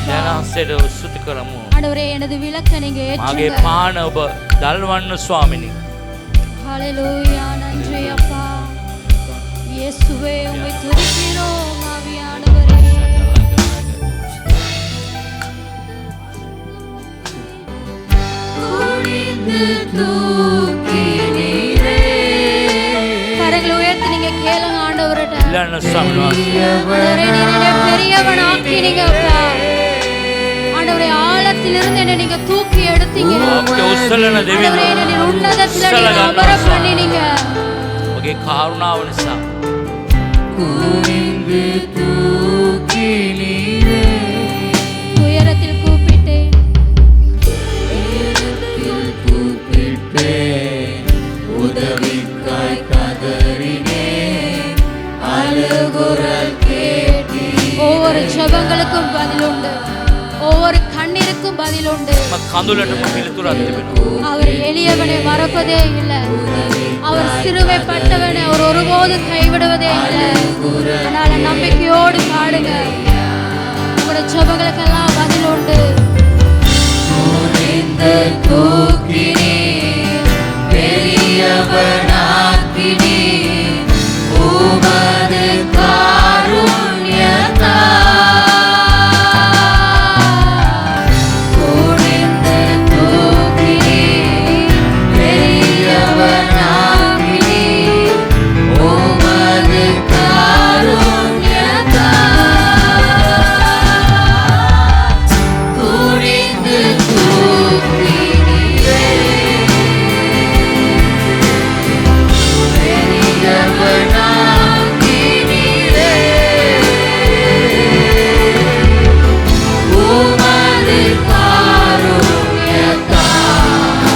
அப்பா. ජනහසට ස්තුති කරමු. ஆண்டவரே எனது விளக்கை நீங்க මාගේ ஏற்றுங்க. පාන ඔබ දල්වන්න ස්වාමිනී. ஹalleluya நன்றி அப்பா. இயேசுவே உம்மை துதிக்கிறோம் ஆவியானவரே. கரங்களை உயர்த்தி நீங்க கேளுங்க ஆண்டவரே. இல்லைன்னு ස්වාමීන් වහන්සේ. ஆண்டவரே நீங்க பெரியவனாக்கி நீங்க அப்பா. ஆண்டவரே ஆழத்திலிருந்து என்னை நீங்க தூக்கி எடுத்தீங்க. අපේ උස්සලන දෙවියන්. ஆண்டவரே என்னை உன்னதத்துல நீங்க அமர பண்ணினீங்க. ඔබගේ කාරුණාව නිසා. உயரத்தில் கூப்பிட்டேன். உதவிக்காய் கதறினேன், அழுகுரல் கேட்டீர். ஒவ்வொரு ஜெபங்களுக்கும் பதில் உண்டு. ஒவ்வொரு கண்ணீருக்கும் பதில் உண்டு. කඳුලටම පිළිතුරක් තිබෙනවා. அவர் எளியவனை மறப்பதே இல்லை. அவர் சிறுமைப்பட்டவனை அவர் ஒருபோதும் கைவிடுவதே இல்லை. அதனால நம்பிக்கையோடு பாடுங்க. உங்களுடைய ஜெபங்களுக்கெல்லாம் பதில் உண்டு. துணிந்து தூக்கினீர், பெரியவனாக்கினீர், உமது காருண்யத்தால். துணிந்து தூக்கினீர், பெரியவனாக்கினீர், உமது காருண்யத்தால். துணிந்து தூக்கினீரே, பெரியவனாக்கினீரே, உமது காருண்யத்தால்.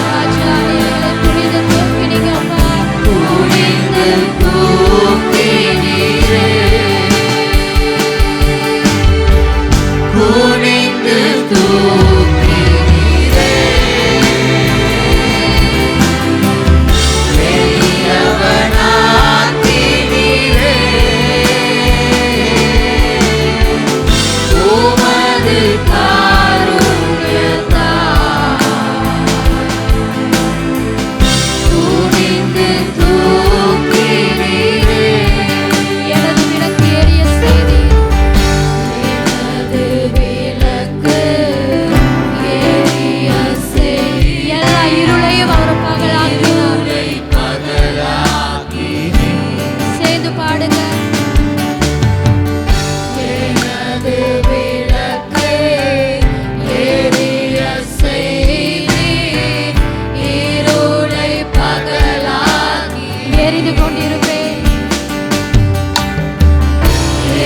ராஜா, எங்களை துணிந்து தூக்கினீங்க அப்பா. துணிந்து தூக்கினீரே, குனிந்து தூக்கினீரே, பெரியவனாக்கினீரே, உமது காருண்யத்தால். துணிந்து தூக்கினீரே, எனது விளக்கு எரிய செய்தி. எனது விளக்கு எரிய செய். எல்லா இருளையும் அவர் பகலாக்கினார். இருளை பகலாக்கினீர். சேர்ந்து பாடுங்க. எனது விளக்கு எரிய செய்தீர், இருளை பகலாக்கினீர். எரிந்து கொண்டிருப்பேன்.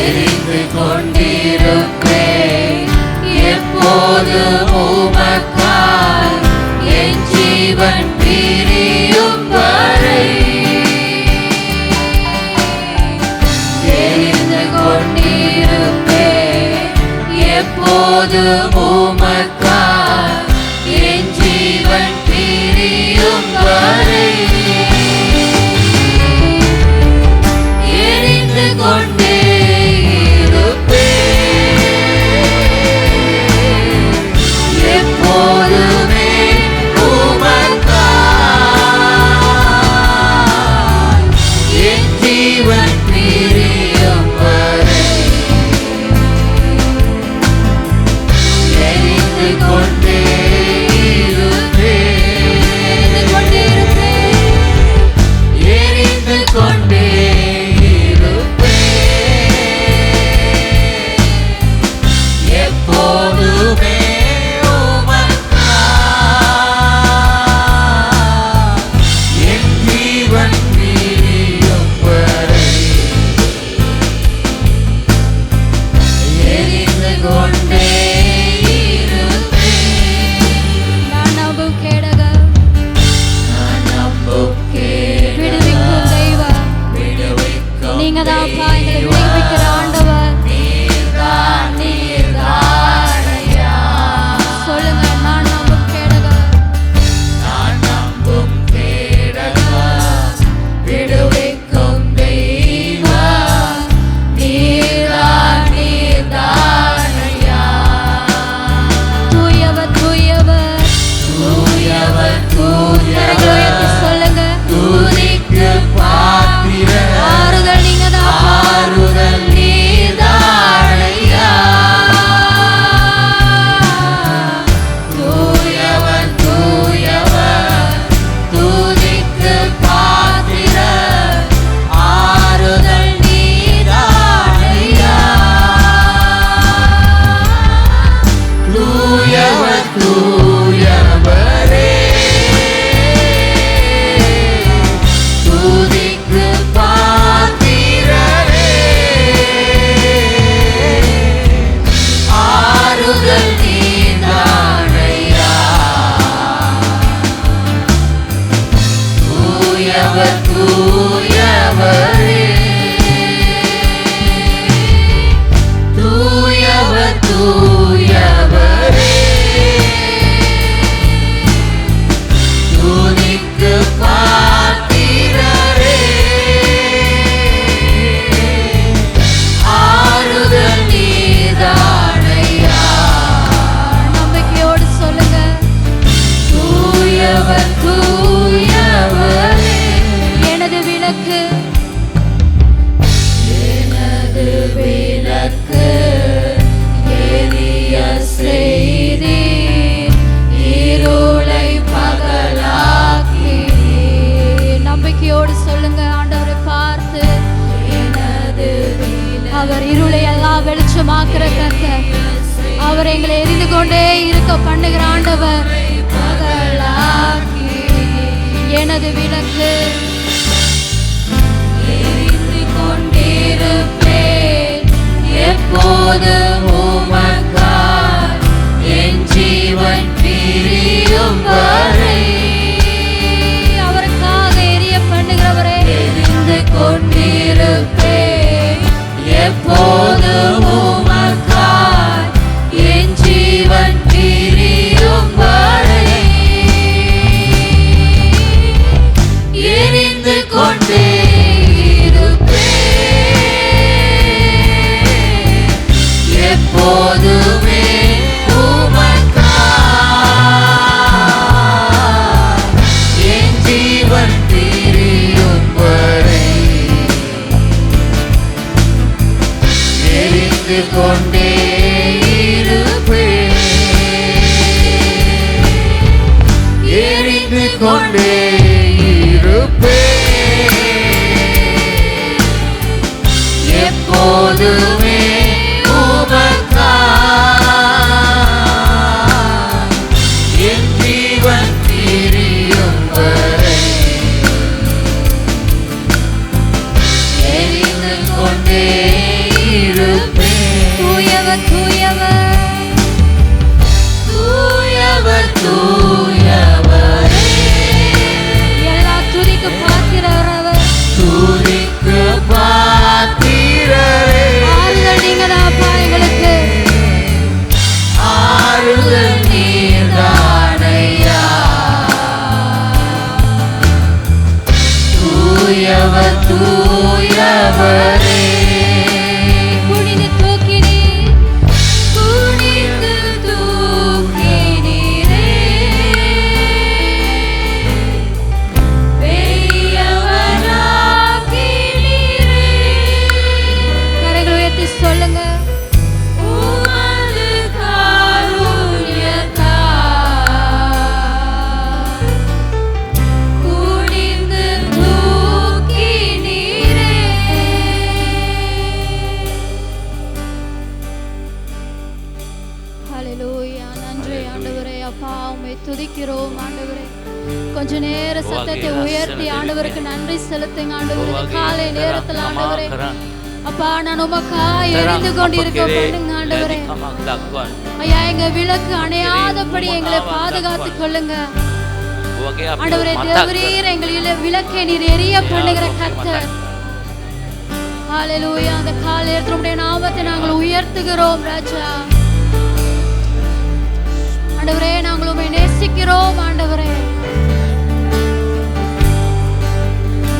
எரிந்து கொண்டிருப்பேன், எப்போதும் உமக்காய் என் ஜீவன் பிரியும் வரை. எரிந்து கொண்டிருப்பேன், எப்போதும் உமக்காய் என் ஜீவன் பிரியும் வரை. எரிந்து கொண்டே இருப்பேன், எப்போதுமே உமக்காய் என் ஜீவன் பிரியும் வரை. தூயவரே தூயவர் தூயவரே துதிக்கு பாத்திரரே ஆறுதல் நீதானையா நம்பிக்கையோடு சொல்லுங்க. தூயவர் தூயவரே எனது விளக்கு எனது விளக்கு எரிய செய்தீர் இருளை பகலாக்கினீர் நம்பிக்கையோடு சொல்லுங்க. ஆண்டவரை பார்த்து எனது விளக்கு அவர் இருளை எல்லாம் வெளிச்சமாக்குற கர்த்தர். அவர் எங்களை எரிந்து கொண்டே இருக்க பண்ணுகிற ஆண்டவர். எனது விளக்கு எரிந்து கொண்டிருப்பேன் எப்போதும் உமக்காய் என் ஜீவன் பிரியும் வரை அவருக்காக எரிய பண்ணுகிறவரே. எரிந்து கொண்டிருப்பேன் எப்போதும் உமக்காய் என் ஜீவன் பிரியும் வரை எரிந்து கொண்டே இருப்பேன் எப்போதுமே உமக்காய் என் ஜீவன் பிரியும் வரை எரிந்து கொண்டே இருப்பேன் எரிந்து கொண்டே இருப்பேன் எப்போதுமே உமக்காய் என் ஜீவன் பிரியும் வரை எரிந்து கொண்டே இருப்பேன் தூயவர் தூயவர் தூயவர் தூயவரே எல்லா துதிக்கு பாத்திரவர். துதிக்கு பாத்திரரே ஆறுதல் நீங்கதாப்பா எங்களுக்கு. ஆறுதல் நீர்தானையா தூயவர் தூயவரே குனிந்து தூக்கினீர். குனிந்து தூக்கினீரே பெரியவராக்கினீரே கரங்களை உயர்த்தி சொல்லுங்க. உமது காருண்யத்தால் குனிந்து தூக்கினீரே ஹல்லேலூயா. நன்றி ஆண்டவரே. அப்பா உம்மை துதிக்கிறோம் ஆண்டவரே. கொஞ்ச நேர சத்தத்தை உயர்த்தி ஆண்டவருக்கு நன்றி செலுத்துங்க ஆண்டவரே. இந்த காலை நேரத்தில் ஆண்டவரே அப்பா நான் உமக்காய் எரிந்து கொண்டிருக்க பண்ணுங்க ஆண்டவரே. ஐயா எங்க விளக்கு அணையாதபடி எங்களை பாதுகாத்துக் கொள்ளுங்க ஆண்டவரே. தேவரீர் எங்களில் விளக்கை நீர் எரிய பண்ணுகிற கர்த்தர். ஹல்லேலூயா. அந்த காலை நேரத்தில் உம்முடைய நாமத்தை நாங்கள் உயர்த்துகிறோம் ராஜா. ஆண்டவரே நாங்கள் உம்மை நேசிக்கிறோம் ஆண்டவரே.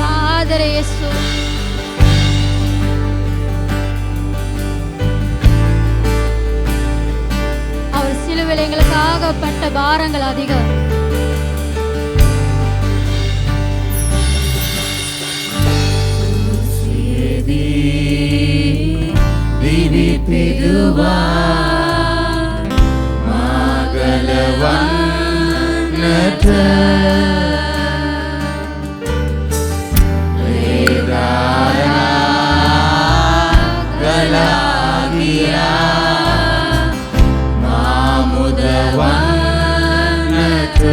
ஆதரே இயேசு. அவர் சிலுவையில் எங்களுக்காக பட்ட பாரங்கள் அதிகம். திவிப்பிதுவா மகளவன்னத வேதாரா கலாகியா மாமுதவன்னத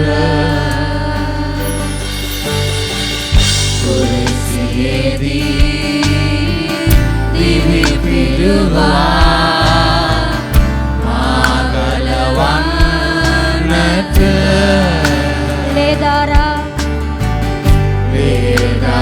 குருசியேதி திவிப்பிதுவா மகளவன்னத வேதாரா வேதாரா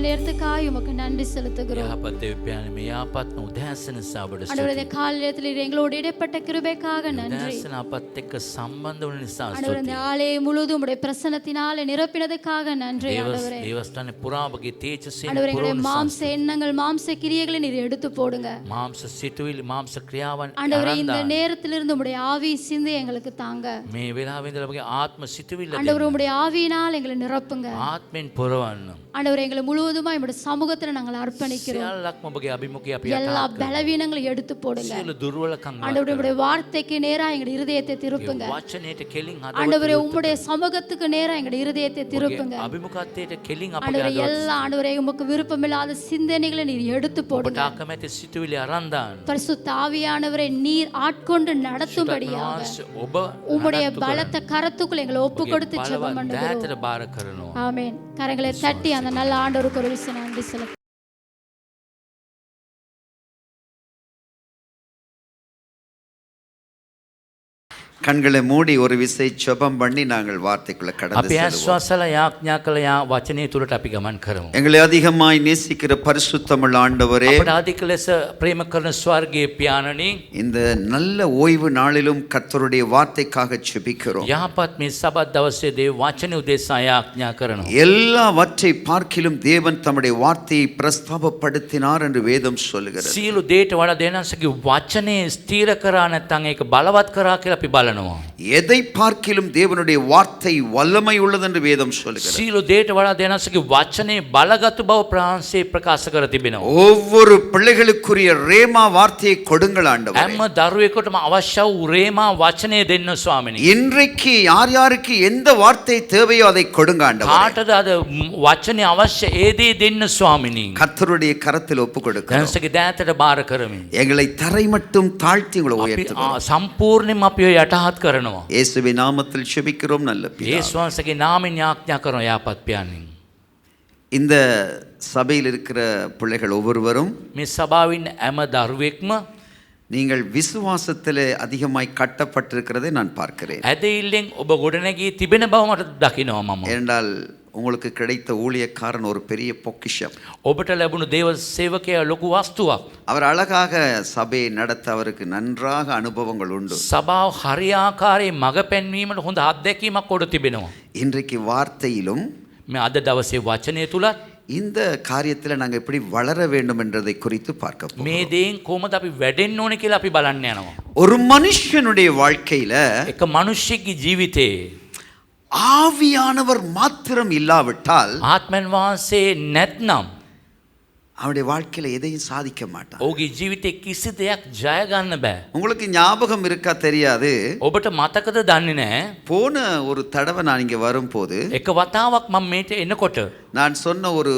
நேரத்துக்காய் உமக்கு நன்றி செலுத்துகிறோம். යහපත් දෙවියන් මේ යහපත් උදෑසන සබඩ ஆண்டவரே இந்த காலை நேரத்தில் எங்களோடு இடைப்பட்ட கிருபைக்காக நன்றி. උදෑසන අපත් එක්ක සම්බන්ධ වන නිසා ஆண்டவரே இந்த ஆலயம் முழுவதும் உம்முடைய பிரசன்னத்தினாலே நிரப்பினதுக்காக நன்றி ஆண்டவரே. දේවස්ථානේ පුරා ඔබගේ තේජසෙන් ஆண்டவரே எங்களுடைய மாம்ச எண்ணங்கள் மாம்ச கிரியைகளை நீர் எடுத்து போடுங்க. මාංශ සිතුවිලි මාංශ ක්‍රියාවන් ஆண்டவரே இந்த நேரத்திலிருந்து உம்முடைய ஆவி சிந்தை எங்களுக்கு தாங்க. මේ වෙලාවේ ඉඳලා ඔබගේ ආත්ම සිතුවිල්ල ஆண்டவரே உம்முடைய ஆவியினால் எங்களை நிரப்புங்க. ආත්මෙන් පුරවන්න. ஆண்டவரே எங்களை முழுவதுமா உம்முடைய சமூகத்துல நாங்கள் அர்ப்பணிக்கிறோம். සියල්ලක්ම ඔබගේ අභිමුඛය අපි எல்லா பலவீனங்களையும் எடுத்து போடுங்க. සියලු දුර්වලකම් ஆண்டவரே உம்முடைய வார்த்தைக்கு நேரா எங்களுடைய இருதயத்தை திருப்புங்க. වචනයට කෙලින් ஆண்டவரே உம்முடைய சமூகத்துக்கு நேரா எங்களுடைய இருதயத்தை திருப்புங்க. අභිමුඛත්වයට කෙලින් අපගේ ஆண்டவரே எல்லா ஆண்டவரே உமக்கு விருப்பமில்லாத சிந்தனைகளை நீர் எடுத்து போடுங்க. ඔබට අකමැති සිතුවිලි අරන් දාන්න. பரிசுத்த ஆவியானவரே நீர் ஆட்கொண்டு நடத்தும்படியாக ඔබ உம்முடைய பலத்த கரத்துக்குள் எங்களை ஒப்பு கொடுத்து ஜெபம் பண்ணுகிறோம். දෑතට බාර කරනවා. ஆமென். கரங்களை தட்டி அந்த நல்ல ஆண்டவருக்கு ஒரு விசை நன்றி செலுத்துவோம். கண்களை மூடி ஒரு விசை ஜெபம் பண்ணி நாங்கள் வார்த்தைக்குள்ள கடந்து අපි செல்வோம். ආශ්වාසල යාඥා කළ වචනය තුලට අපි ගමන් කරමු. எங்களை அதிகமாய் நேசிக்கிற பரிசுத்தமுள்ள ஆண்டவரே, අපට අධික ලෙස ප්‍රේම කරන ස්වර්ගීය පියාණනි, இந்த நல்ல ஓய்வு நாளிலும் கர்த்தருடைய வார்த்தைக்காக ஜெபிக்கிறோம். යහපත් මේ සබත් දවසේ දේව වචන උදෙසා යාඥා කරනවා. எல்லாவற்றை பார்க்கிலும் தேவன் தம்முடைய வார்த்தையை பிரஸ்தாபப்படுத்தினார் என்று வேதம் சொல்லுகிறது. සියලු දේට වඩා දෙනසගේ වචනේ ස්ථීර කරා නැත්නම් ඒක බලවත් කරා කියලා අපි බලනවා. எதை பார்க்கிலும் தேவனுடைய வார்த்தை வல்லமை உள்ளது என்று வேதம் சொல்லுகிறது. සියලු දේට වඩා දෙනසගේ වචනේ බලගත් බව ප්‍රාංශේ ප්‍රකාශ කර තිබෙනවා. ஒவ்வொரு பிள்ளைகளுக்குரிய ரேமா வார்த்தையை கொடுங்கள் ஆண்டவரே. හැම දරුවෙකුටම අවශ්‍ය වූ රේමා වචනේ දෙන්න ස්වාමිනී. இன்றைக்கு யார் யாருக்கு எந்த வார்த்தை தேவையோ அதை கொடுங்க ஆண்டவரே. කාටද අද වචනේ අවශ්‍ය ඒ දේ දෙන්න ස්වාමිනී. கர்த்தருடைய கரத்தில் ஒப்பு கொடுக்கிறோம். දැනසගේ දෑතට බාර කරමි. எங்களை தரை மட்டும் தாழ்த்தி உங்களை உயர்த்துகிறோம். සම්පූර්ණයෙන්ම අපි යටහත් කරනවා. இயேசுவின் நாமத்தில் செபிக்கிறோம் நல்ல பிதாவே. යේසුස් වහන්සේගේ නාමයෙන් යාඥා කරනවා යාපත් පියාණනි. இந்த சபையில் இருக்கிற பிள்ளைகள் ஒவ்வொருவரும் මේ සභාවින් හැම දරුවෙක්ම நீங்கள் விசுவாசத்திலே அதிகமாய் கட்டப்பட்டிருக்கிறதை நான் பார்க்கிறேன். ඇදහිල්ලෙන් ඔබ ගොඩනැගී තිබෙන බව මට දකිනවා මම. ஏனென்றால் உங்களுக்கு கிடைத்த ஊழியக்காரன் ஒரு பெரிய பொக்கிஷம். ඔබට ලැබුණු දේව සේවකයා ලොකු වස්තුවක්. அவர் அழகாக சபையை நடத்த அவருக்கு நன்றாக அனுபவங்கள் உண்டு. සභාව හරියාකාරයෙන් මඟ පෙන්වීමට හොඳ අත්දැකීමක් කොට තිබෙනවා. இன்றைக்கு வார்த்தையிலும் මේ අද දවසේ වචනය තුලත් இந்த காரியத்தில் நாங்கள் எப்படி வளர வேண்டும் என்றதை குறித்து பார்க்க போகிறோம். මේ දේෙන් කොහොමද අපි වැඩෙන්න ඕනේ කියලා අපි බලන්න යනවා. ஒரு மனுஷனுடைய வாழ்க்கையில එක මිනිහෙක්ගේ ජීවිතේ ஆவியானவர் மாத்திரம் இல்லாவிட்டால் ආත්මයන් වහන්සේ නැත්නම් அவனுடைய வாழ்க்கையில எதையும் சாதிக்க மாட்டான். ඔහුගේ ජීවිතේ කිසි දෙයක් ජය ගන්න බෑ. உங்களுக்கு ஞாபகம் இருக்கா தெரியாது, ඔබට මතකද දන්නේ නැහැ. போன ஒரு தடவை நான் இங்க வரும்போது එක වතාවක් මම මේට එනකොට நான் சொன்ன ஒரு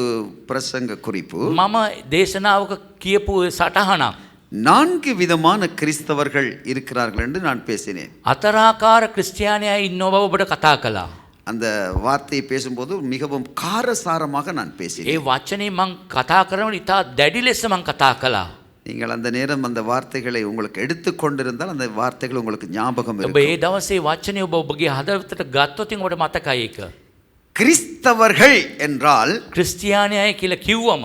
பிரசங்க குறிப்பு, මම දේශනාවක කියපු සටහනක් 4 விதமான கிறிஸ்தவர்கள் இருக்கிறார்கள் என்று நான் பேசினேன். අතරාකාර ක්‍රිස්තියානියා ඉන්නව බව ඔබට කතා කළා. அந்த வார்த்தையை பேசும்போது மிகவும் காரசாரமாக நான் ඒ பேசினேன். වචනේ මං කතා කරනකොට ඉතා දැඩි ලෙස මං කතා කළා. நீங்கள் அந்த நேரம் அந்த வார்த்தைகளை உங்களுக்கு எடுத்துக்கொண்டிருந்தால் அந்த வார்த்தைகள் உங்களுக்கு ஞாபகம் ඔබ இருக்கும். ඒ දවසේ වචනේ ඔබ ඔබගේ හදවතට ගත්තොත් ඔබට මතකයි ඒක. கிறிஸ்தவர்கள் என்றால் ක්‍රිස්තියානියයි කියලා කිව්වම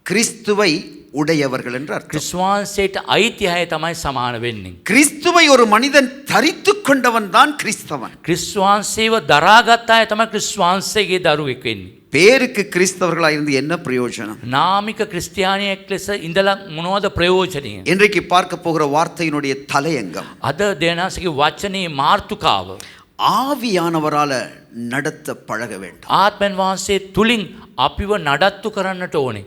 கிறிஸ்துவை உடையவர்கள் என்று அர்த்தம். ක්‍රිස්වාන්සේට අයිති අය තමයි සමාන වෙන්නේ. கிறிஸ்துவை ஒரு மனிதன் தரித்துக் கொண்டவன் தான் கிறிஸ்தவன். ක්‍රිස්වාන්සේව දරාගත් අය තමයි ක්‍රිස්වාන්සේගේ දරුවෙක් වෙන්නේ. பேருக்கு கிறிஸ்தவர்களாக இருந்து என்ன பிரயோஜனம்? නාමික ක්‍රිස්තියානියෙක් ලෙස ඉඳලා මොනවද ප්‍රයෝජනය? இன்றைக்கு பார்க்க போகிற வார்த்தையினுடைய தலையங்கம் අද දේනාසගේ වචනේ මාර්තුකාව ஆவியானவரால நடத்த பழக வேண்டும். ආත්මෙන් වහන්සේ තුලින් අපිව නඩත්තු කරන්නට ඕනේ.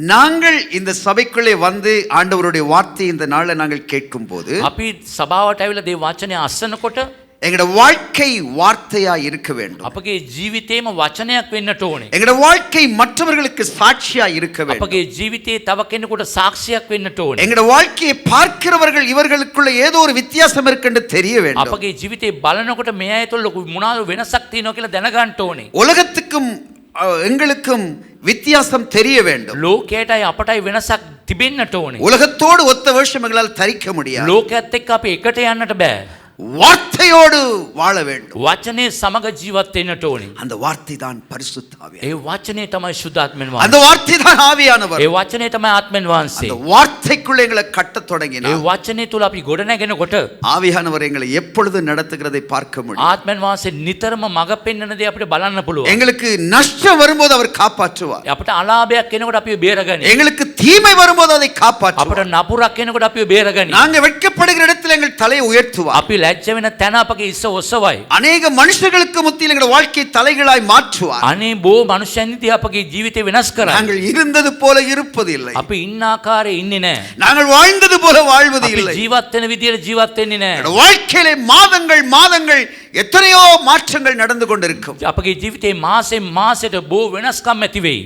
நாங்கள் இந்த சபைக்குள்ளே வந்து ஆண்டவருடைய வார்த்தை இந்த நாளை நாங்கள் கேட்கும் போது අපි සභාවට ඇවිල්ලා දේ වචනේ අස්සනකොට எங்களோட வாழ்க்கை வார்த்தையா இருக்க வேண்டும். අපගේ ජීවිතේම වචනයක් වෙන්නට ඕනේ. எங்களோட வாழ்க்கை மற்றவர்களுக்கு சாட்சியா இருக்க வேண்டும். අපගේ ජීවිතේ තව කෙනෙකුට සාක්ෂියක් වෙන්නට ඕනේ. எங்களோட வாழ்க்கையை பார்க்கிறவர்கள் இவர்களுக்குள்ள ஏதோ ஒரு வித்தியாசம் இருக்குன்னு தெரிய வேண்டும். අපගේ ජීවිතේ බලනකොට මේ අය තුළ මොනවාද වෙනසක් තියෙනවා කියලා දැනගන්න ඕනේ. உலகத்துக்கும் எங்களுக்கும் வித்தியாசம் தெரிய வேண்டும். ලෝකයටයි අපටයි වෙනසක් තිබෙන්නට ඕනේ. உலகத்தோடு ஒத்த வேஷம் எங்களால் தரிக்க முடியாது. ලෝකයේත් එක්ක අපි එකට යන්නට බෑ. வார்த்தையோடு வாழ வேண்டும். වචනේ සමග ජීවත් වෙන්නට ඕනේ. அந்த வார்த்தை தான் பரிசுத்த ஆவியானவர். ඒ වචනේ තමයි සුද්ධාත්මෙන් அந்த වහන්සේ. வார்த்தை தான் ஆவியானவர். ඒ වචනේ තමයි ආත්මෙන් වහන්සේ. அந்த வார்த்தைக்குள்ள எங்களை கட்டத் ඒ தொடங்கினார். වචනේ තුල අපි ගොඩ නැගෙනකොට ஆவியானவர் எங்களை எப்பொழுது நடத்துகிறதை பார்க்க முடியும். ආත්මෙන් වහන්සේ නිතරම මඟ පෙන්වන දේ අපිට බලන්න පුළුවන්. எங்களுக்கு நஷ்டம் வரும்போது அவர் காப்பாற்றுவார். අපිට අලාභයක් එනකොට අපිව බේරගනි. எங்களுக்கு தீமை வரும்போது அதை අපිට காப்பாற்றுவார். නපුරක් එනකොට අපිව බේරගනි. நாங்க வெட்கப்படுகிற இடத்துல எங்கள் தலையை உயர்த்துவார். අපි ලැජ්ජ වෙන තැන අපගේ ඉස්ස ඔසවයි. அநேக மனுஷர்களுக்கு மத்தியில் எங்கள் வாழ்க்கை தலைகளாய் மாற்றுவார். අනේ බෝ මනුෂ්‍යයන් ඉතින් අපගේ ජීවිතේ වෙනස් කරයි. நாங்கள் இருந்தது போல இருப்பது இல்லை. අපි ඉන්න ආකාරයේ ඉන්නේ නැහැ. நாங்கள் வாழ்ந்தது போல வாழ்வது අපි இல்லை. ජීවත් වෙන විදියට ජීවත් වෙන්නේ නැහැ. எங்கள் வாழ்க்கையிலே மாதங்கள் மாதங்கள் எத்தனையோ மாற்றங்கள் நடந்து கொண்டிருக்கும். අපගේ ජීවිතේ මාසෙන් මාසෙට බෝ වෙනස්කම් ඇති වෙයි.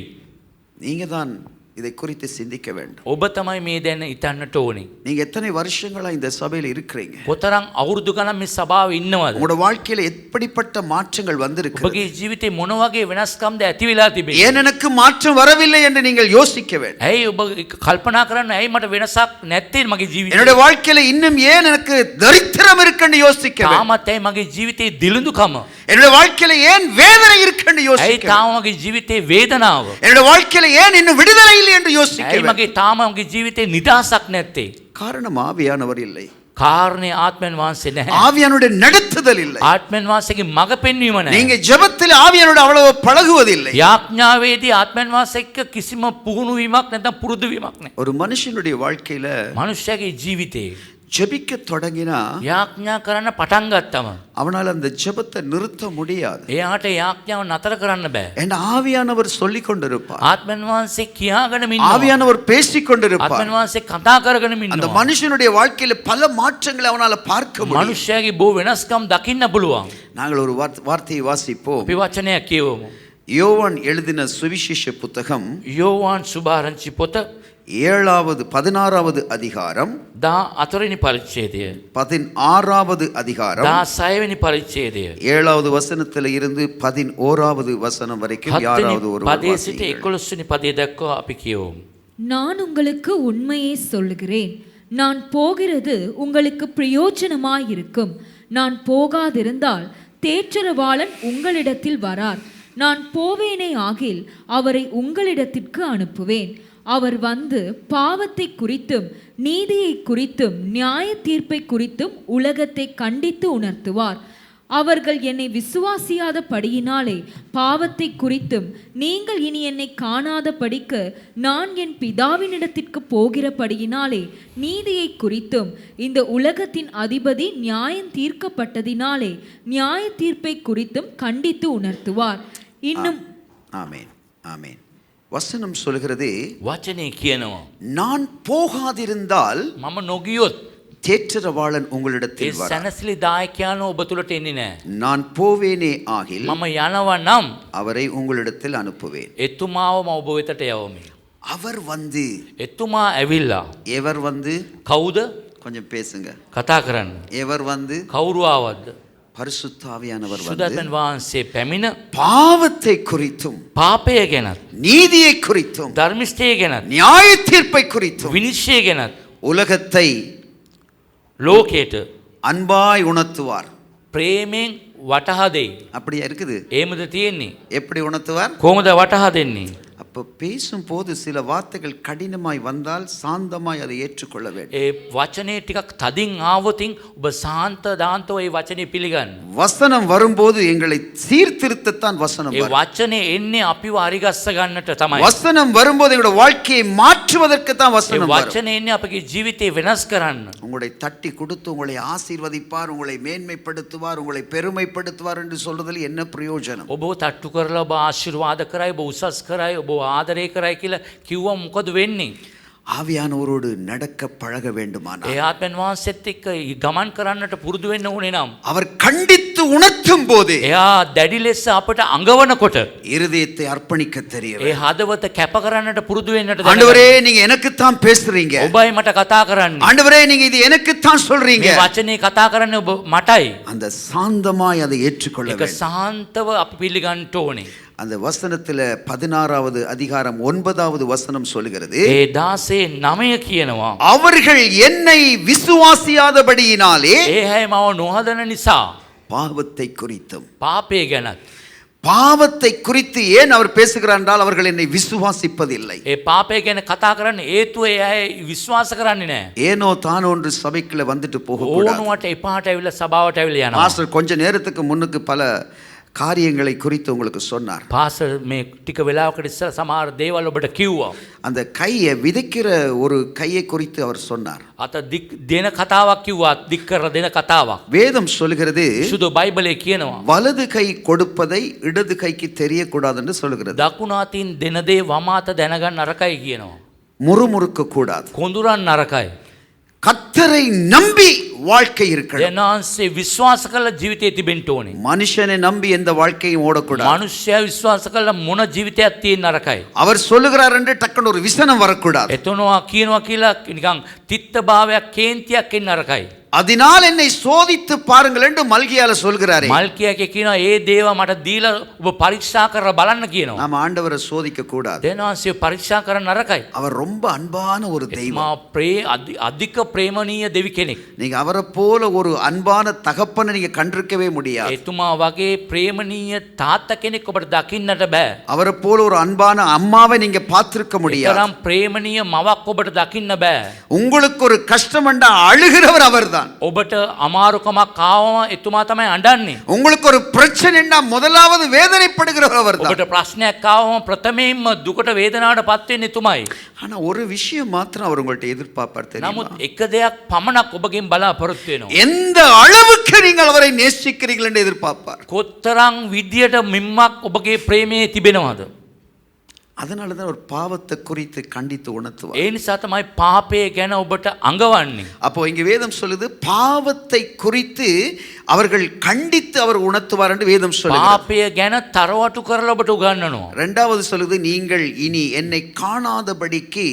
நீங்க தான் இதை குறித்து சிந்திக்க வேண்டும். ඔබ තමයි මේ දැන හිතන්නට ඕනේ. நீங்க எத்தனை வருஷங்களா இந்த சபையில இருக்கிறீங்க? කොතරම් අවුරුදු ගණන් මේ සභාවේ ඉන්නවද? உங்களோட வாழ்க்கையில எப்படிப்பட்ட மாற்றங்கள் வந்திருக்கு? ඔබගේ ජීවිතේ මොන වගේ වෙනස්කම්ද ඇති වෙලා තිබෙන්නේ? ஏன் எனக்கு மாற்றம் வரவில்லை என்று நீங்கள் யோசிக்க வேண்டும். ඇයි ඔබ කල්පනා කරන්න ඇයි මට වෙනසක් නැත්තේ මගේ ජීවිතේ? என்னுடைய வாழ்க்கையில இன்னும் ஏன் எனக்கு தரித்திரம் இருக்குன்னு யோசிக்க வேண்டும். තාමත් ඇයි මගේ ජීවිතේ දිලිඳුකම? என்னுடைய வாழ்க்கையில ஏன் வேதனை இருக்குன்னு ඇයි யோசிக்க வேண்டும். තාම මගේ ජීවිතේ වේදනාව? என்னுடைய வாழ்க்கையில ஏன் இன்னும் விடுதலை இல்லை என்று யோசிக்க ඇයි வேண்டும். මගේ තාම මගේ ජීවිතේ නිදහසක් නැත්තේ? காரணம் ஆவியானவர் இல்லை. කාරණේ ආත්මෙන් වහන්සේ නැහැ. ஆவியானுடைய நடத்துதல் இல்லை. ආත්මෙන් වහන්සේගේ මඟ පෙන්වීම නැහැ. நீங்க ஜெபத்தில் ஆவியானோட அவ்வளவு பழகுவதில்லை. යාඥාවේදී ආත්මෙන් වහන්සේ එක්ක කිසිම පුහුණු වීමක් නැත්නම් පුරුදු වීමක් නැහැ. ஒரு மனுஷனுடைய வாழ்க்கையில මනුෂ්‍යයාගේ ජීවිතේ ஜெபிக்க தொடங்கினா යාඥා කරන්න පටන් ගත්තම அவனால் அந்த ஜெபத்தை நிறுத்த முடியாது. එයාට යාඥාව නතර කරන්න බෑ. என் ஆவியானவர் சொல்லிக் கொண்டிருப்பார். ආත්මෙන් වහන්සේ කියාගෙන ඉන්නවා. ஆவியானவர் பேசிக் கொண்டிருப்பார். ආත්මෙන් වහන්සේ කතා කරගෙන அந்த ඉන්නවා. மனுஷனுடைய வாழ்க்கையில பல மாற்றங்களை அவனால பார்க்க முடியும். මනුෂ්‍යයාගේ බොහෝ වෙනස්කම් දකින්න පුළුවන්. நாங்கள் ஒரு வார்த்தையை வாசிப்போம். අපි වචනයක් කියවමු. யோவான் எழுதின சுவிசேஷ புத்தகம் යෝවාන් සුභාරංචි පොත 16வது அதிகாரம் 14 වෙනි පරිච්ඡේදය 16வது அதிகாரம் 16 වෙනි පරිච්ඡේදය 7வது வசனத்துல இருந்து 11வது வசனம் வரைக்கும் 7 யாராவது වෙනි ஒரு පදයේ සිට 11 වෙනි පදයේ දක්වා අපි කියවමු. நான் உங்களுக்கு உண்மையை சொல்லுகிறேன். நான் போகிறது உங்களுக்கு பிரயோஜனமாயிருக்கும். நான் போகாதிருந்தால் தேற்றரவாளன் உங்களிடத்தில் வரார். நான் போவேனே ஆகில் அவரை உங்களிடத்திற்கு அனுப்புவேன். அவர் வந்து பாவத்தை குறித்தும் நீதியை குறித்தும் நியாய தீர்ப்பை குறித்தும் உலகத்தை கண்டித்து உணர்த்துவார். அவர்கள் என்னை விசுவாசியாதபடியினாலே பாவத்தை குறித்தும் நீங்கள் இனி என்னை காணாதபடிக்கு நான் என் பிதாவினிடத்திற்கு போகிறபடியினாலே நீதியை குறித்தும் இந்த உலகத்தின் அதிபதி நியாயம் தீர்க்கப்பட்டதினாலே நியாய தீர்ப்பை குறித்தும் கண்டித்து உணர்த்துவார். இன்னும் ஆமென் ஆமென். வசனம் சொல்கிறது, වචනේ කියනවා நான் போகாதிருந்தால் මම නොගියොත් தேற்றரவாளன் ඒ உங்களிடத்தில் வரார். සැනසිලි දායකයන්ව ඔබ තුලට එන්නේ නැහැ. நான் போவேனே ஆகில் මම යනවා නම් அவரை உங்களிடத்தில் அனுப்புவேன். එතුමාවම ඔබ වෙතට යවමි. அவர் வந்து, එතුමා ඇවිල්ලා எவர் வந்து, කවුද கொஞ்சம் பேசுங்க. කතා කරන්න? எவர் வந்து? කවුරු ආවද? பரிசுத்த ஆவியானவர் வந்து සුදතන් වහන්සේ පැමිණ பாவத்தை குறித்தும் පාපය ගැනත් நீதியை குறித்தும் ධර්මිෂ්ඨය ගැනත් நியாய தீர்ப்பை குறித்தும் විනිශ්චය ගැනත් உலகத்தை ලෝකයට அன்பாய் உணர்த்துவார். ප්‍රේමයෙන් වටහා දෙයි. அப்படியா இருக்குது? එහෙමද තියෙන්නේ? எப்படி உணர்த்துவார்? කොහොමද වටහා දෙන්නේ? அப்போ பேசும்போது சில வார்த்தைகள் கடினமாய் வந்தால் சாந்தமாய் அதை ஏற்றுக்கொள்ள வேண்டும். ඒ වචනේ ටිකක් තදින් ආවොතින් ඔබ සාන්ත දාන්තව ඒ වචනේ පිළිගන්න. வசனம் வரும்போது எங்களை சீர்திருத்தத்தான் வசனம் ඒ வரும். වචනේ එන්නේ අපිව අරිගස්ස ගන්නට තමයි. வசனம் வரும்போது எங்களுடைய வாழ்க்கையை மாற்றுவதற்கு தான் ඒ வசனம் வரும். වචනේ එන්නේ අපගේ ජීවිතේ වෙනස් කරන්න. உங்களை தட்டி கொடுத்து உங்களை ஆசீர்வதிப்பார், உங்களை மேன்மைப்படுத்துவார், உங்களை பெருமைப்படுத்துவார் என்று சொல்றதில் என்ன பிரயோஜனம்? ඔබ තට්ටු කරලා ඔබ ආශිර්වාද කරයි, ඔබ උසස් කරයි, ඔබ ආදරය කරයි කියලා කිව්වම මොකද වෙන්නේ? ஆவியானவரோடு நடக்க பழக வேண்டுமானால் ඒ ආත්මෙන් වහන්සේත් එක්ක ගමන් කරන්නට පුරුදු වෙන්න ඕනේ නම් அவர் கண்டித்து உணர்த்தும் போது එයා දැඩි ලෙස අපට අඟවනකොට இருதயத்தை அர்ப்பணிக்க தெரிய ඒ හදවත කැප කරන්නට පුරුදු වෙන්නට ஆண்டவரே நீங்க எனக்குத்தான் பேசுறீங்க, ඔබයි මට කතා කරන්නේ. ஆண்டவரே நீங்க இது எனக்குத்தான் சொல்றீங்க. මේ වචනේ කතා කරන්නේ ඔබ මටයි. அந்த சாந்தமாய் அதை ஏற்றுக்கொள்ள ඒක வேண்டும். සාන්තව අපි පිළිගන්න ඕනේ. அந்த வசனத்துல 16வது அதிகாரம் 9வது வசனம் சொல்லுகிறது, ඒ 16:9 කියනවා அவர்கள் என்னை விசுவாசியாதபடியினாலே ඒ හැම මව නොහදන නිසා பாவத்தை குறித்தும். පාපය ගැනත් பாவத்தை குறித்து ஏன் அவர் பேசுகிறார் என்றால் அவர்கள் என்னை விசுவாசிப்பதில்லை. ඒ පාපය ගැන කතා කරන්න හේතුව ඒ අය විශ්වාස කරන්නේ නැහැ. ஏனோ தானோ ஒன்று சபைக்குள்ள வந்துட்டு போகக்கூடாது. ඕනුවට එපාට ඇවිල්ලා සභාවට ඇවිල්ලා යනවා. மாஸ்டர் கொஞ்ச நேரத்துக்கு முன்னுக்கு பல காரியங்களை குறித்து உங்களுக்கு சொன்னார். පාසල් මේ ටික වෙලාවකට ඉස්සර සමහර දේවල් ඔබට කිව්වා. அந்த கையை விதைக்கிற ஒரு கையை குறித்து அவர் சொன்னார். අත දෙන කතාවක් කිව්වා, දික් කරලා දෙන කතාවක්. வேதம் சொல்கிறது සුදු බයිබලයේ කියනවා வலது கை கொடுப்பதை இடது கைக்கு தெரியக்கூடாது என்று சொல்கிறது. දකුණු අතින් දෙන දේ වම අත දැනගන්න නරකයි කියනවා. முறுமுறுக்க கூடாது. කොඳුරන් නරකයි. கர்த்தரை நம்பி வாழ்க்கை இருக்கணும். දෙනාන්සේ විශ්වාස කළ ජීවිතය තිබෙන්න ඕනේ. மனுஷனை நம்பி எந்த வாழ்க்கையும் ஓடக்கூடாது. මනුෂ්‍යයා විශ්වාස කළ මොන ජීවිතයක් තියෙන නරකයි. அவர் சொல்லுகிறார் என்று டக்குன்னு ஒரு விசனம் வரக்கூடாது. එතනවා කියනවා කියලා නිකන් තිත්ත භාවයක් කේන්තියක් එන්න නරකයි. அதனால் என்னை சோதித்து பாருங்கள் என்று மல்கியால சொல்கிறாரே. මල්කියාගේ කියනවා ඒ දේව මට දීලා ඔබ පරීක්ෂා කරලා බලන්න කියනවා. நாம் ஆண்டவரை சோதிக்க கூடாது. දෙනාන්සේ පරීක්ෂා කරන්න නරකයි. அவர் ரொம்ப அன்பான ஒரு தெய்வம். අධික ප්‍රේමණීය දෙවි කෙනෙක්. நீங்க அவரை போல ஒரு அன்பான தகப்பனை நீங்க கண்டிருக்கவே முடியாது. එතුමා වගේ ප්‍රේමණීය තාත්තා කෙනෙක් ඔබට දකින්නට බෑ. அவரை போல ஒரு அன்பான அம்மாவை நீங்க பார்த்திருக்க முடியாது. තරම් ප්‍රේමණීය මවක් ඔබට දකින්න බෑ. உங்களுக்கு ஒரு கஷ்டம் என்றா அழுகிறவர் அவர்தான். ඔබට අමාරුකමක් ආවම එතුමා තමයි අඬන්නේ. உங்களுக்கு ஒரு பிரச்சனை என்றா முதலாவது வேதனைப்படுகிறவர் அவர்தான். ඔබට ප්‍රශ්නයක් ආවම ප්‍රථමයෙන්ම දුකට වේදනාවට පත් වෙන්නේ එතුමයි. ஆனா ஒரு விஷயம் மாத்திரம் அவர் உங்கள்ட்ட எதிர்பார்ப்பார் தெரியுமா? නමුත් එක දෙයක් පමණක් ඔබගෙන් බලාපොරොත්තු වෙනවා. எந்த அளவுக்கு நீங்கள் அவரை நேசிக்கிறீர்கள் என்று எதிர்பார்ப்பார். කොතරම් විදියට මිම්මක් ඔබගේ ප්‍රේමයේ තිබෙනවද? அதனால தான் ஒரு பாவத்தை குறித்து கண்டித்து உணர்த்துவார். ඒ නිසා තමයි පාපය ගැන ඔබට අඟවන්නේ. அப்போ இங்க வேதம் சொல்லுது பாவத்தை குறித்து அவர்கள் கண்டித்து அவர் உணர்த்துவார் என்று வேதம் சொல்லுது. පාපය ගැන තරවටු කරලා ඔබට උගන්වනවා. இரண்டாவது சொல்லுது, நீங்கள் இனி என்னை காணாதபடிக்கு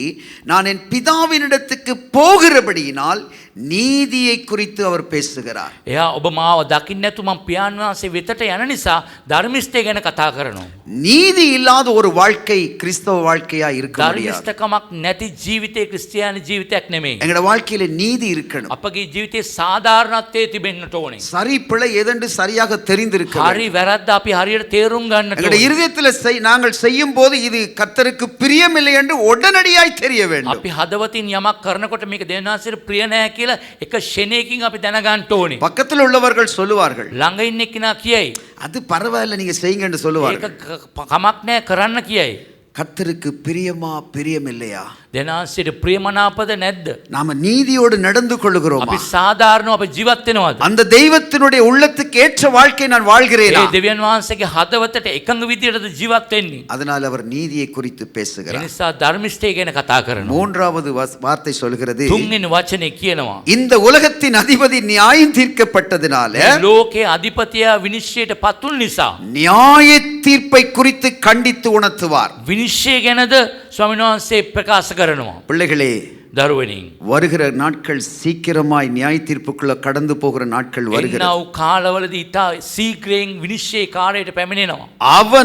நான் என் பிதாவினிடத்துக்கு போகிறபடியினால் நீதியை குறித்து அவர் பேசுகிறார். එයා ඔබ මාව දකින්න නැතු මම පියාණන් වහන්සේ වෙතට යන නිසා ධර්මිෂ්ඨය ගැන කතා කරනවා. நீதி இல்லாத ஒரு வாழ்க்கை கிறிஸ்தவ வாழ்க்கையா இருக்க முடியாது. ධර්මිෂ්ඨකමක් නැති ජීවිතේ ක්‍රිස්තියානි ජීවිතයක් නෙමෙයි. எங்களோட வாழ்க்கையில நீதி இருக்கணும். අපගේ ජීවිතේ සාධාරණත්වයේ තිබෙන්නට ඕනේ. சரி பிழை எதென்று சரியாக தெரிந்திருக்க வேண்டும். හරි වැරද්ද අපි හරියට තේරුම් ගන්නට எங்களுடைய ඕනේ. இருதயத்தில் நாங்கள் செய்யும் போது இது கர்த்தருக்கு பிரியமில்லை என்று உடனடியாய் தெரிய வேண்டும். අපි හදවතින් යමක් කරනකොට මේක දෙවියන්වහන්සේට ප්‍රිය නැහැ කියලා එක ෂණයකින් අපි දැනගන්න ඕනේ. பக்கத்தில் உள்ளவர்கள் சொல்லுவார்கள், ළඟ ඉන්න කෙනා කියයි அது பரவாயில்ல நீங்க செய்யுங்க என்று சொல்லுவார்கள். ඒක කමක් නැහැ කරන්න කියයි. கர்த்தருக்கு பிரியமா பிரியமில்லையா? දෙවියන්වහන්සේට ප්‍රියමනාපද නැද්ද? நாம நீதியோடு நடந்து கொள்கிறோமா? අපි සාධාරණව අපි ජීවත් වෙනවද? அந்த தெய்வத்தினுடைய உள்ளத்துக்கு ஏற்ற வாழ்க்கை நான் வாழ்கிறேனா? ඒ දෙවියන් වහන්සේගේ හදවතට එකඟ විදියටද ජීවත් වෙන්නේ? அதனால் அவர் நீதியை குறித்து ඒ பேசுகிறார். නිසා ධර්මිෂ්ඨය ගැන කතා කරනවා. மூன்றாவது வார்த்தை சொல்கிறது, තුන්වෙනි වචනේ කියනවා இந்த உலகத்தின் அதிபதி நியாயம் தீர்க்கப்பட்டதினால ලෝකයේ අධිපතියා විනිශ්චයට පත් වුන නිසා நியாய தீர்ப்பை குறித்து கண்டித்து உணர்த்துவார். විනිශ්චය විනිශ්චය ගැනද ස්වාමීන් වහන්සේ ප්‍රකාශ කරනවා. பிள்ளைகளே, දරුවනින් வருகிற நாட்கள் சீக்கிரமாய் நியாய தீர்ப்புக்குள்ள கடந்து போகிற நாட்கள் வருகிறது. එන්නව කාලවලදී ඉතා සීක්‍රයෙන් විනිශ්චය කාර්යයට පැමිණෙනවා.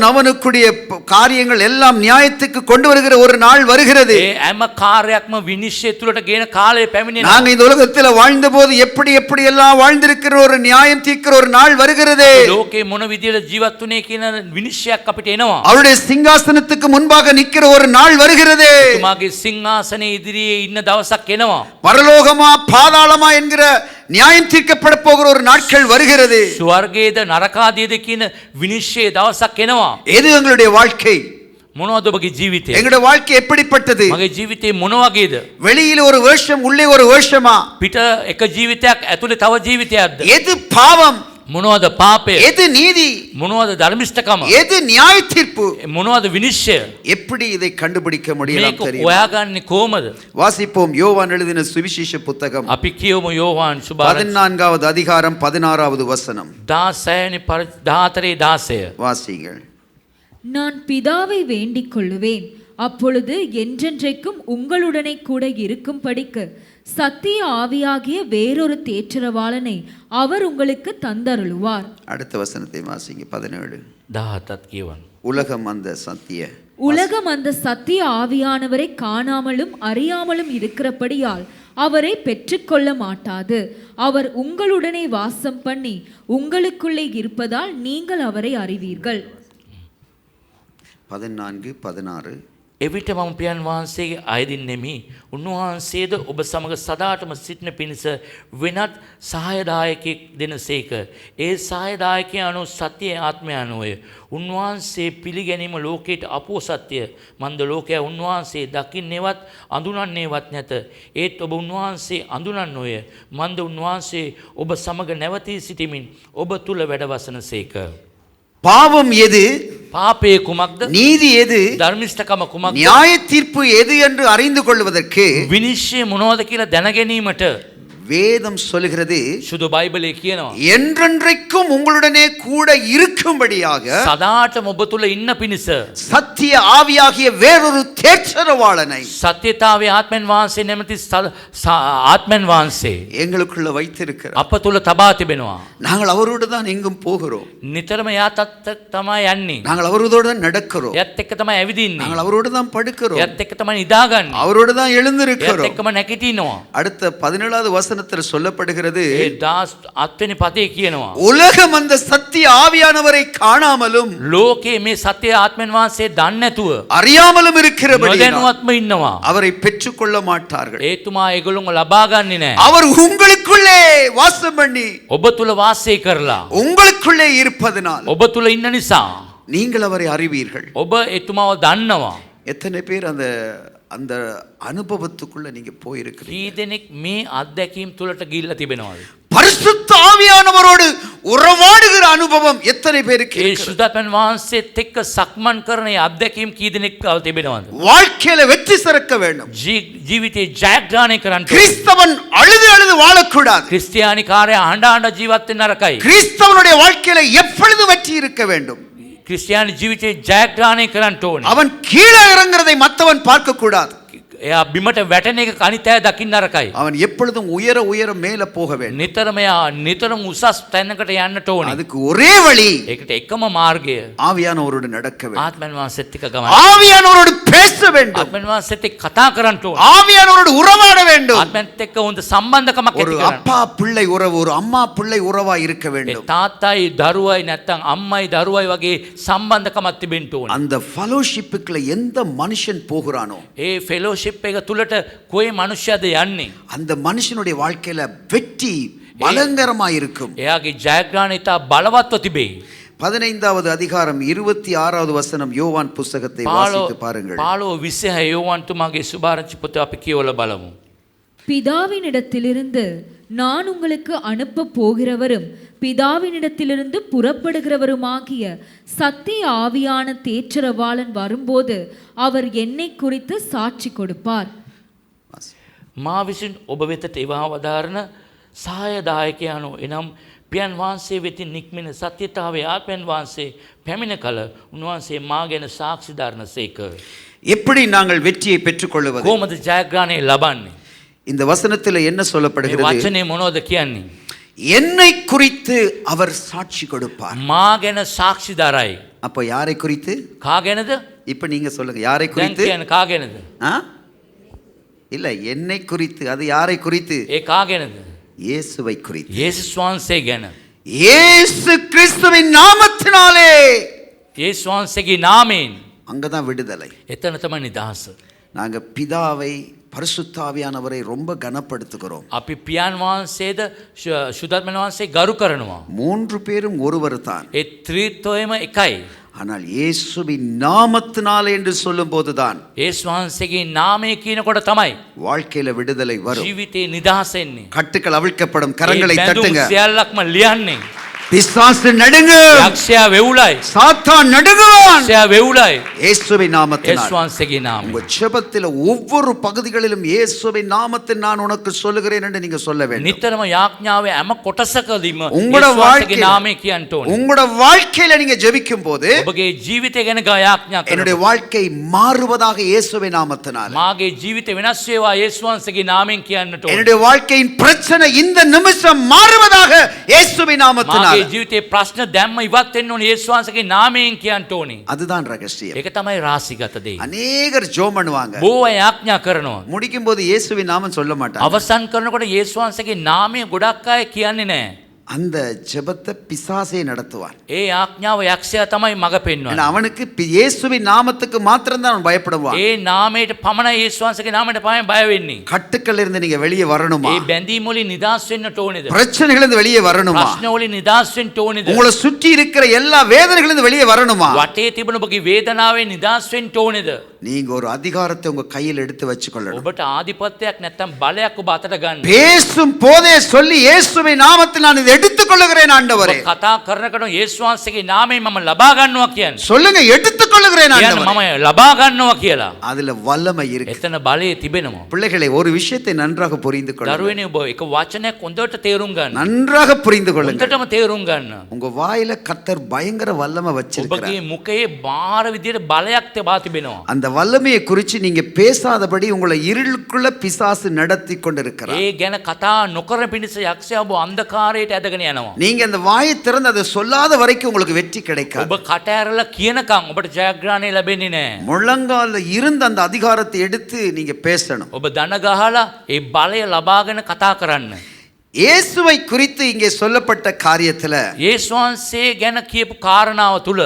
அவனுக்குரிய காரியங்கள் எல்லாம் நியாயத்துக்கு கொண்டு வருகிற ஒரு நாள் வருகிறது. ඒ හැම කාර්යයක්ම විනිශ්චය තුලට ගෙන කාලය පැමිණෙනවා. நாங்க இந்த உலகத்துல வாழ்ந்த போது எப்படி எப்படி எல்லாம் வாழ்ந்திருக்கிற ஒரு நியாயம் தீர்க்கிற ஒரு நாள் வருகிறது. ලෝකේ මොන විදියට ජීවත් වුනේ කියන විනිශ්චයක් අපිට එනවා. அவருடைய சிங்காசனத்துக்கு முன்பாக நிற்கிற ஒரு நாள் வருகிறது. තුමාගේ සිංහාසනයේ ඉදිරියේ ඉන්න දවසක් එනවා. பரலோகமா பாதாளமா என்கிற நியாயம் தீர்க்கப்பட போகிற ஒரு நாட்கள் வருகிறது. ස්වර්ගයේද නරකාදියද කියන විනිශ්චය දවසක් එනවා. எது எங்களுடைய வாழ்க்கை? මොනවද ඔබගේ ජීවිතය? எங்களுடைய வாழ்க்கை எப்படிப்பட்டது? මගේ ජීවිතේ මොන වගේද? வெளியில ஒரு வேஷம், உள்ளே ஒரு வேஷமா? පිට එක ජීවිතයක් ඇතුලේ තව ජීවිතයක්ද? எது பாவம்? මොනවද පාපය? எது நீதி? මොනවද ධර්මිෂ්ඨකම? எது நியாய தீர்ப்பு? මොනවද විනිශ්චය? எப்படி இதை கண்டுபிடிக்க முடியலாம் මේක தெரியும்? හොයාගන්නේ කොහමද? வாசிப்போம் யோவான் எழுதின சுவிசேஷ புத்தகம் අපි කියමු යෝහාන් සුභාරංචි 14வது அதிகாரம் 16வது வசனம். 16 வாசிங்கள். நான் பிதாவை வேண்டிக் கொள்ளுவேன், அப்பொழுது என்றென்றைக்கும் உங்களுடனே கூட இருக்கும்படிக்கு சத்திய ஆவியாகிய வேறொரு தேற்றரவாளனை அவர் உங்களுக்கு தந்தருளுவார். அடுத்த வசனத்தை வாசிங்க. 17. 17ත් කියවන්න. உலகம் அந்த சத்திய உலகம் அந்த சத்திய ஆவியானவரை காணாமலும் அறியாமலும் இருக்கிறபடியால் அவரை பெற்றுக்கொள்ள மாட்டாது. அவர் உங்களுடனே வாசம் பண்ணி உங்களுக்குள்ளே இருப்பதால் நீங்கள் அவரை அறிவீர்கள். 14, 16. එවිට මම පියන් වහන්සේගේ අයදින් නෙමි. උන්වහන්සේද ඔබ සමග සදාටම සිටින පිණිස වෙනත් සහායදායකයෙක් දෙනසේක. ඒ සහායදායකයා අනුව සත්‍ය ආත්මය අනුවය. උන්වහන්සේ පිළිගැනීම ලෝකයට අපෝ සත්‍ය. මන්ද ලෝකයා උන්වහන්සේ දකින්නේවත් අඳුනන්නේවත් නැත. ඒත් ඔබ උන්වහන්සේ අඳුනන්නෝය. මන්ද උන්වහන්සේ ඔබ සමග නැවතී සිටිමින් ඔබ තුල වැඩවසනසේක. பாவம் எது? පාපය කුමක්ද? நீதி எது? ධර්මිෂ්ඨකම කුමක්ද? நியாய தீர்ப்பு எது என்று அறிந்து கொள்வதற்கு විනිශ්චය මොනවද කියලා දැනගැනීමට வேதம் சொல்கிறது, සුදු බයිබලයේ කියනවා என்றென்றைக்கும் உங்களுடனே கூட இருக்கும்படியாக සදාටම ඔබ තුල ඉන්න පිණිස சத்திய ஆவியாகிய வேறொரு தேற்றரவாளனை සත්‍යතාවයේ ආත්මෙන් වහන්සේ නැමැති ආත්මෙන් වහන්සේ எங்களுக்குள்ள வைத்திருக்கிறார். අප තුල තබා තිබෙනවා. நாங்கள் அவரோடு தான் எங்கும் போகிறோம். නිතරම යා තත් තමයි යන්නේ. நாங்கள் அவரோடு தான் நடக்கிறோம். එයත් එක්ක තමයි ඇවිදින්නේ. நாங்கள் அவரோடு தான் படுக்கிறோம். එයත් එක්ක තමයි නිදාගන්නේ. அவரோடு தான் එයත් எழுந்திருக்கிறோம். එක්කම නැගිටිනවා. அடுத்த 17வது வசனத்தில் சொல்லப்படுகிறது, ඒ 18 වෙනි පදේ කියනවා உலகம் அந்த சத்திய ஆவியானவரை காணாமலும் ලෝකයේ මේ සත්‍ය ආත්මෙන් වහන්සේ දන්නේ නැතුව அறியாமலும் இருக்கிறபடியால் නොදැනුවත්ම ඉන්නවා. அவரை பெற்றுக்கொள்ள மாட்டார்கள். ඒතුමා ඒගොල්ලොන්ව ලබා ගන්නේ නැහැ. அவர் உங்களுக்குள்ளே வாசம் பண்ணி ඔබ තුල වාසය කරලා உங்களுக்குள்ளே இருப்பதனால் ඔබ තුල ඉන්න නිසා நீங்கள் அவரை அறிவீர்கள். ඔබ එතුමාව දන්නවා. எத்தனை பேர் அந்த அந்த அனுபவத்துக்குள்ள நீங்க போயிருக்கிறீங்க? කී දෙනෙක් මේ අත්දැකීම් තුලට ගිහිල්ලා තිබෙනවද? பரிசுத்த ஆவியானவரோடு உறவாடுகிற அனுபவம் எத்தனை பேருக்கு ඒ இருக்கிறது? සුදපන් වහන්සේත් එක්ක සක්මන් කරන ඒ අත්දැකීම් කී දෙනෙක් තිබෙනවද? வாழ்க்கையில வெற்றி சிறக்க வேண்டும். ජීවිතේ ජයග්‍රහණය කරන්න ඕනේ. கிறிஸ்தவன் அழுது அழுது வாழக்கூடாது. ක්‍රිස්තියානි කාර්යය අඬ අඬ ජීවත් වෙන්න නරකයි. கிறிஸ்தவனுடைய வாழ்க்கையில எப்பொழுது வெற்றி இருக்க வேண்டும்? ක්‍රිස්තියානි ජීවිතේ ජයග්‍රහණය කරන්න ඕනේ. அவன் கீழே இறங்குறதை மற்றவன் பார்க்க கூடாது. එයා බිමට වැටෙන එක අනිත් අය දකින්න නරකයි. அவன் எப்பொழுதும் உயர உயர மேல போக வேண்டும். නිතරම එයා නිතරම උසස් තැනකට යන්නට ඕනේ. அதுக்கு ஒரே வழி ඒකට එකම මාර්ගය ஆவியானவரோடு நடக்க வேண்டும். ආත්මන් වහන්සේත් එක්ක ගමන. ஆவியானவரோடு பேச வேண்டும். ආත්මන් වහන්සේත් එක්ක කතා කරන්න ඕනේ. ஆவியானவரோடு உறவாட வேண்டும். ආත්මන්ත් එක්ක හොඳ සම්බන්ධකමක් ஒரு ඇති කරන්න. அப்பா பிள்ளை உறவு, ஒரு அம்மா பிள்ளை உறவா இருக்க ඒ வேண்டும். තාත්තයි දරුවයි නැත්තම් අම්මයි දරුවයි වගේ සම්බන්ධකමක් තිබෙන්න ඕනේ. அந்த ஃபெலோஷிப்புக்குள்ள எந்த மனுஷன் போகிறானோ ඒ ෆෙලෝෂිප් එක තුලට කොයි මනුෂ්‍යද යන්නේ? அந்த மனுஷனுடைய வாழ்க்கையில வெற்றி பலங்கரமா இருக்கும். එයාගේ ජයග්‍රහණය ඉතා බලවත්ව තිබේ. 15வது அதிகாரம் 26வது வசனம் யோவான் புத்தகத்தை வாசித்து பாருங்கள். 15:26 யோவான் තුමාගේ සුභාරංචි පොත අපි කියවලා බලමු. பிதாவினிடத்திலிருந்து நான் உங்களுக்கு அனுப்ப போகிறவரும் பிதாவினிடத்திலிருந்து புறப்படுகிறவருமாகிய சத்திய ஆவியான தேற்றரவாளன் வரும்போது அவர் என்னை குறித்து சாட்சி கொடுப்பார். මා විසින් ඔබ වෙතට එවා වදාරන සහායදායකයනු එනම් පියන් වහන්සේ වෙතින් නික්මෙන සත්‍යතාවේ ආත්මයන් වහන්සේ පැමිණ කල උන්වහන්සේ මා ගැන සාක්ෂි දරන සේක. எப்படி நாங்கள் வெற்றியை பெற்றுக்கொள்வது? කොහොමද ජයග්‍රහණය ලබන්නේ? இந்த வசனத்தில் என்ன මේ சொல்லப்படுகிறது? වචනේ මොනවද කියන්නේ? என்னை குறித்து அவர் சாட்சி கொடுப்பார். මා ගැන සාක්ෂි දරයි. அப்போ யாரை குறித்து? කා ගැනද? இப்ப நீங்க சொல்லுங்க, யாரை දැන් குறித்து? කියන්නේ කා ගැනද? ஆ? இல்ல, என்னை குறித்து. அது யாரை குறித்து? ඒ කා ගැනද? இயேசுவை குறித்து. යේසුස් වහන්සේ ගැන. இயேசு கிறிஸ்துவின் நாமத்தினாலே යේසුස් වහන්සේගේ නාමයෙන් அங்கதான் விடுதலை. එතන තමයි නිදහස. நாங்க பிதாவை பரிசுத்தாவியானவரை ரொம்ப கனப்படுத்துகிறோம். අපි පියාණන් වහන්සේද ශුද්ධාත්මන වහන්සේ ගරු කරනවා. மூன்று பேரும் ஒருவர் தான். ඒ ත්‍රිත්වයම එකයි. ஆனால் இயேசுவின் நாமத்தினாலே என்று சொல்லும் போதுதான் යේසුස් වහන්සේගේ නාමය කියනකොට තමයි வாழ்க்கையில விடுதலை வரும். ජීවිතේ නිදහස එන්නේ. கட்டுக்கள் அவிழ்க்கப்படும். ඒ கரங்களை බැඳුම් தட்டுங்க. සියල්ලක්ම ලියන්නේ. பிசாசு நடுங்கு. යක්ෂයා වෙවුලයි. சாத்தான் நடுங்குவான். යක්ෂයා වෙවුලයි. இயேசுவின் යේසුස් நாமத்தினால். වහන්සේගේ නාමයෙන්. உங்க ஜெபத்தில் ஒவ்வொரு பகுதிகளிலும் இயேசுவின் நாமத்தில் நான் உனக்கு சொல்லுகிறேன் என்று நீங்க சொல்ல வேண்டும். නිතරම යාඥාවේ හැම කොටසකදීම உங்களோட යේසුස් වහන්සේගේ வாழ்க்கையில නාමය කියන්න ඕනේ. உங்களோட வாழ்க்கையில நீங்க ஜெபிக்கும் போது ඔබගේ ජීවිතය ගැන යාඥා என்னுடைய කරනවා. வாழ்க்கை மாறுவதாக இயேசுவின் நாமத்தினால். මාගේ ජීවිතය වෙනස් වේවා යේසුස් වහන්සේගේ නාමයෙන් කියන්නට ඕනේ. என்னுடைய வாழ்க்கையின் பிரச்சனை இந்த நிமிஷம் மாறுவதாக இயேசுவின் நாமத்தினால். මාගේ ජීවිතේ ප්‍රශ්න දැම්ම ඉවත් වෙන්න ඕනේ යේසුස් වහන්සේගේ නාමයෙන් කියන්න ඕනේ. அதுதான் ரகசியம். ඒක තමයි රාශිගත දේ. அநேகர் ஜெபம் பண்ணுவாங்க, බොහෝ අය යාඥා කරනවා. முடிக்கும் போது இயேசுவின் நாமம் சொல்ல மாட்டாங்க. අවසන් කරනකොට යේසුස් වහන්සේගේ නාමය ගොඩක් අය කියන්නේ නැහැ. அந்த ஜெபத்தை பிசாசே நடத்துவான். ඒ යාඥාව යක්ෂයා තමයි මඟ ஏன்னா පෙන්වන්නේ. அவனுக்கு இயேசுவின் நாமத்துக்கு மாத்திரம் தான் அவன் பயப்படுவான். ඒ නාමයට පමණයි යේසුස් වහන්සේගේ නාමයට පමණයි බය වෙන්නේ. கட்டுக்கள்ல இருந்து நீங்க வெளியே வரணுமா? ඒ බැඳීම් වලින් නිදහස් වෙන්නට ඕනේද? பிரச்சனைகள் இருந்து வெளியே வரணுமா? ප්‍රශ්න වලින් නිදහස් වෙන්න ඕනේද? உங்களை சுற்றி இருக்கிற எல்லா வேதனைகள் இருந்து வெளியே வரணுமா? වටේ තිබුණ ඔබගේ වේදනාවෙන් නිදහස් වෙන්න ඕනේද? நீங்க ஒரு அதிகாரத்தை உங்க கையில் எடுத்து வச்சுக்கொள்ளணும். ඔබට ආධිපත්‍යයක් නැත්තම් බලයක් ඔබ අතට ගන්න. பேசும் போதே சொல்லி இயேசுவின் நாமத்தில் நான் இதை எடுத்துக்கொள்ளுகிறேன் ஆண்டவரே. ඔබ කතා කරනකොට යේසුස් වහන්සේගේ නාමයෙන් මම ලබා ගන්නවා කියන්නේ. சொல்லுங்க, எடுத்துக்கொள்ளுகிறேன் කියන්නේ ஆண்டவரே. මම ලබා ගන්නවා කියලා. அதுல வல்லமை இருக்கு. එතන බලය තිබෙනවා. பிள்ளைகளை, ஒரு விஷயத்தை நன்றாக புரிந்து கொள்ளுங்கள். දරුවනේ ඔබ එක වචනයක් හොඳට තේරුම් ගන්න. நன்றாக புரிந்து கொள்ளுங்கள். හොඳටම තේරුම් ගන්න. உங்க வாயில கர்த்தர் பயங்கர வல்லமை வச்சிருக்கிறார். ඔබගේ මුඛයේ බාහිර විදියට බලයක් තබා තිබෙනවා. அந்த வல்லமையை குறித்து நீங்க பேசாதபடி உங்களை இருளுக்குள்ள பிசாசு நடத்தி கொண்டிருக்கிறார். ඒ ගැන කතා නොකර පිණිස යක්ෂයා ඔබ අන්ධකාරයට ඇදගෙන යනවා. நீங்க அந்த வாயை திறந்து அதை சொல்லாத வரைக்கும் உங்களுக்கு வெற்றி கிடைக்காது. ඔබ කට ඇරලා කියනකම් ඔබට ජයග්‍රහණය ලැබෙන්නේ නැහැ. முழங்கால இருந்த அந்த அதிகாரத்தை எடுத்து நீங்க பேசணும். ඔබ දන ගහලා ඒ බලය ලබාගෙන කතා කරන්න. இயேசுவை குறித்து இங்கே சொல்லப்பட்ட காரியத்துல යේසුස් වහන්සේ ගැන කියපු කාරණාව තුල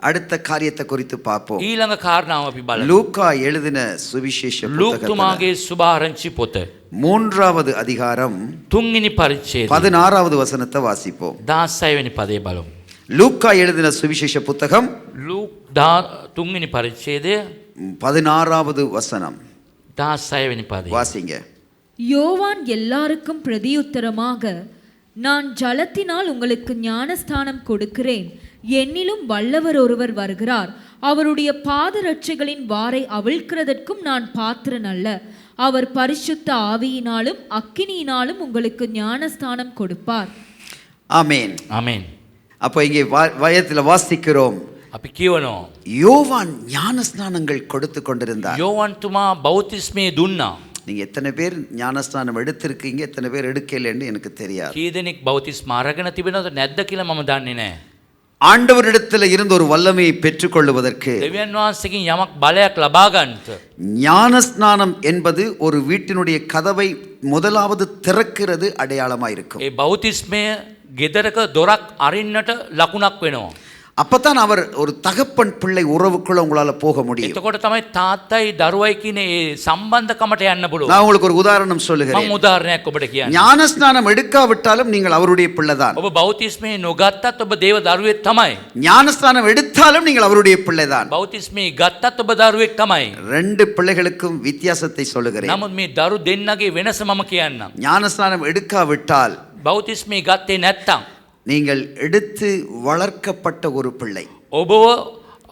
அடுத்த காரியத்தை குறித்து பார்ப்போம். ඊළඟ කාරණාව අපි බලමු. லூக்கா எழுதின சுவிசேஷ ලූක් புத்தகத்துல තුමාගේ සුභාරංචි පොත 3வது அதிகாரம் 3 වෙනි පරිච්ඡේදය 16வது வசனத்தை வாசிப்போம். 16 වෙනි පදේ බලමු. லூக்கா எழுதின சுவிசேஷ புத்தகம் ලූක් 3 වෙනි පරිච්ඡේදය 16வது வசனம் 16 වෙනි පදේ. வாசிங்க. யோவான் எல்லாருக்கும் பிரதியுத்தரமாக, நான் ஜலத்தினால் உங்களுக்கு ஞானஸ்தானம் கொடுக்கிறேன், என்னிலும் வல்லவர் ஒருவர் வருகிறார், அவருடைய பாதரட்சைகளின் வாரை அவிழ்க்கிறதற்கும் நான் பாத்திரன் அல்ல, அவர் பரிசுத்த ஆவியினாலும் அக்கினியினாலும் உங்களுக்கு ஞானஸ்தானம் கொடுப்பார். ஆமென். ආමෙන්. அப்போ இங்கே வயத்தில் வாசிக்கிறோம், අපි කියවනවා யோவான் ஞானஸ்நானங்கள் கொடுத்து கொண்டிருந்தார். යෝවන් තුමා බෞතිස්මය දුන්නා. நீங்க எத்தனை பேர் ஞானஸ்நானம் எடுத்திருக்கீங்க, எத்தனை பேர் எடுக்கலைன்னு எனக்கு தெரியாது. කී දෙනෙක් බෞතිස්ම අරගෙන තිබෙනවද නැද්ද කියලා මම දන්නේ නැහැ. ஆண்டவரிடத்தில் இருந்து ஒரு வல்லமையை பெற்றுக்கொள்வதற்கு දෙවියන් වහන්සේගෙන් යමක් බලයක් ලබා ගන්නට ஞானஸ்நானம் என்பது ஒரு வீட்டினுடைய கதவை முதலாவது திறக்கிறது அடையாளமா இருக்கும். ඒ බෞතිස්මය ගෙදරක දොරක් අරින්නට ලකුණක් වෙනවා. அப்பதான் அவர் ஒரு தகப்பன் பிள்ளை உறவுக்குள்ள உங்களால போக முடியும். එතකොට තමයි තාත්තයි දරුවයි කියන ඒ සම්බන්ධකමට යන්න පුළුවන්. நான் உங்களுக்கு ஒரு உதாரணம் சொல்லுகிறேன். මම උදාහරණයක් ඔබට කියන්නම්. ஞானஸ்நானம் எடுக்காவிட்டாலும் நீங்கள் அவருடைய பிள்ளைதான். ඔබ බෞතිස්මය නොගත්තත් ඔබ දේව දරුවෙක් තමයි. ஞானஸ்நானம் எடுத்தாலும் நீங்கள் அவருடைய பிள்ளைதான். බෞතිස්මය ගත්තත් ඔබ දරුවෙක් තමයි. ரெண்டு பிள்ளைகளுக்கும் வித்தியாசத்தை சொல்லுகிறேன். නමුත් මේ දරු දෙන්නගේ වෙනස මම කියන්නම්. ஞானஸ்நானம் எடுக்காவிட்டால் බෞතිස්මය ගත්තේ නැත්තම් நீங்கள் எடுத்து வளர்க்கப்பட்ட ஒரு பிள்ளை. ඔබව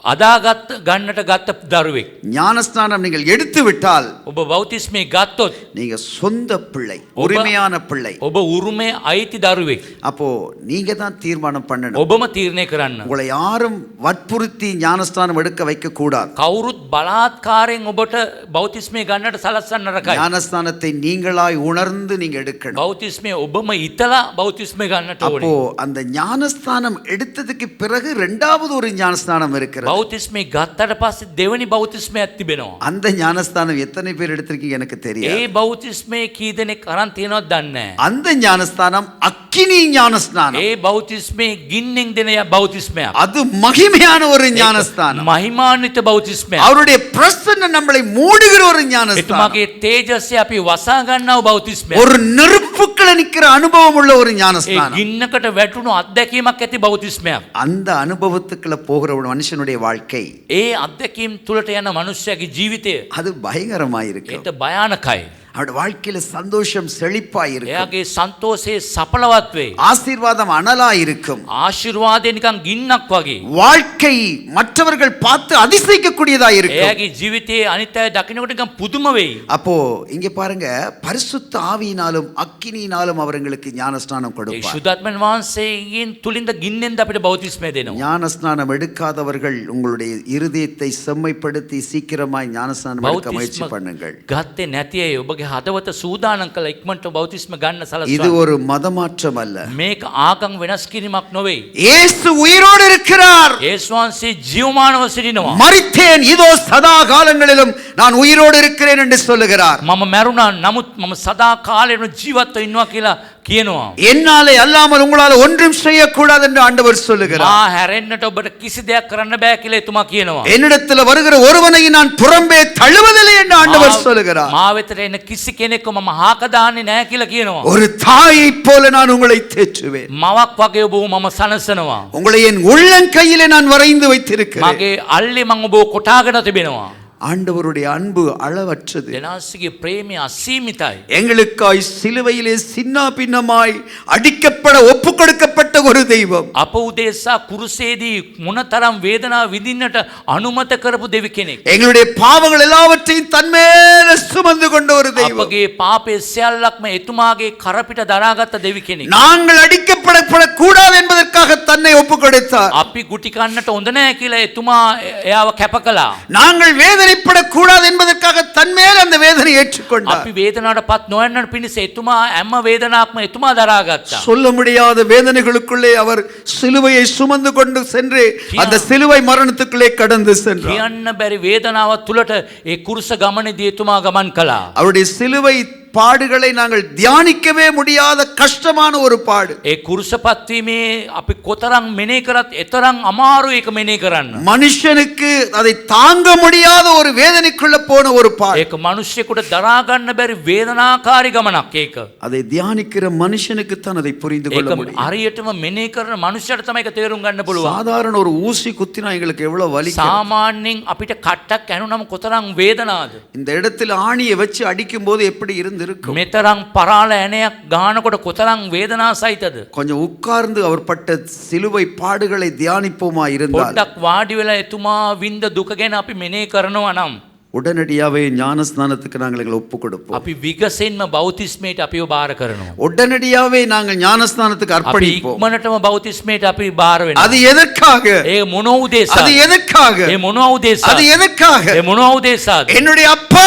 අදාගත් ගන්නට ගත්ත දරුවෙක්. ஞானஸ்நானம் நீங்கள் எடுத்து விட்டால் ඔබ බෞතිස්මේ ගත්තොත් நீங்க சொந்த பிள்ளை, உரிமையான பிள்ளை. ඔබ උරුමේ අයිති දරුවෙක්. அப்போ நீங்க தான் தீர்மானம் பண்ணணும். ඔබම තීරණය කරන්න. உங்களை யாரும் வற்புறுத்தி ஞானஸ்நானம் எடுக்க வைக்க கூடாது. කවුරුත් බලාත්කාරයෙන් ඔබට බෞතිස්මේ ගන්නට සලස්සන්න නරකයි. ஞானஸ்நானத்தை நீங்களாய் உணர்ந்து நீங்க எடுக்கணும். බෞතිස්මේ ඔබම ඉතලා බෞතිස්මේ ගන්නට அப்போ ඕනේ. அந்த ஞானஸ்நானம் எடுத்ததுக்கு பிறகு இரண்டாவது ஒரு ஞானஸ்நானம் இருக்கிறது. බෞතිස්මේ ගත්තට පස්සේ දෙවෙනි බෞතිස්මයක් තිබෙනවා. அந்த ஞானஸ்தானம் எத்தனை பேர் எடுத்திருக்கீங்க எனக்கு தெரியாது. ඒ බෞතිස්මේ කී දෙනෙක් අරන් තියෙනවද දන්නේ නැහැ. அந்த ஞானஸ்தானம் அக்கினி ஞானஸ்தானம். ඒ බෞතිස්මේ ගින්නෙන් දෙන බෞතිස්මයක්. அது மகிமையான ஒரு ஞானஸ்தானம். මහිමාන්විත බෞතිස්මයක්. அவருடைய பிரசன்னம் நம்மளை மூடுகிற ஒரு ஞானஸ்தானம். එතුමාගේ තේජස්ය අපි වසා ගන්නව බෞතිස්මයක්. ஒரு நெருப்புக்குள்ள நிக்கிற அனுபவம் உள்ள ஒரு ඒ ஞானஸ்தானம். ගින්නකට වැටුණු අත්දැකීමක් ඇති බෞතිස්මයක්. அந்த அனுபவத்துக்குள்ள போகிற ஒரு மனுஷனுடைய வாழ்க்கை ඒ අත්දැකීම් තුලට යන මනුස්සයාගේ ජීවිතය அது பயங்கரமாயிருக்கும். ඒට භයානකයි. அவருடைய வாழ்க்கையில சந்தோஷம் செழிப்பாயிருக்கும். එයාගේ සන්තෝෂයේ සඵලවත් වේ. ஆசீர்வாதம் அனலாயிருக்கும். ආශිර්වාදය නිකන් ගින්නක් වගේ. வாழ்க்கை மற்றவர்கள் பார்த்து அதிசயிக்கக்கூடியதா இருக்கும். එයාගේ ජීවිතයේ අනිත් අය දකින්නකොට නිකන් පුදුම වෙයි. அப்போ இங்க பாருங்க, பரிசுத்த ஆவியினாலும் அக்கினியினாலும் அவர்களுக்கு ஞானஸ்நானம் ඒ கொடுப்பார். ශුද්ධාත්මන් වහන්සේගෙන් තුලින්ද ගින්නෙන්ද අපිට බෞතිස්මය දෙනවා. ஞானஸ்நானம் எடுக்காதவர்கள் உங்களுடைய இருதயத்தை செம்மைப்படுத்தி சீக்கிரமாய் ஞானஸ்நானம் எடுக்க முயற்சி பண்ணுங்கள். ගත්තේ නැති අය ඔබගේ හදවත සූදානම් කළ ඉක්මනට බෞතිස්ම ගන්න இது සලස්වන්න. ஒரு மதமாற்றம் அல்ல. මේක ආගම් වෙනස් කිරීමක් නොවේ. இயேசு உயிரோடு இருக்கிறார். යේසුස් වහන්සේ ජීවමානව සිටිනවා. மரித்தேன், இதோ சதா காலங்களிலும் நான் உயிரோடு இருக்கிறேன் என்று சொல்லுகிறார். මම මැරුණා නමුත් මම සදා කාලෙම ජීවත්ව ඉන්නවා කියලා කියනවා. என்னாலே அல்லாமல் உங்களால ஒன்றும் செய்யக்கூடாது என்று ஆண்டவர் சொல்லுகிறார். මා හැරෙන්නට ඔබට කිසි දෙයක් කරන්න බෑ කියලා එතුමා කියනවා. என்னிடத்தில் வருகிற ஒருவனை நான் புறம்பே தள்ளுவதில்லை என்று ஆண்டவர் சொல்லுகிறார். මා වෙතට එන කිසි කෙනෙක්ව මම හාක දාන්නේ නැහැ කියලා කියනවා. ஒரு தாயைப் போல நான் உங்களை தேற்றுவேன். මවක් වගේ ඔබව මම සනසනවා. உங்களை என் உள்ளங்கையிலே நான் வரைந்து வைத்திருக்கிறேன். මගේ අල්ලේ මම ඔබව කොටාගෙන තිබෙනවා. ஆண்டவருடைய அன்பு அளவற்றது. දෙනාසිගේ ප්‍රේමය අසීමිතයි. எங்களுக்காய் சிலுவையிலே சின்னா பின்னமாய் அடிக்கப்பட ஒப்பு கொடுக்கப்பட்ட ஒரு தெய்வம். අප උදෙසා කුරුසේදී මොනතරම් වේදනාව විඳින්නට අනුමත කරපු දෙවි කෙනෙක්. எங்களுடைய பாவங்கள் எல்லாவற்றையும் தன்மேல சுமந்து கொண்ட ஒரு தெய்வம். අපගේ පාපේ සියල්ලක්ම එතුමාගේ කරපිට දරාගත්ත දෙවි කෙනෙක්. நாங்கள் அடிக்கப்படக்கூடாது என்பதற்காக தன்னை ஒப்பு கொடுத்தார். අපි ගුටි කන්නට හොඳ නැහැ කියලා එතුමා එයාව කැප කළා. நாங்கள் வேதனைப்படக்கூடாது என்பதற்காக தன்மேல் அந்த வேதனை ஏற்றுக்கொண்டார். අපි වේදනාවටපත් නොවන්නට පිණිස එතුමා හැම වේදනාවක්ම එතුමා දරාගත්තා. சொல்ல முடியாத வேதனைகளுக்குள்ளே அவர் சிலுவையை சுமந்து கொண்டு சென்று அந்த சிலுவை மரணத்துக்குள்ளே கடந்து சென்றார். කියන්න බැරි වේදනාව තුලට ඒ කුරුස ගමනේදී එතුමා ගමන් කළා. அவருடைய சிலுவை பாடுகளை நாங்கள் தியானிக்கவே முடியாத கஷ்டமான ஒரு பாடு. ඒ කුරුසපත් වීමේ අපි කොතරම් මෙනෙහි කරත් එතරම් අමාරු ඒක මෙනෙහි කරන්න. மனுஷனுக்கு அதை தாங்க முடியாத ஒரு வேதனைக்குள்ள போன ஒரு பாடு. ඒක මිනිස්සෙකුට දරා ගන්න බැරි වේදනාකාරී ගමනක් ඒක. அதை தியானிக்கிற மனுஷனுக்கு தான் அதை புரிந்து கொள்ள ඒක முடியும். හරියටම මෙනෙහි කරන මනුස්සයට තමයි ඒක තේරුම් ගන්න පුළුවන්. சாதாரண ஒரு ஊசி குத்தினா எங்களுக்கு எவ்வளவு வலி. සාමාන්‍යයෙන් අපිට කට්ටක් ඇනුනම කොතරම් වේදනාවද? இந்த இடத்துல ஆணியை வச்சு அடிக்கும் போது எப்படி இருந்திருக்கும்? මෙතරම් පරාල ඇණයක් ගානකොට කොතරම් වේදනා සහිතද? கொஞ்சம் உட்கார்ந்து அவர் பட்ட சிலுவை பாடுகளை தியானிப்போமா இருந்தால் පොඩ්ඩක් වාඩි වෙලා එතුමා විඳ දුක ගැන අපි මෙනෙහි කරනවා නම් உடனடியாவே ஞானஸ்நானத்துக்கு நாங்கள் எங்களை ஒப்பு கொடுப்போம். අපි විගසෙන්ම බෞතිස්මයට අපිව බාර කරනවා. உடனடியாவே நாங்கள் ஞானஸ்நானத்துக்கு අපි அர்ப்பணிப்போம். ඉක්මනටම බෞතිස්මයට අපි බාර වෙනවා. அது எதற்காக? ඒ මොන උදේසාද? அது எதற்காக? ඒ මොන උදේසාද? அது எதற்காக? ඒ මොන උදේසාද? என்னுடைய அப்பா,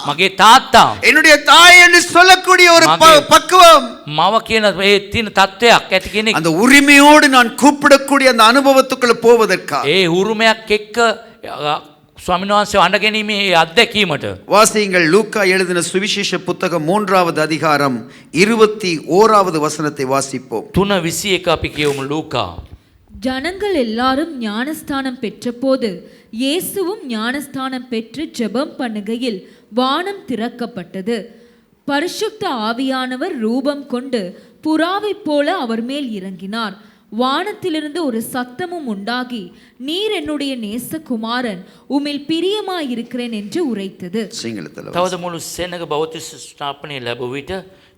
මගේ තාත්තා என்னுடைய தாய் என்று சொல்லக்கூடிய ஒரு மகன். பக்குவம், මව කියන ඒ තියෙන තත්වයක් ඇති කෙනෙක්. அந்த உரிமையோடு நான் கூப்பிடக்கூடிய அந்த அனுபவத்துக்குள்ள போவதற்காக ඒ උරුමයක් එක්ක ස්වාමීන් වහන්සේ අඬ ගැනීමේ ඒ අත්දැකීමට வாசியுங்கள். லூக்கா எழுதின சுவிசேஷ புத்தகம் 3வது அதிகாரம் 21வது வசனத்தை வாசிப்போம். 3:21 අපි කියවමු ලූකා. ஜனங்கள் எல்லாரும் ஞானஸ்தானம் பெற்றபோது இயேசுவும் ஞானஸ்தானம் பெற்று ஜெபம் பண்ணுகையில் வானம் திறக்கப்பட்டது. பரிசுத்த ஆவியானவர் ரூபம் கொண்டு புறாவைப் போல அவர் மேல் இறங்கினார். வானத்திலிருந்து ஒரு சத்தமும் உண்டாகி, நீர் என்னுடைய நேசகுமாரன், உம்மில் பிரியமாயிருக்கிறேன் என்று உரைத்தது. සිංහලතල තවද මුළු සෙනග බෞතිස්ම ස්ථාපනය ලැබුව විට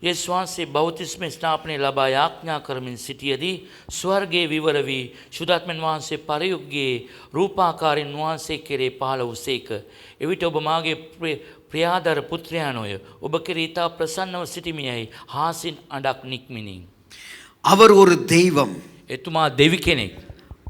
යේසුස් වහන්සේ බෞතිස්ම ස්ථාපනය ලබා යාඥා කරමින් සිටියදී ස්වර්ගයේ විවර වී ශුද්ධාත්මයන් වහන්සේ පරියුග්ගේ රූපාකාරයෙන් වහන්සේ කෙරේ පහළ වූසේක. එවිට ඔබ මාගේ ප්‍රියාදර පුත්‍රයාණෝය, ඔබ කෙරේ ඉතා ප්‍රසන්නව සිටිමියයි හාසින් අඬක් නික්මිනි. அவர் ஒரு தெய்வம். එතුමා දෙවි කෙනෙක්.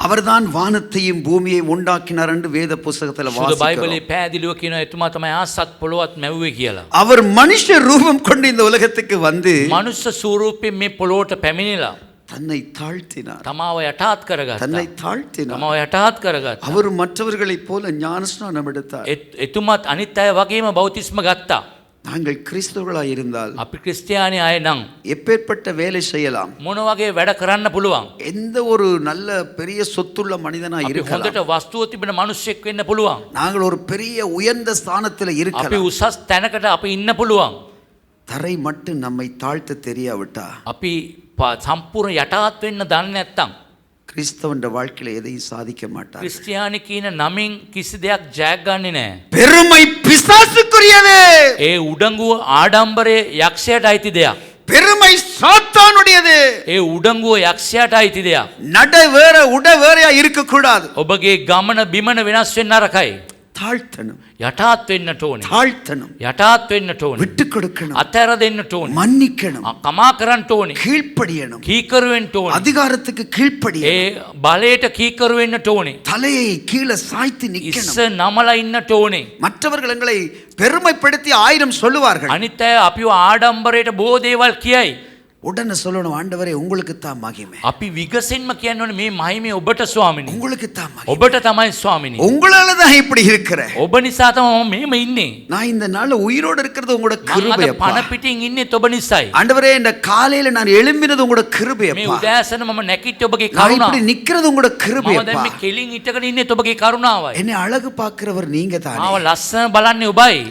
அவர்தான் வானத்தையும் பூமியை உண்டாக்கினார் என்று வேத புஸ்தகத்தில் සුද வாசிக்கிறோம். බයිබලේ පැහැදිලිව කියනවා එතුමා තමයි ආසත් පොළොවත් මැව්වේ කියලා. அவர் மனுஷ ரூபம் கொண்டு இந்த உலகத்துக்கு வந்து මනුස්ස ස්වරූපයෙන් මේ පොළොවට පැමිණිලා தன்னை தாழ்த்தினார். තමාව යටාත් කරගත්තා. தன்னை தாழ்த்தினார். තමාව යටාත් කරගත්තා. அவர் மற்றவர்களைப் போல ஞானஸ்நானம் எடுத்தார். එතුමත් අනිත් අය වගේම බෞතිස්ම ගත්තා. நாங்கள் கிறிஸ்தவர்களாய் இருந்தால் අපි ක්‍රිස්තියානි අය නම් எப்பேற்பட்ட வேலை செய்யலாம், මොන වගේ වැඩ කරන්න පුළුවන්. எந்த ஒரு நல்ல பெரிய சொத்துள்ள மனிதனாய் අපි இருக்கலாம், හොඳට වස්තුව තිබෙන මිනිස්සෙක් වෙන්න පුළුවන්. நாங்கள் ஒரு பெரிய உயர்ந்த ஸ்தானத்தில் අපි இருக்கலாம். උසස් තැනකට අපි ඉන්න පුළුවන්. தரை மட்டும் நம்மை தாழ்த்த தெரியாவிட்டா අපි සම්පූර්ණ යටාත් වෙන්න දන්නේ නැත්තම් கிறிஸ்தவன் வாழ்க்கையில எதையும் சாதிக்க மாட்டார். ක්‍රිස්තියානි කියන නමින් කිසි දෙයක් ජයක් ගන්නෙ නෑ. பெருமை பிசாசுக்குரியது, ඒ උඩඟුව ආඩම්බරයේ යක්ෂයට අයිති දෙයක්. பெருமை சாத்தானுடையது. ඒ උඩඟුව යක්ෂයට අයිති දෙයක්. நட வேற உட வேறையா இருக்க கூடாது. ඔබගේ ගමන බිමන වෙනස් වෙන්න අරකයි. தாழ்த்தணும், යටාත් වෙන්නට ඕනේ. தாழ்த்தணும், යටාත් වෙන්නට ඕනේ. விட்டு கொடுக்கணும், අතහැර දෙන්නට ඕනේ. மன்னிக்கணும், කමා කරන්නට ඕනේ. கீழ்ப்படியணும், කීකරු වෙන්න ඕනේ. அதிகாரத்துக்கு கீழ்ப்படியணும், ඒ බලයට කීකරු වෙන්නට ඕනේ. தலையை கீழே சாய்த்து நிக்கணும். ඉස්ස නමලා ඉන්නට ඕනේ. மற்றவர்கள் எங்களை பெருமைப்படுத்தி 1000 சொல்லுவார்கள். අනිත් අය අපිව ආඩම්බරයට බොහෝ දේවල් කියයි. உடனே சொல்லணும், ஆண்டவரே உங்களுக்கு தான் மகிமை, අපි විගසින්ම කියන්න ඕනේ මේ මහිමේ ඔබට ස්වාමිනී. உங்களுக்கு தான் மகிமை, ඔබට තමයි ස්වාමිනී. உங்களால தான் இப்படி இருக்கிறேன். ඔබ නිසා තමයි මම මෙහෙම ඉන්නේ. நான் இந்த நாள்ல உயிரோடு இருக்கிறது உங்களோட මම கிருபை අද அப்பா. පණ පිටින් ඉන්නේ ඔබ නිසායි. ஆண்டவரே, இந்த காலையில நான் எழும்பினது உங்களோட கிருபை මේ அப்பா. උදෑසන මම නැකිට ඔබගේ நான் කරුණාව. இப்படி நிக்கிறது உங்களோட கிருபை මම அப்பா. දැන් මේ කෙලින් හිටගෙන ඉන්නේ ඔබගේ කරුණාවයි. என்னை அழகு பார்க்கிறவர் நீங்க தானே. මාව ලස්සන බලන්නේ ඔබයි.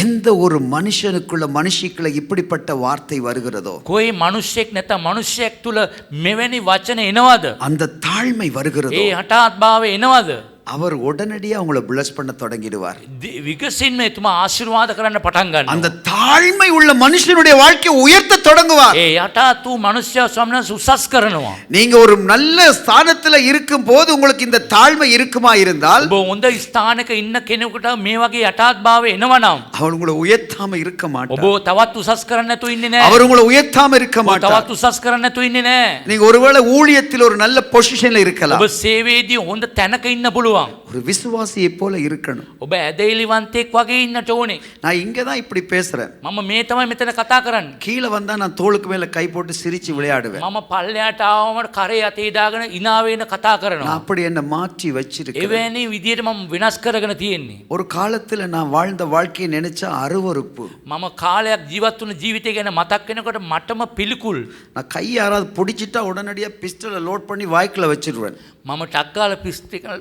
எந்த ஒரு மனுஷனுக்குள்ள மனுஷிக்குள்ள இப்படிப்பட்ட வார்த்தை வருகிறதோ, කොයි මිනිස්සෙක් නැත්නම් මිනිස්සෙක් තුල මෙවැනි වචන එනවද? அந்த தாழ்மை வருகிறதோ, ඒ හටාත් භාවය එනවද? அவர் உடனடியாக உங்களை பிளஸ் பண்ண தொடங்கிடுவார். විගසින්ම එතුමා ආශිර්වාද කරන්න පටන් ගන්නවා. அந்த தாழ்மை உள்ள மனுஷனுடைய வாழ்க்கையை உயர்த்த தொடங்குவார். ඒ යටාත් වූ මිනිස්සයා සම්මත උසස් කරනවා. நீங்க ஒரு நல்ல ஸ்தானத்துல இருக்கும் போது உங்களுக்கு இந்த தாழ்மை இருக்குமா இருந்தால், ඔබ හොඳ ස්ථානක ඉන්න කෙනෙකුට මේ වගේ යටාත් භාවය එනවනම් அவர் உங்களை உயர்த்தாம இருக்க மாட்டார். ඔබ තවත් උසස් කරන්න නැතුව ඉන්නේ නැහැ. அவர் உங்களை உயர்த்தாம இருக்க ඔබ மாட்டார். තවත් උසස් කරන්න නැතුව ඉන්නේ නැහැ. நீங்க ஒருவேளை ஊழியத்தில் ஒரு நல்ல பொசிஷன்ல இருக்கலாம். ඔබ සේවයේදී හොඳ තැනක ඉන්න පුළුවන්. ஒரு விசுவாசியை போல இருக்கணும். ඔබ ඇදහිලිවන්තයෙක් වගේ ඉන්නට ඕනේ. நான் இங்க தான் இப்படி பேசுறேன். මම මේ තමයි මෙතන කතා කරන්නේ. கீழே வந்தா நான் தோளுக்கு மேல கை போட்டு சிரிச்சு விளையாடுவேன். මම පල්ලයට ආවම කරේ අතේ දාගෙන hina වෙන කතා நான் කරනවා. அப்படி என்ன மாற்றி வச்சிருக்கேன். එවැනි විදියට මම වෙනස් කරගෙන තියෙන්නේ. ஒரு காலத்துல நான் வாழ்ந்த வாழ்க்கையை நினைச்சா அருவருப்பு. මම කාලයක් ජීවත් වුණ ජීවිතය ගැන මතක් වෙනකොට மட்டම පිළිකුල්. நான் கை யாராவது பிடிச்சிட்டா உடனடியா பிஸ்டலை லோட் பண்ணி வாய்க்குள்ள வச்சிருவேன். මම ටක් ගාලා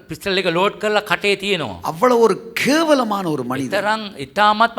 පිස්තල් එක ලෝඩ් කරලා කටේ තියෙනවා. அவ்வளவு ஒரு கேவலமான ஒரு மனிதன். තරම් ඉතාමත්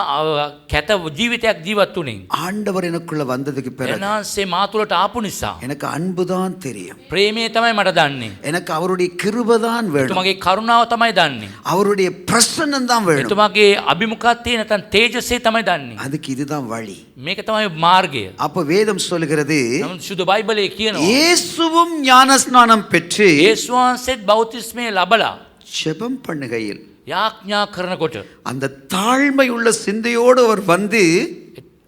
කැත ජීවිතයක් ජීවත් වුණේ. ஆண்டவர் எனக்குள்ள வந்ததுக்கு பிறகு එනාසේ මා තුළට ආපු නිසා எனக்கு அன்புதான் தெரியும். ප්‍රේමය තමයි මට දන්නේ. எனக்கு அவருடைய கிருபைதான் வேணும். එතුමාගේ කරුණාව තමයි දන්නේ. அவருடைய பிரசன்னம் தான் வேணும். එතුමාගේ අභිමුඛත්වය නැත්නම් තේජසේ තමයි දන්නේ. அதுக்கு இதுதான் வழி. මේක තමයි මාර්ගය. அப்ப வேதம் சொல்லுகிறது, නමුත් සුදු බයිබලයේ කියනවා இயேசுவும் ஞானஸ்நானம் பெற்று යේසුස් වහන්සේත් බෞතිස්මය ලබලා ஜெபம் பண்ணுகையில் යාඥා කරනකොට அந்த தாழ்மை உள்ள சிந்தையோடு அவர் வந்து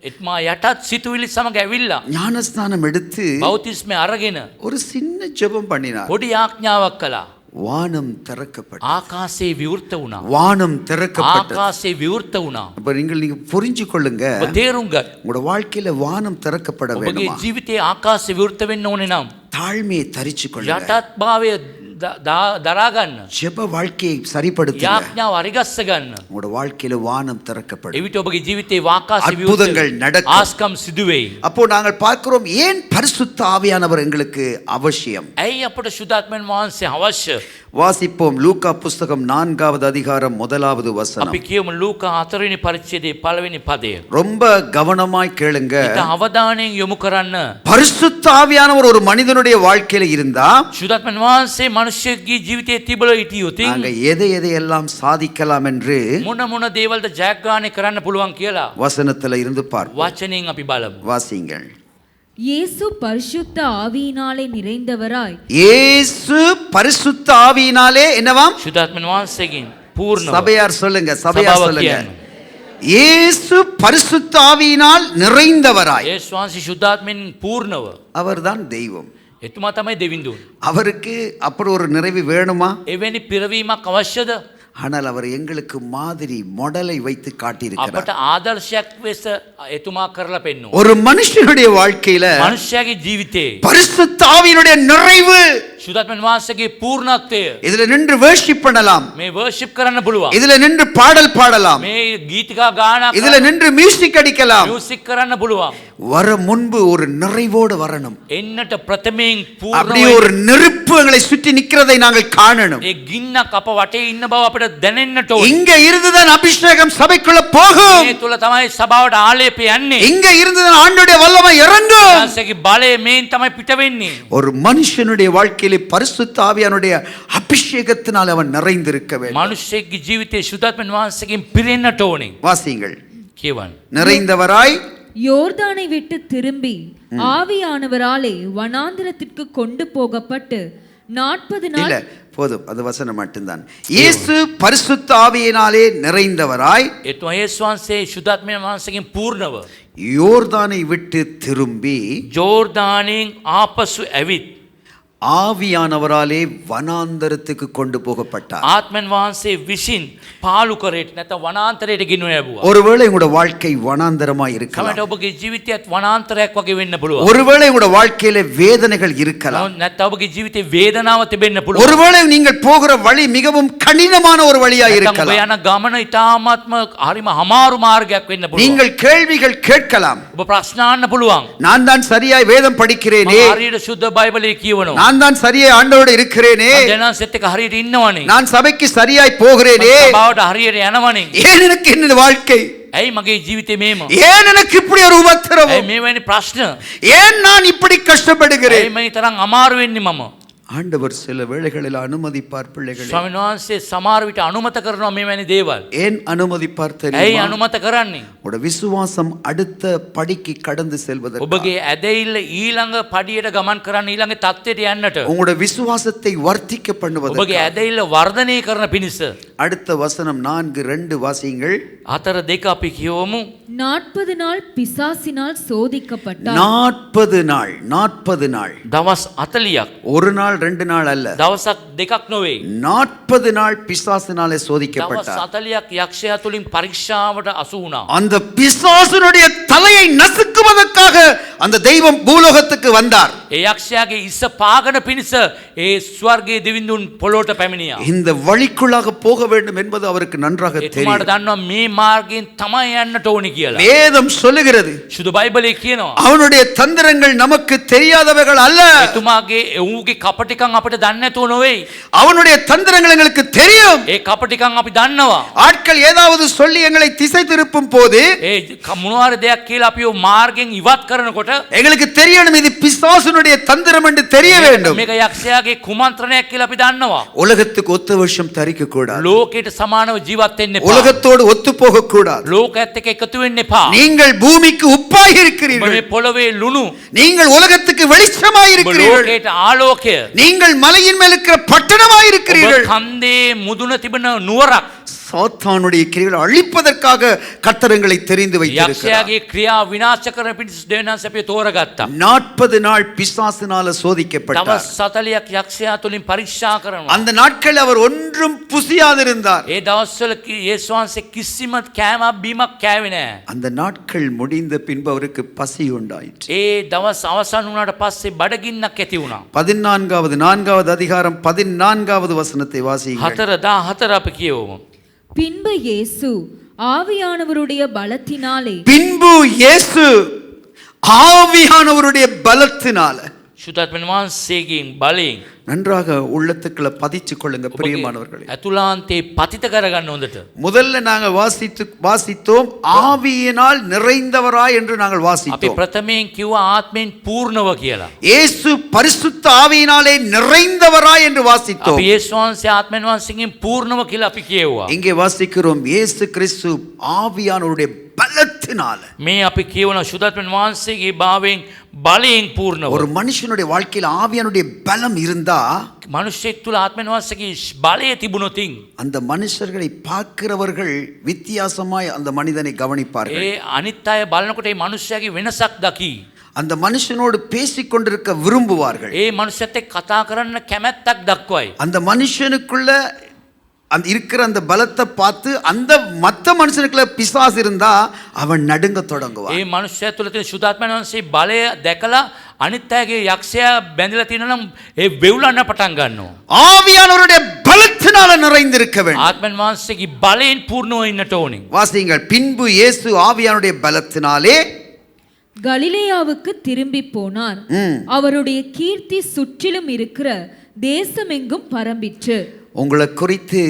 එත්මා යටත් සිතුවිලි සමග ඇවිල්ලා ஞானஸ்நானம் எடுத்து බෞතිස්මය අරගෙන ஒரு சின்ன ஜெபம் பண்ணினார். පොඩි යාඥාවක් කළා. வானம் திறக்கப்பட்டது. ආකාශයේ විවෘත වුණා. வானம் திறக்கப்பட்டது. ආකාශයේ විවෘත වුණා. அப்ப நீங்க புரிஞ்சு கொள்ளுங்க, ඔබ තේරුම් ගන්න. உங்களோட வாழ்க்கையில வானம் திறக்கப்பட ඔබගේ வேண்டுமா? ජීවිතයේ ආකාශය විවෘත වෙන්න ඕනේ නම් தாழ்மையை தரிச்சு கொள்ளுங்க. යටත් භාවය දරා ගන්න. ஜெப வாழ்க்கையை சரிப்படுத்துங்க. යාඥාව අරිගස්ස ගන්න. உங்களோட வாழ்க்கையில வானம் திறக்கப்படும். එවිට ඔබගේ ජීවිතේ ආකාශය අద్භுතங்கள் විවෘත நடக்கும். ආස්කම් සිදු වෙයි. அப்போ நாங்கள் பார்க்கிறோம், ஏன் பரிசுத்த ஆவியானவர் எங்களுக்கு அவசியம். ඇයි අපට සුදාත්මයන් වහන්සේ අවශ්‍ය? வாசிப்போம். லூக்கா புஸ்தகம் 4வது அதிகாரம் 1வது வசனம். අපි කියමු ලූකා 4 වෙනි පරිච්ඡේදයේ 1 වෙනි පදය. ரொம்ப கவனமாய் கேளுங்க. ඉත අවධානයෙන් යොමු කරන්න. பரிசுத்த ஆவியானவர் ஒரு மனிதனுடைய வாழ்க்கையில இருந்தா සුදාත්මයන් වහන්සේ මිනිස්සෙක්ගේ ජීවිතයේ තිබල හිටියොත් நாங்க எதை எதையெல்லாம் சாதிக்கலாம் என்று මොන මොන දේවල්ද ජයග්‍රහණය කරන්න පුළුවන් කියලා வசனத்துல இருந்து பார்ப்போம். වචනයෙන් අපි බලමු. வாசிங்கள். இயேசு பரிசுத்த ஆவியினாலே நிறைந்தவராய் இயேசு பரிசுத்த ஆவியினாலே என்னவாம்? ශුද්ධාත්මන වහන්සේගෙන් පූර්ණව சபையார் சொல்லுங்க, சபையார் சபாவ சொல்லுங்க. කියන්න. இயேசு பரிசுத்த ஆவியினால் நிறைந்தவராய். යේසුස් වහන්සේ ශුද්ධාත්මෙන් පූර්ණව அவர்தான் தெய்வம். එතුමා තමයි දෙවිඳුන්. அவருக்கு அப்படி ஒரு நிறைவு வேணுமா? එවැනි පිරවීමක් අවශ්‍යද? ஆனால் அவர் எங்களுக்கு மாதிரி மாடலை வைத்து காட்டியிருக்கிறார். අපට ආදර්ශයක් වෙස එතුමා කරලා පෙන්වනවා. ஒரு மனுஷனுடைய வாழ்க்கையில මනුෂ්‍යයාගේ ජීවිතේ பரிசுத்த ஆவியினுடைய நிறைவு ශුද්ධාත්මන වහන්සේගේ පූර්ණත්වය இதுல நின்று வர்ஷிப் பண்ணலாம், මේ වර්ෂිප් කරන්න පුළුවන්. இதுல நின்று பாடல் பாடலாம், මේ ගීතිකා ගානක් இதுல நின்று மியூசிக் அடிக்கலாம். මියුසික් කරන්න පුළුවන්. வர முன்பு ஒரு நிறைவோடு வரணும். එන්නට ප්‍රථමයෙන් அப்படியே පූර්ණ ஒரு நெருப்பு எங்களை சுற்றி நிற்கிறதை நாங்கள் காணணும். ඒ ගින්නක් අප වටේ ඉන්න බව අපිට දැනෙන්නට ඕනේ. இங்க இருந்துதான் அபிஷேகம் சபைக்குள்ள போகும். මේ තුල තමයි සභාවට ආලේපය යන්නේ. இங்க இருந்துதான் ஆண்டவருடைய வல்லமை இறங்கும். ඊට බලය මේන් තමයි පිට වෙන්නේ. ஒரு மனுஷனுடைய வாழ்க்கையிலே பரிசுத்த ஆவியானுடைய அபிஷேகத்தினால் அவன் நிறைந்திருக்க வேண்டும். මනුෂ්‍යයෙක්ගේ ජීවිතේ ශුද්ධාත්මන වහන්සේගෙන් පිරෙන්නට ඕනේ. வாசிங்கள். කියවන්න. நிறைந்தவராய் யோர்தானை விட்டு திரும்பி ஆவியானவராலே வனாந்திரத்திற்கு கொண்டு போகப்பட்டு 40 இல்ல நாள் போதும், அது வசனம் மட்டும்தான். இயேசு பரிசுத்த ஆவியினாலே நிறைந்தவராய் එතුමා යේසුස් වහන්සේ ශුද්ධාත්මන වහන්සේගෙන් පූර්ණව யோர்தானை விட்டு திரும்பி ජෝර්දානයෙන් ආපසු ඇවිත් ஆவியானவராலே வனாந்தரத்துக்கு கொண்டு போகப்பட்டார். ආත්මන් වහන්සේ විසින් පාලු කරේට නැත්නම් වනාන්තරයට ගෙනව යවුවා. ஒருவேளை உங்களோட வாழ்க்கை வனாந்தரமாய் இருக்கலாம். සමහරට ඔබගේ ජීවිතයත් වනාන්තරයක් වගේ වෙන්න පුළුවන්. ஒருவேளை உங்களோட வாழ்க்கையில வேதனைகள் இருக்கலாம். නැත්නම් ඔබගේ ජීවිතේ වේදනාව තිබෙන්න පුළුවන්. ஒருவேளை நீங்கள் போகிற வழி மிகவும் கடினமான ஒரு வழியாய் නැත්නම් ඔබ இருக்கலாம். යන ගමන ඉතාමත්ම හරිම අමාරු මාර්ගයක් වෙන්න පුළුවන්. நீங்கள் கேள்விகள் கேட்கலாம். ඔබ ප්‍රශ්න අහන්න පුළුවන්. நான் தான் சரியாய் வேதம் படிக்கிறேனே, මම හරියට සුද්ධ බයිබලයේ කියවනවා. நான் தான் சரியாய் ஆண்டவரோடு இருக்கிறேனே, ජනසෙත් එක හරියට ඉන්නවනේ. நான் சபைக்கு சரியாய் போகிறேனே, සභාවට හරියට යනවනේ. ஏன் எனக்கு என்ன வாழ்க்கை? ඇයි මගේ ජීවිතේ මේම? ஏன் எனக்கு இப்படி ஒரு உபத்திரவம்? ඇයි මේ වැනි ප්‍රශ්න? ஏன் நான் இப்படி கஷ்டப்படுகிறேன்? ඇයි මේ තරම් අමාරු වෙන්නේ මම? ஆண்டவர் சில வேளைகளில் அனுமதிப்பார் பிள்ளைகளை. ස්වාමීන් වහන්සේ සමහර විට අනුමත කරනවා මේ වැනි දේවල්. ஏன் அனுமதிப்பார் ඇයි தெரியுமா? අනුමත කරන්නේ? உட விசுவாசம் அடுத்த படிக்கு கடந்து செல்வதற்கு, ඔබගේ ඇදහිල්ල ඊළඟ පඩියට ගමன் කරන්න ඊළඟ தත්ත්වයට යන්නට. உங்களோட விசுவாசத்தை வர்த்திக்க ඔබගේ பண்ணுவதற்கு. ඇදහිල්ල වර්ධනය කරන පිණිස. அடுத்த வசனம் 4:2 வாசியுங்கள். 4:2 අපි කියවමු. 40 நாள் பிசாசினால் சோதிக்கப்பட்டார். 40 நாள், 40 நாள், දවස් 40ක්. ஒரு நாள் 2 நாள் அல்ல, දවසක් දෙකක් නොවේ. 40 நாள் பிசாசினாலே දවස් சோதிக்கப்பட்டார். 40ක් යක්ෂයා තුලින් පරීක්ෂාවට අසු වුණා. அந்த பிசாசினுடைய தலையை நசுக்குவதற்காக அந்த தெய்வம் பூலோகத்துக்கு வந்தார். ඒ යක්ෂයාගේ ඉස්ස පාගන පිණිස ඒ ස්වර්ගයේ දෙවිඳුන් පොළොවට පැමිණියා. இந்த வழிக்குள்ளாக போக வேண்டும் என்பது அவருக்கு நன்றாக එතුමාට தெரியும். දන්නවා මේ මාර්ගයෙන් තමයි යන්නට ඕනි කියලා. வேதம் சொல்லுகிறது, සුදු බයිබලයේ කියනවා. அவனுடைய தந்திரங்கள் நமக்கு தெரியாதவைகள் அல்ல, එතුමාගේ ඔහුගේ කපටිකම් අපිට දන්නේ නැතුව නොවේයි. அவனுடைய தந்திரங்கள் எங்களுக்கு தெரியும். ඒ කපටිකම් අපි දන්නවා. ஆட்கள் ஏதாவது சொல்லி எங்களை திசை திருப்பும் போது ඒ මොනවාරි දෙයක් කියලා අපි ඔය මාර්ගෙන් ඉවත් කරනකොට எங்களுக்கு தெரியணும் இது பிசாசுனுடைய தந்திரம் என்று தெரிய வேண்டும். මේක යක්ෂයාගේ කුමන්ත්‍රණයක් කියලා අපි දන්නවා. உலகத்துக்கு ஒத்த வருஷம் தரிக்க கூடாது, ලෝකයට සමානව ජීවත් වෙන්න එපා. உலகத்தோடு ஒத்து போக கூடாது. ලෝකයේත් එක්ක එකතු වෙන්න එපා. நீங்கள் பூமிக்கு உப்பாய் ඔබ இருக்கிறீர்கள், මේ පොළවේ ලුණු. நீங்கள் உலகத்துக்கு வெளிச்சமாய் ඔබ இருக்கிறீர்கள், ලෝකයට ආලෝකය. நீங்கள் மலையின் மேல் இருக்கிற பட்டணமாய் ඔබ இருக்கிறீர்கள். කන්දේ මුදුන තිබෙන නුවරක්. சாத்தானுடைய கிரியைகளை அழிப்பதற்காக கர்த்தரங்களை தெரிந்து வைத்திருக்கிறார். යක්ෂයාගේ ක්‍රියා විනාශ කරන පිණිස දෙවියන්ස් අපි තෝරගත්තා. 40 நாள் பிசாசினால சோதிக்கப்பட்டார். දවස් 40ක් යක්ෂයා තුලින් පරීක්ෂා කරනවා. அந்த நாட்கள் அவர் ஒன்றும் புசியாதிருந்தார். ඒ දවස්වල යේසුස් වහන්සේ කිසිම කෑමක් බීමක් කෑවේ නැහැ. அந்த நாட்கள் முடிந்த பின்பு அவருக்கு பசி உண்டாயிற்று. ඒ දවස් අවසන් වුණාට පස්සේ බඩගින්නක් ඇති වුණා. 4வது அதிகாரம் 14வது வசனத்தை வாசியுங்கள். 4:14 අපි කියවමු. பின்பு இயேசு ஆவியானவருடைய பலத்தினாலே பின்பு இயேசு ஆவியானவருடைய பலத்தினால ශුද්ධාත්මයන් වහන්සේගෙන් බලයෙන් நன்றாக உள்ளத்துக்குள்ள பதிச்சு கொள்ளுங்க பிரியமானவர்களே. ඇතුළාන්තේ පතිත කරගන්න හොඳට. முதல்ல நாங்க வாசித்தோம் ஆவியினால் நிறைந்தவராய் என்று நாங்கள் අපි வாசித்தோம். ප්‍රථමයෙන් කිව්වා ආත්මෙන් පූර්ණව කියලා. இயேசு பரிசுத்த ஆவியினாலே நிறைந்தவராய் என்று வாசித்தோம். අපි යේසුස් වහන්සේ ආත්මයන් වහන්සේගෙන් පූර්ණව කියලා අපි කියුවා. இங்கே வாசிக்கிறோம் இயேசு கிறிஸ்து ஆவியானவருடைய பலத்தினால. මේ අපි කියවන ශුද්ධාත්මයන් වහන්සේගේ භාවයෙන් බලයෙන් පූර්ණව. ஒரு மனுஷனுடைய வாழ்க்கையில் ஆவியானுடைய பலம் இருந்தா මනුෂ්‍යෙක් තුළ ආත්මයන් වහන්සේගේ බලය තිබුණොතින් அந்த மனுஷர்களை பார்க்கிறவர்கள் வித்தியாசமாய் அந்த மனிதனை கவனிப்பார்கள். ඒ අනිත් අය බලනකොට ඒ මනුෂ්‍යයාගේ වෙනසක් දකි. அந்த மனுஷனோடு பேசிக் கொண்டிருக்க விரும்புவார்கள். ඒ මනුෂ්‍යත් එක්ක කතා කරන්න කැමැත්තක් දක්වයි. அந்த மனுஷனுக்குள்ள அந்த இருக்கிற அந்த பலத்தை பார்த்து அந்த மற்ற மனுஷனுக்குள்ள பிசாசு இருந்தா அவன் நடுங்க தொடங்குவான். ඒ මනුෂ්‍යය තුළ තියෙන ශුද්ධාත්මයන් වහන්සේ බලය දැකලා අනිත් අයගේ යක්ෂයා බැඳලා තියෙනවා නම් ඒ වෙවුලන්න පටන් ගන්නවා. ஆவியானவருடைய பலத்தினால நிறைந்திருக்க வேண்டும். ආත්මයන් වහන්සේගේ බලයෙන් පූර්ණව ඉන්නට ඕනේ. வாசிங்கள் பின்பு இயேசு ஆவியானுடைய பலத்தினாலே கலிலேயாவுக்கு திரும்பி போனார். அவருடைய கீர்த்தி சுற்றிலும் இருக்கிற தேசமெங்கும் பரம்பிற்று. உங்களை குறித்து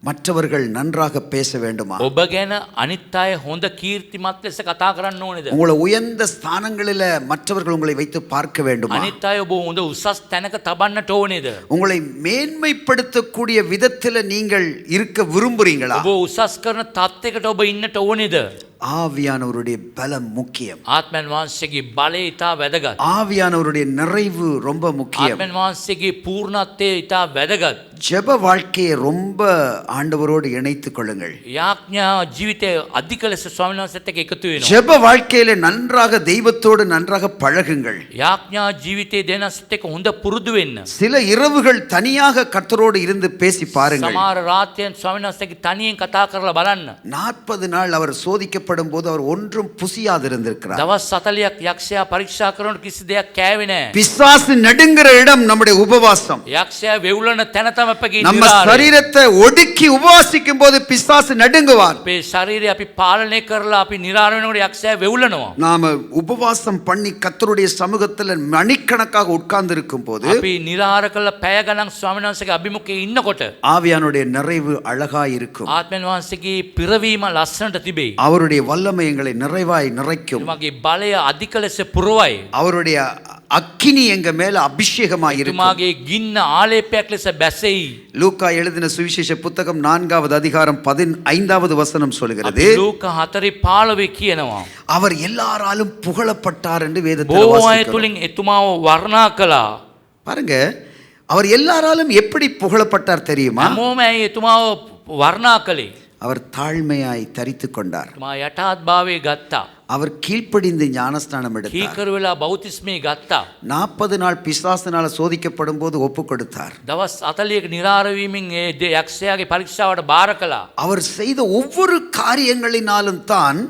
மற்றவர்கள் நன்றாக பேச வேண்டுமா? ඔබ ගැන අනිත් අය හොඳ කීර්තිමත් ලෙස කතා කරන්න ඕනේද? உங்களை உயர்ந்த ஸ்தானங்களில மற்றவர்கள் உங்களை வைத்து பார்க்க வேண்டுமா? අනිත් අය ඔබ හොඳ උසස් තැනක තබන්නට ඕනේද? உங்களை மேன்மைப்படுத்தக்கூடிய விதத்தில் நீங்கள் இருக்க விரும்புறீங்களா? ඔබ උසස් කරන තත්යකට ඔබ ඉන්නට ඕනේද? ஆவியானவருடைய பலம் முக்கியம். ආත්මයන් වහන්සේගේ බලය ඉතා වැදගත්. ஆவியானவருடைய நிறைவு ரொம்ப முக்கியம். ආත්මයන් වහන්සේගේ පූර්ණත්වය ඉතා වැදගත්. ஜெப வாழ்க்கையை ரொம்ப ஆண்டவரோடு இணைத்துக் கொள்ளுங்கள். යාඥා ජීවිතය අධික ලෙස ස්වාමීන් වහන්සේත් එක්ක එකතු වෙනවා. ஜெப வாழ்க்கையில நன்றாக தெய்வத்தோடு நன்றாக பழகுங்கள். යාඥා ජීවිතයේ දෙනසත් එක්ක හොඳ පුරුදු වෙන්න. சில இரவுகள் தனியாக கர்த்தரோடு இருந்து பேசி பாருங்கள். සමහර රාත්‍රියන් ස්වාමීන් වහන්සේගේ තනියෙන් කතා කරලා බලන්න. 40 நாள் அவர் சோதிக்கப்படும் போது அவர் ஒன்றும் புசியாது இருந்திருக்கிறார். දවස් 40ක් යක්ෂයා පරීක්ෂා කරනකොට කිසි දෙයක් කෑවේ නැහැ. பிசாசு நடுங்கிற இடம் நம்முடைய உபவாசம். යක්ෂයා වෙවුලන තැන තමයි අපගේ நம்ம නිරාරය. சரீரத்தை ஒடுக்கி உபவாசிக்கும் போது பிசாசு நடுங்குவார். අපේ ශරීරය අපි පාලනය කරලා අපි නිරාර වෙනකොට යක්ෂයා වෙවුලනවා. நாம உபவாசம் பண்ணி கர்த்தருடைய சமூகத்துல மணிக்கணக்காக உட்கார்ந்து இருக்கும் போது අපි නිරාර කළ පැය ගණන් ස්වාමීන් වහන්සේගේ අභිමුඛයේ ඉන්නකොට ஆவியானுடைய நிறைவு அழகாய் இருக்கும். ආත්මයන් වහන්සේගේ පිරවීම ලස්සනට තිබේ. அவருடைய வல்லமை எங்களை நிறைவாய் நிறைக்கும். එතුමාගේ බලය අධික ලෙස පුරවයි. அவருடைய அக்கினி எங்க மேல அபிஷேகமாய் இருக்கும். එතුමාගේ ගින්න ආලේපයක් ලෙස බැසෙයි. லூக்கா எழுதின சுவிசேஷ புத்தகம் 4வது அதிகாரம் 15வது வசனம் சொல்கிறது. අපි ලූක 4:15 කියනවා. அவர் எல்லாராலும் புகழப்பட்டார் என்று வேதத்தில் බොහෝ අය வாசிக்கிறோம். තුලින් එතුමාව වර්ණනා කළා. பாருங்க, அவர் எல்லாராலும் எப்படி புகழப்பட்டார் தெரியுமா? හැමෝම ඇයි එතුමාව වර්ණනා කළේ? அவர் தாழ்மையாய் தரித்துக் கொண்டார். එතුමා යටාත් භාවයේ ගත්තා. அவர் கீழ்ப்படிந்து ஞானஸ்நானம் எடுத்தார். කීකරු වෙලා බෞතිස්මේ ගත්තා. 40 நாள் பிசாசினால சோதிக்கப்படும் போது ஒப்பு கொடுத்தார். දවස් 40ක නිරාර වීමෙන් ඒ යක්ෂයාගේ පරීක්ෂාවට බාර කළා. அவர் செய்த ஒவ்வொரு காரியங்களினாலும் தான்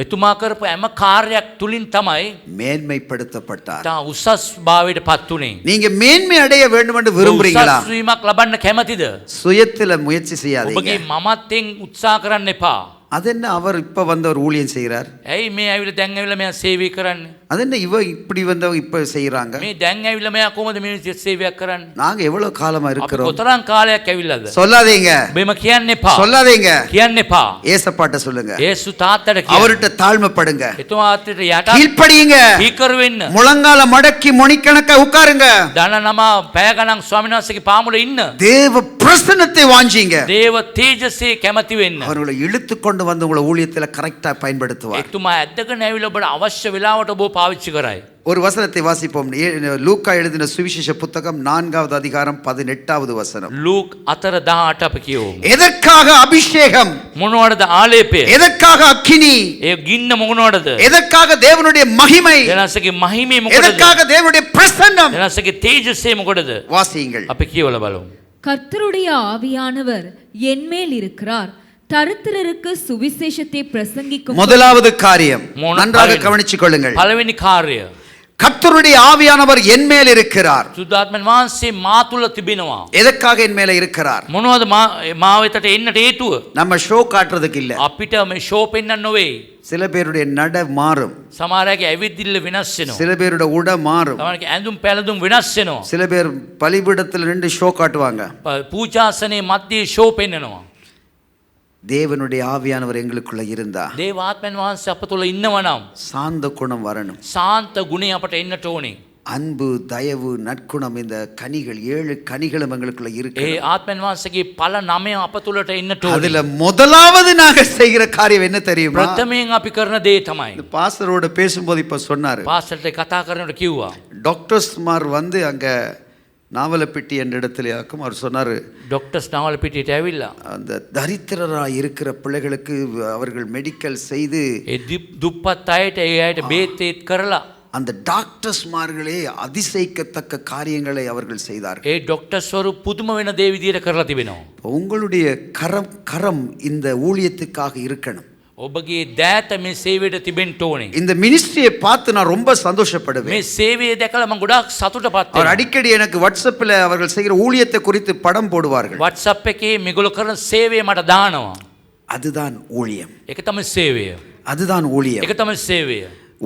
එතුමා කරපු හැම කාර්යයක් තුලින් තමයි மேன்மைப்படுத்தப்பட்டார். තා උසස් භාවයට පත් උනේ. நீங்க மேன்மை அடைய வேண்டும் என்று விரும்புறீங்களா? උසස් වීමක් ලබන්න කැමතිද? சுயத்துல முயற்சி செய்யாதீங்க. ඔබගේ මමත්වෙන් උත්සාහ කරන්න එපා. அது என்ன அவர் இப்ப வந்தவர் ஊழியம் செய்கிறார்? ඇයි මේ ඇවිල්ලා දැන් ඇවිල්ලා මෙයා සේවය කරන්නේ? அது என்ன இவ இப்படி வந்தவங்க இப்ப செய்யறாங்க? මේ දැන් ඇවිල්ලා මෙයා කොහොමද මේ සේවයක් කරන්නේ? நாங்க எவ்வளவு காலமா අපි இருக்கிறோம்? කොතරම් කාලයක් ඇවිල්ලාද? சொல்லாதீங்க, බෙම කියන්න එපා. சொல்லாதீங்க. කියන්න එපා. ஏசப்பாட்ட சொல்லுங்க. යේසු තාත්තට කියන්න. அவர்கிட்ட தாழ்மைப்படுங்க. එතුමා අතට යට கீழ்ப்படியுங்க. කීකරු වෙන්න. முழங்கால மடக்கி மணிக்கணக்கா உட்காருங்க. දන නම පැය ගණන් ස්වාමීන් වහන්සේගේ පාමුලේ ඉන්න. தேவ பிரசன்னத்தை வாஞ்சிங்க. දේව තේජසේ කැමති වෙන්න. அவர்களை இழுத்து கொண்டு வந்து உங்களை ஊழியத்துல கரெக்டா பயன்படுத்துவார். එතුමා ඇද්දගෙන ඇවිල්ලා ඔබට අවශ්‍ය වෙලාවට ඔබ පාවිච්චි කරයි. ஒரு வசனத்தை வாசிப்போம். லூக்கா எழுதின சுவிசேஷ புத்தகம் 4வது அதிகாரம் 18வது வசனம். ලූක් 4:18 අපි කියවමු. எதற்காக அபிஷேகம்? මොනවටද ආලේපය? எதற்காக அக்கினி? ඒ ගින්න මොනවටද? எதற்காக தேவனுடைய மகிமை? දෙනසගේ මහිමේ මොකටද? எதற்காக தேவனுடைய பிரசன்னம்? දෙනසගේ තේජසේ මොකටද? வாசியுங்கள். අපි කියවලා බලමු. கர்த்தருடைய ஆவியானவர் என்மேல் இருக்கிறார். தரித்திரருக்கு சுவிசேஷத்தை பிரசங்கிக்கும் முதலாவது காரியம் மூணு நன்றாக காரியம். கவனித்துக் கொள்ளுங்கள். පළවෙනි කාර්යය கர்த்தருடைய ஆவியானவர் என் மேல் இருக்கிறார். සුද්ධාත්මන් වහන්සේ මා තුල තිබෙනවා. எதற்காக என் மேல இருக்கிறார்? මොනවද මා වෙතට එන්නට හේතුව? நம்ம ஷோ காட்டுறதுக்கு இல்ல. අපිට මේ ෂෝ පෙන්වන්න නොවේ. சில பேருடைய நட மாறும், සමහරගේ ඇවිදිල්ල වෙනස් වෙනවා. சில பேருடைய உடை மாறும், සමහරගේ ඇඳුම් පැළඳුම් වෙනස් වෙනවා. சில பேர் பலிபீடத்தில் நின்று ஷோ காட்டுவாங்க. පූජාසනේ මැද්දේ ෂෝ පෙන්වනවා. தேவனுடைய ஆவியானவர் எங்களுக்குள்ள இருந்தா දේවාත්මන් වහන්සේ අප තුළ ඉන්නවනම් சாந்த குணம் வரணும். සාන්ත ගුණය අපට එන්නට ඕනේ. அன்பு, தயவு, நற்குணம், இந்த கனிகள் 7 கனிகளும் எங்களுக்குள்ள இருக்கு. ඒ ආත්මන් වහන්සේගේ ඵල 9 අප තුළට එන්නට ඕනේ. அதுல முதலாவது நாங்க செய்கிற காரியம் என்ன தெரியுமா? ප්‍රථමයෙන් අපි කරන දේ තමයි. இந்த பாஸ்டரோட பேசும்போது இப்ப சொன்னாரு, පාස්ටර්ට කතා කරනකොට කිව්වා. டாக்டர்ஸ்மார் வந்து அங்க நாவலப்பிட்டி என்ற இடத்துல ஆக்கும். அவர் சொன்னாரு, ඩොක්ටර්ස් නාවල පිටියට ඇවිල්ලා அந்த தரித்திரராய் இருக்கிற பிள்ளைகளுக்கு அவர்கள் மெடிக்கல் செய்து ඒ දුප්පත් අයට ඒ අයට බේත් ඒත් කරලා அந்த டாக்டர்ஸ்மார்களே அதிசயிக்கத்தக்க காரியங்களை அவர்கள் செய்தார்கள். ඒ ඩොක්ටර්ස්වරු පුදුම වෙන දේ විදියට කරලා තිබෙනවා. உங்களுடைய கரம் இந்த ஊழியத்துக்காக இருக்கணும். ඔබගේ දෑත මේ සේවයට තිබෙන්න ඕනේ. இந்த மினிஸ்ட்ரியை பார்த்து நான் ரொம்ப சந்தோஷப்படுவேன். මේ සේවය දැකලා මම ගොඩාක් සතුටපත් அவர் වෙනවා. அடிக்கடி எனக்கு வாட்ஸ்அப்ல அவர்கள் செய்கிற ஊழியத்தை குறித்து படம் போடுவார்கள். WhatsApp එකේ මේගොල්ලෝ කරන සේවය මට දානවා. அதுதான் ஊழியம், ඒක තමයි සේවය. அதுதான் ஊழியம். ඒක තමයි සේවය.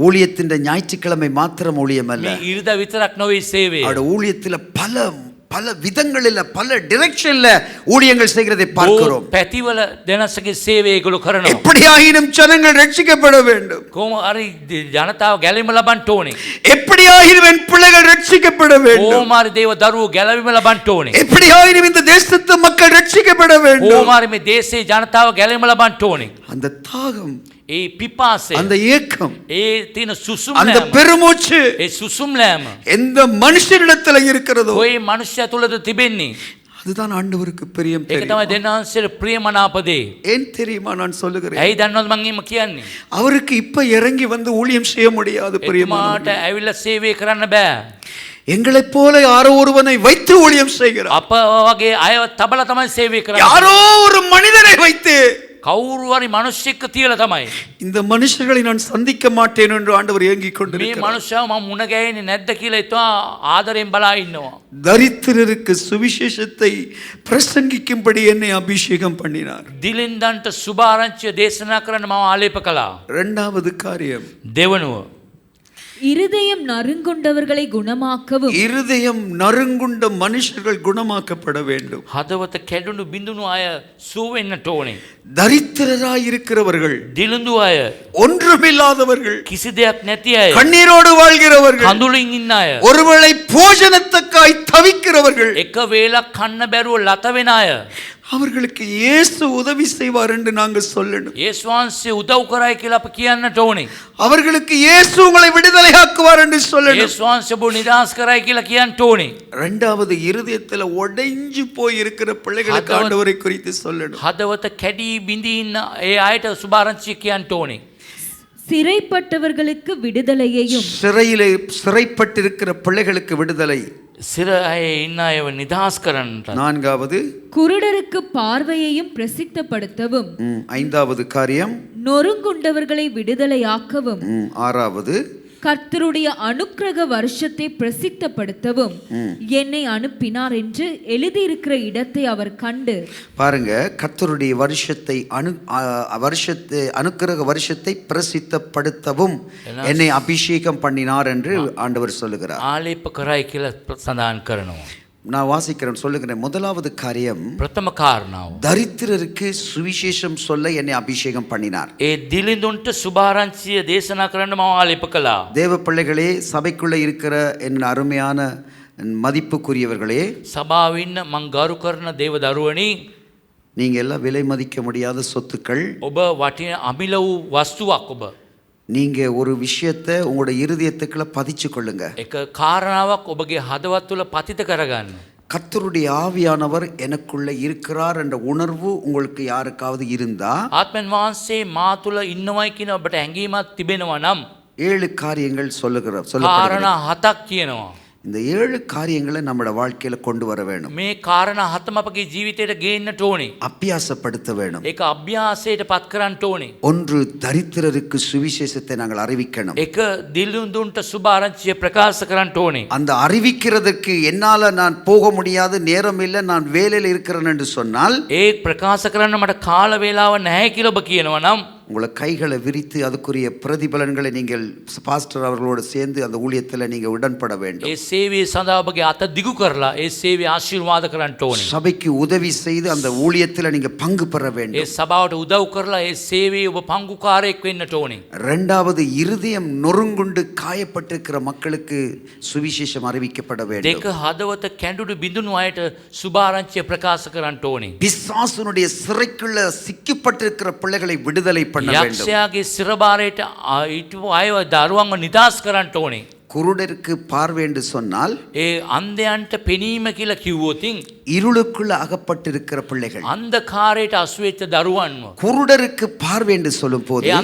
ஊழியத்தின் ஞாயிற்றுக்கிழமை மாத்திரம் ஊழியம் அல்ல. මේ ඉරිදා විතරක් නොවේ සේවය. அவருடைய ஊழியத்துல பல விதங்களில் பல டிரெக்ஷன்ல ஊழியங்கள் செய்கிறதை பார்க்கிறோம். පැතිවල දෙනසගේ සේවය ඒගොල්ලෝ කරනවා. எப்படியாயினும் ஜனங்கள் ரட்சிக்கப்பட வேண்டும். කොහොම හරි ජනතාව ගැලවීම ලබන්න ඕනේ. எப்படியாயினும் என் பிள்ளைகள் ரட்சிக்கப்பட வேண்டும். කොහොම හරි දේව දරුවෝ ගැලවීම ලබන්න ඕනේ. எப்படியாயினும் இந்த தேசத்து மக்கள் ரட்சிக்கப்பட வேண்டும். කොහොම හරි මේ දේශේ ජනතාව ගැලවීම ලබන්න ඕනේ. அந்த தாகம், ඒ පිපාසය, அந்த ஏக்கம், ඒ තියෙන සුසුම් அந்த ලෑම, பெருமூச்சு ඒ සුසුම් ලෑම எந்த மனுஷனிடத்துல இருக்கிறதோ කොයි මනුෂ්‍යයා තුලද තිබෙන්නේ? அதுதான் ஆண்டவருக்கு பிரியம். ඒක තමයි දෙන්නාන්සේට ප්‍රියමනාප දේ. ஏன் தெரியுமா நான் சொல்லுகிறேன்? ඇයි දන්නවද මම එහෙම කියන්නේ? அவருக்கு இப்ப இறங்கி வந்து ஊழியம் செய்ய முடியாது. பிரியமானவர்களே, එතුමාට ඇවිල්ලා සේවය කරන්න බෑ. எங்களைப் போல யாரோ ஒருவனை வைத்து ஊழியம் செய்கிறார். අප වගේ අය තබලා තමයි සේවය කරන්නේ. யாரோ ஒரு மனிதனை வைத்து, කවුරු හරි මිනිස්සෙක්ව තියලා තමයි. இந்த மனுஷர்களை நான் சந்திக்க மாட்டேன் என்று ஆண்டவர் ஏங்கிக் මේ கொண்டிருக்கிறார். මනුස්සයව මම මුණ ගැහෙන්නේ නැද්ද කියලා හිතුවා ආදරෙන් බලා ඉන්නවා. தரித்திரருக்கு சுவிசேஷத்தை பிரசங்கிக்கும்படி என்னை அபிஷேகம் பண்ணினார். දිලින්දන්ට සුභ ආරංචිය දේශනා කරන්න මම ආලේප කළා. இரண்டாவது காரியம், දෙවනුව இருதயம் நறுங்குண்டவர்களை குணமாக்கவும் இருதயம் நறுங்குண்ட மனுஷர்கள் குணமாக்கப்பட வேண்டும். හදවත කැඩුණු බිඳුණු අය සුව වෙන්නට ඕනේ. தரித்திரராய் இருக்கிறவர்கள், දිලිඳු අය, ஒன்றுமில்லாதவர்கள், කිසි දෙයක් නැති අය, கண்ணீரோடு வாழ்கிறவர்கள், කඳුලින් ඉන්න අය, ஒருவேளை போஜனத்துக்காய் தவிக்கிறவர்கள், එක වේලක් කන්න බැරුව ලත වෙන අය, அவர்களுக்கு இயேசு உதவி செய்வார் என்று நாங்கள் சொல்லணும். යේසුස් වහන්සේ උදව් කරයි කියලා අපි කියන්නට ඕනේ. அவர்களுக்கு இயேசு உங்களை விடுதலையாக்குவார் என்று சொல்லணும். යේසුස් වහන්සේ ඔබ නිදහස් කරයි කියලා කියන්නට ඕනේ. இரண்டாவது, இருதயத்துல உடைஞ்சு போய் இருக்கிற பிள்ளைகளுக்கு ஆண்டவரை குறித்து சொல்லணும். හදවත කැඩී බිඳී ඉන්න ඒ අයට සුභ ආරංචිය කියන්නට ඕනේ. சிறைப்பட்டவர்களுக்கு விடுதலையையும் சிறையிலே சிறைப்பட்டிருக்கிற பிள்ளைகளுக்கு விடுதலை. සිර අය ඉන්න අයව නිදහස් කරන්නට. நான்காவது, குருடருக்கு பார்வையையும் பிரசித்தப்படுத்தவும் ஐந்தாவது காரியம், நொறுங்குண்டவர்களை விடுதலையாக்கவும் ஆறாவது, கர்த்தருடைய அனுக்கிரக வருஷத்தை பிரசித்தப்படுத்தவும் என்னை அனுப்பினார் என்று எழுதியிருக்கிற இடத்தை அவர் கண்டு. பாருங்க, கர்த்தருடைய வருஷத்தை அனுக்கிரக வருஷத்தை பிரசித்தப்படுத்தவும் என்னை அபிஷேகம் பண்ணினார் என்று ஆண்டவர் சொல்லுகிறார். ආලේප කරයි කියලා සඳහන් කරනවා. நான் வாசிக்கிறேன், சொல்லுகிறேன். முதலாவது காரியம், ප්‍රථම කාරණාව. தரித்திரருக்கு சுவிசேஷம் சொல்ல என்னை அபிஷேகம் பண்ணினார். ඒ දිලිඳුන්ට සුභ ආරංචිය දේශනා කරන්න මම ආලේප කළා. தேவ பிள்ளைகளே, சபைக்குள்ள இருக்கிற என் அருமையான மதிப்புக்குரியவர்களே, සභාවේ ඉන්න මං ගරු කරන දේව දරුවනි, நீங்க எல்லாம் விலை மதிக்க முடியாத சொத்துக்கள். ඔබ වටින අමිල වූ වස්තුවක්. ඔබ நீங்க ஒரு விஷயத்தை உங்களோட இருதயத்துக்குள்ள பதிச்சு கொள்ளுங்க. එක කාරණාවක් ඔබගේ හදවත් තුළ පතිත කරගන්න. கர்த்தருடைய ஆவியானவர் எனக்குள்ள இருக்கிறார் என்ற உணர்வு உங்களுக்கு யாருக்காவது இருந்தா, ආත්මයන් වහන්සේ මා තුළ ඉන්නවයි කියන ඔබට හැඟීමක් තිබෙනවා නම් 7 காரியங்கள் කාරණා 7ක් කියනවා. இந்த 7 காரியங்களை நம்மளோட வாழ்க்கையில கொண்டு வர வேணும். මේ කාරණා හතම අපගේ ජීවිතයට ගේන්නට ඕනේ. அபியாசப்படுத்த வேணும். ඒක අභ්‍යාසයට පත් කරන්නට ඕනේ. ஒன்று, தரித்திரருக்கு சுவிசேஷத்தை நாங்கள் அறிவிக்கணும். එක දිල්ලුන්දුන්ට සුභ ආරංචිය ප්‍රකාශ කරන්නට ඕනේ. அந்த அறிவிக்கிறதுக்கு என்னால நான் போக முடியாது, நேரம் இல்லை, நான் வேலையில் இருக்கிறேன் என்று சொன்னால் ඒ ප්‍රකාශ කරන්න මට කාල වේලාව නැහැ කියලා ඔබ කියනවා නම් உங்களை கைகளை விரித்து அதுக்குரிய பிரதிபலன்களை நீங்கள் பாஸ்டர் அவர்களோடு சேர்ந்து அந்த ஊழியத்தில் நீங்கள் உடன்பட வேண்டும். ඒ සේවයේ සඳහා ඔබගේ අත දිගු කරලා ඒ සේවය ආශිර්වාද කරන්නට ඕනේ. சபைக்கு உதவி செய்து அந்த ஊழியத்தில் நீங்கள் பங்கு பெற ඒ வேண்டும். සභාවට උදව් කරලා ඒ සේවයේ ඔබ පංගුකාරයෙක් වෙන්නට ඕනේ. இரண்டாவது, இருதயம் நொறுங்குண்டு காயப்பட்டிருக்கிற மக்களுக்கு சுவிசேஷம் அறிவிக்கப்பட வேண்டும். දෙක, හදවත කැඬුණු බිඳුණු අයට සුභ ආරංචිය ප්‍රකාශ කරන්නට ඕනේ. பிசாசுனுடைய சிறைக்குள்ள சிக்கப்பட்டிருக்கிற பிள்ளைகளை விடுதலை பண்ண வேண்டும். යක්ෂයාගේ සිරබාරයට ඊටු අයව දරුවන්ව නිදහස් කරන්නට ඕනේ. குருடருக்கு பார்வை என்று சொன்னால் ඒ අන්ධයන්ට පෙනීම කියලා කිව්වොතින් இருளுக்குள்ள அகப்பட்டிருக்கிற பிள்ளைகள். අන්ධකාරයට අසු වෙච්ච දරුවන්ව குருடருக்கு பார்வை என்று சொல்லும் போது ඒ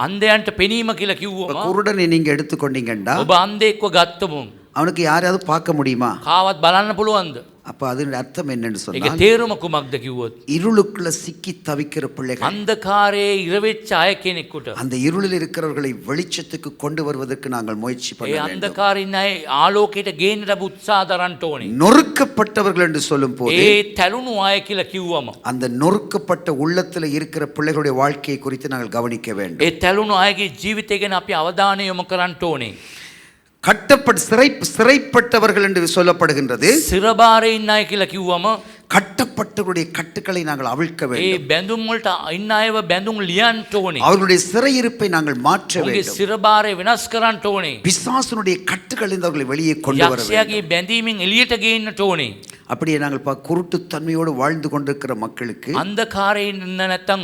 අන්ධයන්ට පෙනීම කියලා කිව්වම குருடனை நீங்க எடுத்துக்கொண்டீங்கன்னா ඔබ අන්ධෙක්ව ගත්තම அவனுக்கு யாரையாவது பார்க்க முடியுமா? කාවත් බලන්න පුළුවන්ද? அப்ப அதனுடைய அர்த்தம் என்னன்னு ඒක சொன்னால் තේරුම කුමක්ද කිව්වොත් இருளுக்குள்ள சிக்கி தவிக்கிற பிள்ளைகள். අන්ධකාරයේ ඉරවෙච්ච අය කෙනෙකුට அந்த இருளில் இருக்கிறவர்களை வெளிச்சத்துக்கு கொண்டு வருவதற்கு நாங்கள் முயற்சி ඒ பண்ண வேண்டும். අන්ධකාරයේ ඉන්න අය ආලෝකයට ගේන්නට උත්සාහ දරන්න ඕනේ. நொறுக்கப்பட்டவர்கள் என்று சொல்லும் போது ඒ තැළුණු අය කියලා කිව්වම அந்த நொறுக்கப்பட்ட உள்ளத்துல இருக்கிற பிள்ளைகளுடைய வாழ்க்கையை குறித்து நாங்கள் கவனிக்க வேண்டும். ඒ තැළුණු අයගේ ජීවිතය ගැන අපි අවධානය යොමු කරන්න ඕනේ. சிறைப்பட்டவர்கள் என்று சொல்லப்படுகின்றது. සිරබාරේ ඉන්න අය කියලා කිව්වම கட்டப்பட்டவருடைய கட்டுக்களை நாங்கள் அவிழ்க்க ඒ வேண்டும். බැඳුම් වලට ඉන්න අයව බැඳුම් ලියන්න ඕනේ. அவர்களுடைய சிறையிருப்பை நாங்கள் மாற்ற ඔවුන්ගේ வேண்டும். සිරබාරය වෙනස් කරන්න ඕනේ. பிசாசுனுடைய கட்டுகளிலிருந்து அவர்களை வெளியே கொண்டு வர வேண்டும். යක්ෂයාගේ බැඳීමෙන් එළියට ගේන්නට ඕනේ. அப்படியே நாங்கள் குருட்டுத்தன்மையோடு வாழ்ந்து கொண்டிருக்கிற மக்களுக்கு අන්ධකාරයේ ඉන්න නැත්තම්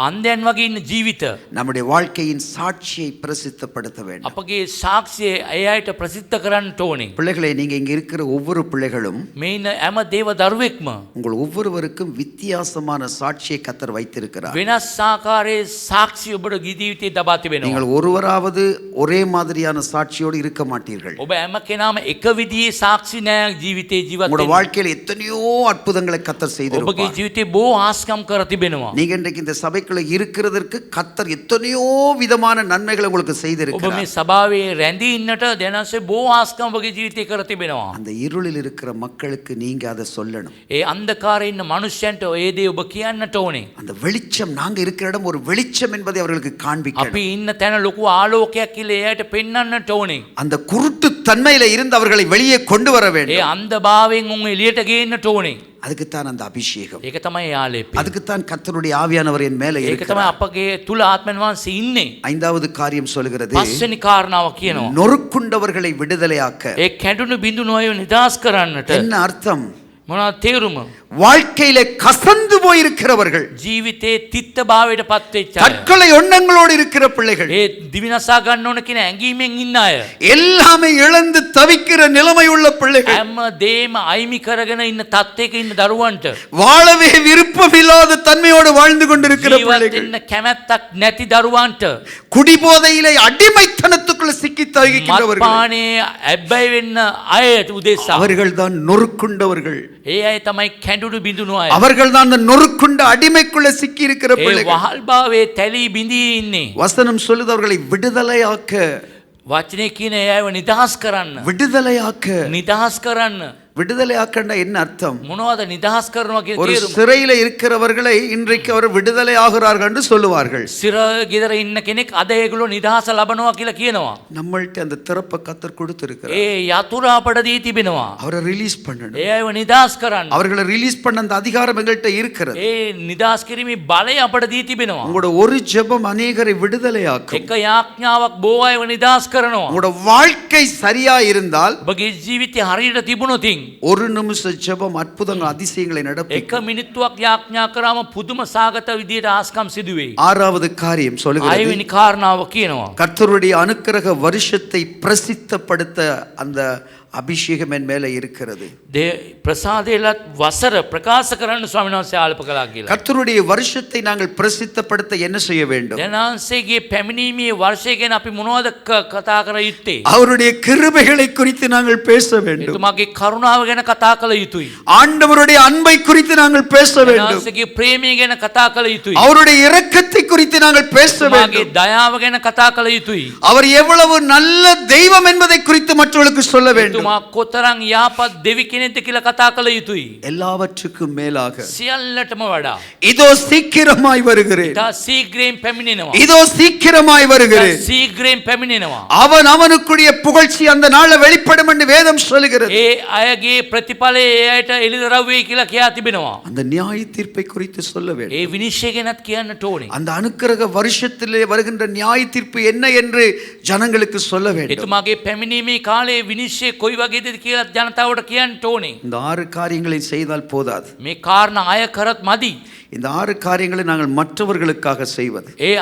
අන්ධයන් වගේ ඉන්න ජීවිත நம்முடைய வாழ்க்கையின் சாட்சியை பிரசித்தப்படுத்த வேண்டும். අපගේ සාක්ෂිය ඒ අයට ප්‍රසිද්ධ කරන්නට ඕනේ. பிள்ளைகளை நீங்க இங்க இருக்கிற ஒவ்வொரு பிள்ளைகளும் මේ ඉන්න හැම දේව දරුවෙක්ම உங்கள் ஒவ்வொருவருக்கும் வித்தியாசமான சாட்சியை கத்தர் வைத்திருக்கிறார். වෙනස් ආකාරයේ සාක්ෂි ඔබට ජීවිතේ දබා තිබෙනවා. நீங்கள் ஒருவராவது ஒரே மாதிரியான சாட்சியோடு இருக்க மாட்டீர்கள். ඔබ හැම කෙනාම එක විදිහේ සාක්ෂි නෑ ජීවිතේ ජීවත් உங்களோட වෙන්න. வாழ்க்கையில் எத்தனையோ அற்புதங்களை கத்தர் ඔබගේ செய்திருப்பார். ජීවිතේ බොහෝ ආස්කම් කර තිබෙනවා. நீங்க இன்றைக்கு இந்த சபைக்குள்ள இருக்கிறதற்கு கத்தர் எத்தனையோ விதமான நன்மைகளை உங்களுக்கு ඔබ செய்திருக்கிறார். මේ සභාවේ රැඳී ඉන්නට දැනසේ බොහෝ ආස්කම් ඔබගේ ජීවිතේ කර තිබෙනවා. அந்த இருளில் இருக்கிற மக்களுக்கு நீங்க அதை சொல்லணும். ඒ අන්ධකාරයේ ඉන්න මනුෂ්‍යයන්ට ඒ දේ ඔබ කියන්නට ඕනේ. அந்த வெளிச்சம், நாங்க இருக்கிற இடம் ஒரு வெளிச்சம் என்பதை அவர்களுக்கு காண்பிக்கணும். අපි ඉන්න තැන ලොකු ආලෝකයක් කියලා එයාට පෙන්වන්නට ඕනේ. அந்த குருட்டு தன்மையில இருந்து அவர்களை வெளியே கொண்டு வர ඒ வேண்டும். අන්ධභාවයෙන් උන් එළියට ගේන්නට ඕනේ. அதுக்குத்தான் அந்த அபிஷேகம். ඒක තමයි ආලේපය. அதுக்குத்தான் கர்த்தருடைய ஆவியானவர் என் மேலே ඒක இருக்கிறார். තමයි අපගේ තුල ආත්මයන් වහන්සේ ඉන්නේ. ஐந்தாவது காரியம் சொல்கிறது, පස්වෙනි කාරණාව කියනවා. நொறுக்குண்டவர்களை விடுதலையாக்க. ඒ කැඩුණු බිඳුණු අය නිදහස් කරන්නට என்ன அர்த்தம்? මොනවද තේරුම? வாழ்க்கையில கசந்து போயிருக்கிறவர்கள், ජීවිතේ තිත්ත භාවයට පත් වෙච්ච අය. தற்கொலை எண்ணங்களோடு இருக்கிற பிள்ளைகள், ඒ දිවිනසා ගන්න ඕන කියන ඇඟීමෙන් ඉන්න අය. எல்லாமே இழந்து தவிக்கிற நிலைமை உள்ள பிள்ளைகள், හැම දේම අයිමි කරගෙන ඉන්න තත්ත්වයක ඉන්න දරුවන්ට வாழவே விருப்பமில்லாத தன்மையோடு வாழ்ந்து கொண்டிருக்கிற ජීවත් பிள்ளைகள், වෙන්න කැමැත්තක් නැති දරුවන්ට குடிபோதையிலே அடிமைத்தனத்துக்குள்ள சிக்கி தவிக்கின்றவர்கள், මත්පානේ ඇබ්බැහි වෙන්න අයට උදෙසා அவர்கள் தான் நொறுக்குண்டவர்கள். ඒ අය තමයි කැඩුණු බිඳුණු අය. அவர்கள் தான் அந்த நொறுக்குண்ட அடிமைக்குள்ள சிக்கி இருக்கிற ඒ பிள்ளைகள். වහල්භාවයේ තැලී බිඳී ඉන්නේ. வசனம் சொல்லுது அவர்களை விடுதலையாக்க. වචනේ කියන ඒ අයව නිදහස් කරන්න. விடுதலையாக்க. නිදහස් කරන්න. விடுதலையாக்கண்டா என்ன அர்த்தம்? මොනවද නිදහස් කරනවා කියන ஒரு තේරුම? சிறையில இருக்கிறவர்களை இன்றைக்கு அவர் விடுதலை ஆகிறார்கள் என்று சொல்லுவார்கள். සිර ගෙදර ඉන්න කෙනෙක් අද ඒගොල්ලෝ නිදහස ලබනවා කියලා කියනවා. நம்மள்ட்ட அந்த திறப்பை கத்தர் கொடுத்திருக்கிறார். ඒ යතුරු අපට දී තිබෙනවා. அவரை ரிலீஸ் பண்ணணும். ඒ අයව නිදහස් කරන්න. அவர்களை ரிலீஸ் பண்ண அந்த அதிகாரம் எங்கள்கிட்ட இருக்கிறது. ඒ නිදහස් කිරීමේ බලය අපට දී තිබෙනවා. உங்களோட ஒரு ஜெபம் அநேகரை விடுதலையாக்கும். එක යාඥාවක් බොහෝ අයව නිදහස් කරනවා. உங்களோட வாழ்க்கை சரியா இருந்தால் ඔබගේ ජීවිතය හරියට තිබුණොතින් ஒரு நிமிஷ ஜெபம் அற்புதங்கள் அதிசயங்களை நடப்பி. එක මිනිත්තුවක් යාඥා කරාම පුදුම සාගත විදියට ආස්කම් සිදුවේ. ஆறாவது காரியம் சொல்லுகிறது, 6 වෙනි කාරණාව කියනවා. கர்த்தருடைய அனுக்கிரக வருஷத்தை பிரசித்தப்படுத்த அந்த அபிஷேகம் என் மேல இருக்கிறது. ප්‍රසාදයලත් වසර ප්‍රකාශ කරන්න ස්වාමීන් වහන්සේ ආලප කළා කියලා. கர்த்தருடைய வருஷத்தை நாங்கள் பிரசித்தப்படுத்த என்ன செய்ய வேண்டும்? දෙනාන්සේගේ පැමිණීමේ වර්ෂය ගැන අපි මොනවද කතා කර යුත්තේ? அவருடைய கிருபைகளை குறித்து நாங்கள் பேச வேண்டும். එතුමාගේ කරුණාව ගැන කතා කළ යුතුයි. ஆண்டவருடைய அன்பை குறித்து நாங்கள் பேச வேண்டும். දෙනාන්සේගේ ප්‍රේමය ගැන කතා කළ යුතුයි. அவருடைய இரக்கத்தை குறித்து நாங்கள் பேச එතුමාගේ வேண்டும். දයාව ගැන කතා කළ යුතුයි. அவர் எவ்வளவு நல்ல தெய்வம் என்பதை குறித்து மற்றவர்களுக்கு சொல்ல வேண்டும். එතුමා කොතරම් යහපත් දෙවි කෙනෙක්ද කියලා කතා කළ යුතුයි. எல்லாவற்றுக்கும் மேலாக සියල්ලටම වඩා இதோ சீக்கிரமாய் வருகிறேன், ඉතා සීග්‍රයෙන් පැමිණෙනවා. இதோ சீக்கிரமாய் ඉතා வருகிறேன். සීග්‍රයෙන් පැමිණෙනවා. அவன் அவனுக்குரிய புகழ்ச்சி அந்த நாள்ல வெளிப்படும் என்று வேதம் சொல்லுகிறது. ඒ අයගේ ප්‍රතිඵලය ඒ අයට එළිදරව් වෙයි කියලා කියා තිබෙනවා. அந்த நியாய தீர்ப்பை குறித்து சொல்ல வேண்டும். ඒ විනිශ්චය ගැනත් කියන්නට ඕනේ. அந்த அனுக்கிரக வருஷத்திலே வருகின்ற நியாய தீர்ப்பு என்ன என்று ஜனங்களுக்கு சொல்ல வேண்டும். එතුමාගේ පැමිණීමේ කාලේ විනිශ්චය කොයි වගේද කියලා ජනතාවට කියන්නට ඕනේ. இந்த 6 காரியங்களை செய்தால் போதாது. මේ කාරණා අය කරත් මදි. இந்த 6 காரியங்களை நாங்கள் மற்றவர்களுக்காக செய்வது. ඒ